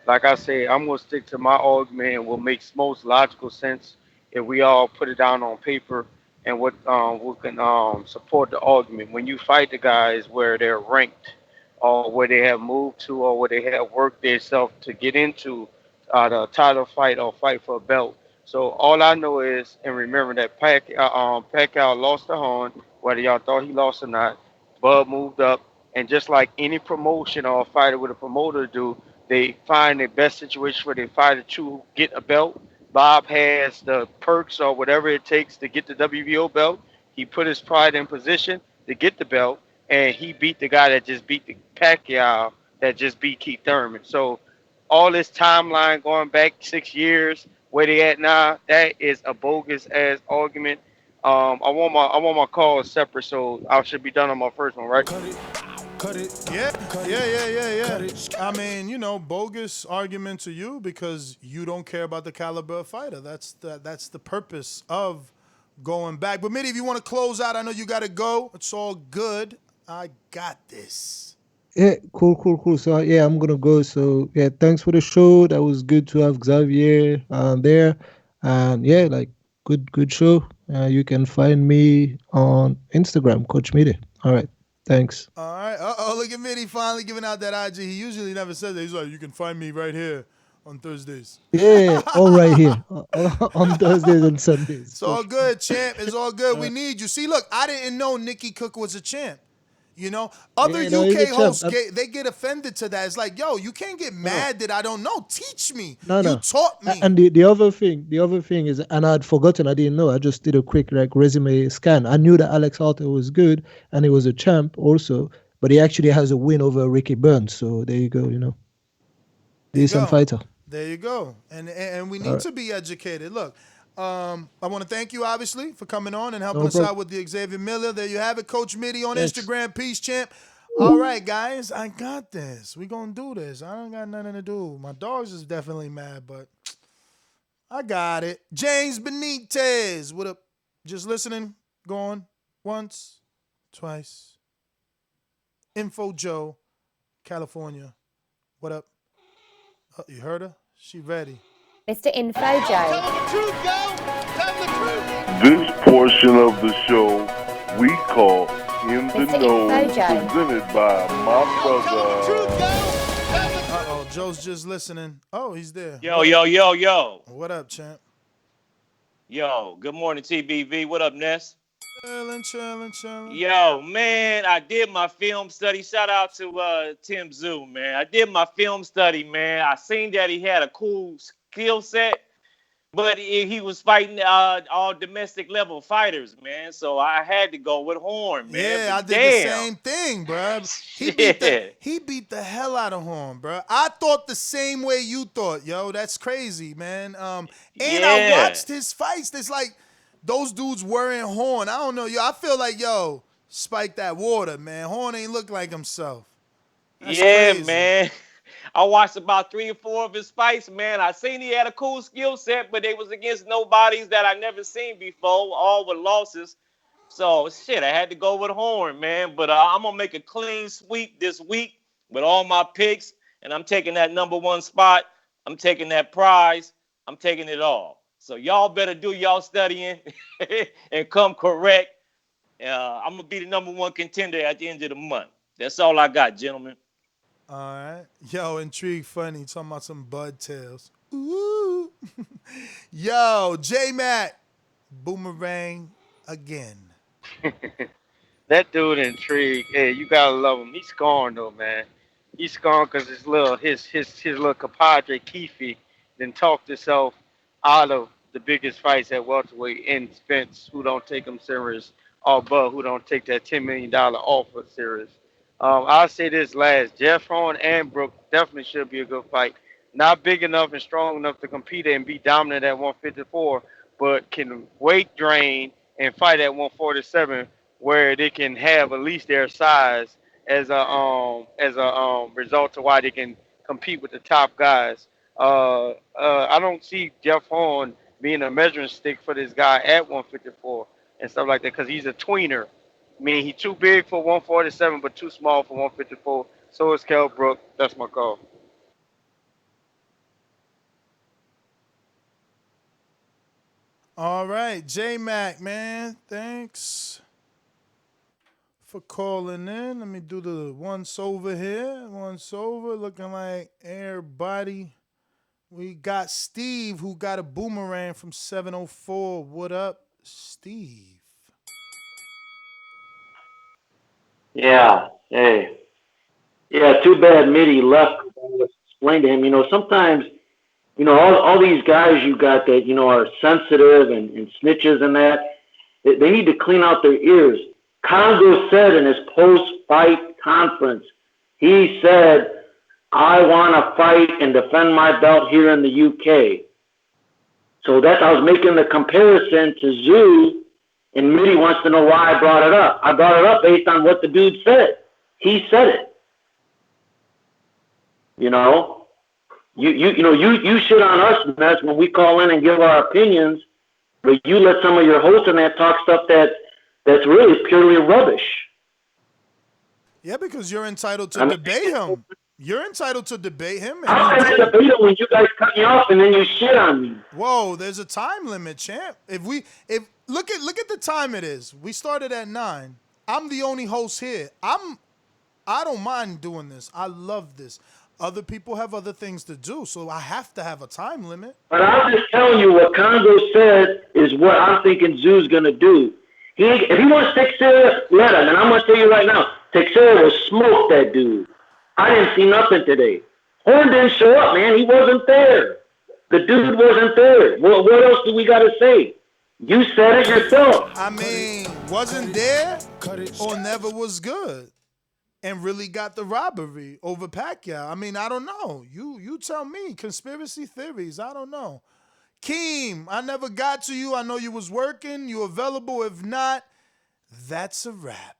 Like I said, I'm gonna stick to my argument and what makes most logical sense if we all put it down on paper and what we can support the argument. When you fight the guys where they're ranked or where they have moved to or where they have worked themselves to get into the title fight or fight for a belt. So all I know is, and remember that Pacquiao lost the horn, whether y'all thought he lost or not. Bud moved up, and just like any promotion or a fighter with a promoter do, they find the best situation for the fighter to get a belt. Bob has the perks or whatever it takes to get the WBO belt. He put his pride in position to get the belt, and he beat the guy that just beat the Pacquiao that just beat Keith Thurman. So all this timeline going back 6 years, where they at now, that is a bogus ass argument. I want my calls separate, so I should be done on my first one, right? Cut it. Yeah. I mean, bogus argument to you because you don't care about the caliber of fighter. That's the purpose of going back. But Mitty, if you want to close out, I know you got to go. It's all good. I got this. Yeah, cool. So yeah, I'm gonna go. So yeah, thanks for the show. That was good to have Xavier there, and yeah, like good show. You can find me on Instagram, Coach Mitty. All right, thanks. All right. Look at Mitty finally giving out that IG. He usually never says that. He's like, you can find me right here on Thursdays. Yeah, all right here on Thursdays and Sundays. It's all good, champ. It's all good. We need you. See, look, I didn't know Nikki Cook was a champ. Other UK hosts, they get offended to that. It's like, yo, you can't get mad that I don't know. Teach me. No. You taught me. And the other thing is, and I'd forgotten, I didn't know. I just did a quick resume scan. I knew that Alex Halter was good and he was a champ also, but he actually has a win over Ricky Burns. So there you go. Decent fighter. There you go. And we need to be educated. Look. I want to thank you, obviously, for coming on and helping us out with the Xavier Miller. There you have it, Coach Mitty on Instagram. Peace, champ. All right, guys, I got this. We going to do this. I don't got nothing to do. My dogs is definitely mad, but I got it. James Benitez. What up? Just listening. Going once, twice. Info Joe, California. What up? You heard her? She ready. Mr. Info Joe. This portion of the show we call In the Know, presented by my brother. Uh-oh, Joe's just listening. Oh, he's there. Yo. What up, champ? Yo, good morning, TBV. What up, Ness? Chillin'. Yo, man, I did my film study. Shout out to Tszyu, man. I did my film study, man. I seen that he had a cool skill set, but he was fighting all domestic level fighters, man. So I had to go with Horn, man. Yeah, but I did the same thing, bro. He beat the hell out of Horn, bro. I thought the same way you thought, yo. That's crazy, man. And I watched his fights. It's like those dudes weren't Horn. I don't know, yo. I feel like, yo, spike that water, man. Horn ain't look like himself. That's crazy. Man. I watched about 3 or 4 of his fights, man. I seen he had a cool skill set, but they was against nobodies that I never seen before, all with losses. So, shit, I had to go with Horn, man. But I'm going to make a clean sweep this week with all my picks, and I'm taking that #1 spot. I'm taking that prize. I'm taking it all. So, y'all better do y'all studying and come correct. I'm going to be the #1 contender at the end of the month. That's all I got, gentlemen. All right. Yo, Intrigue Funny, talking about some bud tails. Ooh. Yo, J-Mac, boomerang again. That dude Intrigue, hey, you gotta love him. He's scoring though, man. He's scoring because his little compadre Keefe then talked himself out of the biggest fights at welterweight in Spence, who don't take him serious, or Bud, who don't take that $10 million offer serious. I'll say this last. Jeff Horn and Brook definitely should be a good fight. Not big enough and strong enough to compete and be dominant at 154, but can weight drain and fight at 147 where they can have at least their size as a result to why they can compete with the top guys. I don't see Jeff Horn being a measuring stick for this guy at 154 and stuff like that because he's a tweener. I mean, he's too big for 147, but too small for 154. So is Kell Brook. That's my call. All right, J-Mac, man. Thanks for calling in. Let me do the once over here. Once over, looking like everybody. We got Steve, who got a boomerang from 704. What up, Steve? Yeah, hey. Yeah, too bad Mitty left. Explain to him, sometimes, all these guys you got that, are sensitive and snitches and that, they need to clean out their ears. Congo said in his post-fight conference, he said, I want to fight and defend my belt here in the UK. So that I was making the comparison to Tszyu, and Mitty wants to know why I brought it up. I brought it up based on what the dude said. He said it. You shit on us, Ness, when we call in and give our opinions, but you let some of your hosts in that talk stuff that's really purely rubbish. Yeah, because you're entitled to debate him. You're entitled to debate him. How can I debate him when you guys cut me off and then you shit on me? Whoa, there's a time limit, champ. If look at the time it is. We started at 9. I'm the only host here. I don't mind doing this. I love this. Other people have other things to do, so I have to have a time limit. But I'm just telling you what Congo said is what I'm thinking Tszyu's gonna do. If he wants Teixeira, let him. And I'm gonna tell you right now, Teixeira will smoke that dude. I didn't see nothing today. Horn didn't show up, man. He wasn't there. The dude wasn't there. Well, what else do we gotta say? You said it yourself. I mean, wasn't there or never was good. And really got the robbery over Pacquiao. I mean, I don't know. You tell me. Conspiracy theories. I don't know. Keem, I never got to you. I know you was working. You available. If not, that's a wrap.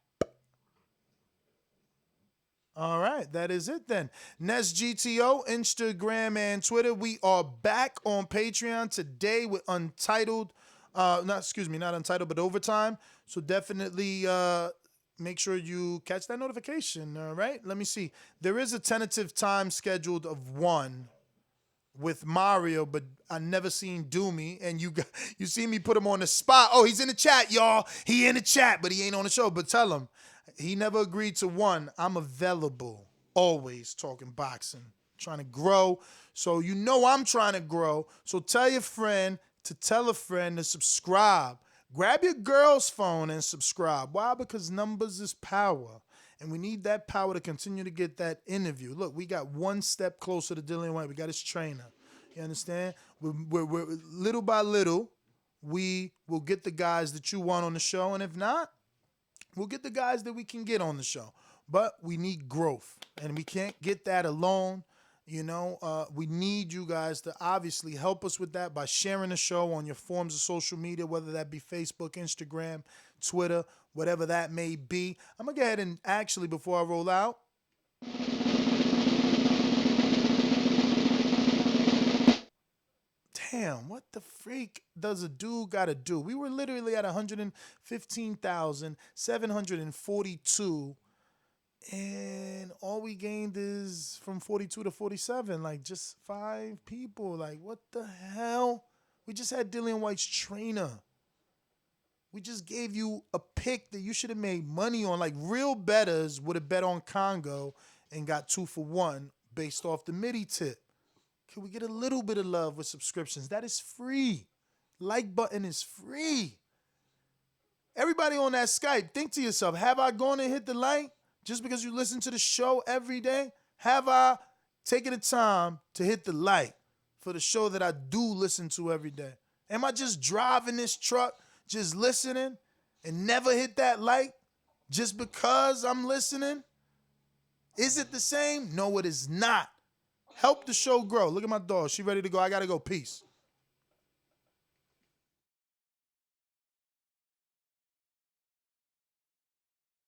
All right, that is it then. Nest GTO, Instagram, and Twitter. We are back on Patreon today with Untitled. Not Untitled, but Overtime. So definitely make sure you catch that notification, all right? Let me see. There is a tentative time scheduled of 1 with Mario, but I never seen Doomy, and you see me put him on the spot. Oh, he's in the chat, y'all. He in the chat, but he ain't on the show. But tell him, he never agreed to one. I'm available, always talking boxing, trying to grow. So you know I'm trying to grow. So tell your friend to tell a friend to subscribe. Grab your girl's phone and subscribe. Why? Because numbers is power. And we need that power to continue to get that interview. Look, we got one step closer to Dillian White. We got his trainer. You understand? We're little by little, we will get the guys that you want on the show. And if not, we'll get the guys that we can get on the show. But we need growth. And we can't get that alone. You know, we need you guys to obviously help us with that by sharing the show on your forms of social media, whether that be Facebook, Instagram, Twitter, whatever that may be. I'm going to go ahead and actually, before I roll out, damn, what the freak does a dude got to do? We were literally at 115,742, and all we gained is from 42 to 47, like just 5 people. Like, what the hell? We just had Dillian White's trainer. We just gave you a pick that you should have made money on. Like, real bettors would have bet on Congo and got 2 for 1 based off the midi tip. Can we get a little bit of love with subscriptions? That is free. Like button is free. Everybody on that Skype, think to yourself, have I gone and hit the like just because you listen to the show every day? Have I taken the time to hit the like for the show that I do listen to every day? Am I just driving this truck, just listening, and never hit that like just because I'm listening? Is it the same? No, it is not. Help the show grow. Look at my dog. She ready to go. I got to go. Peace.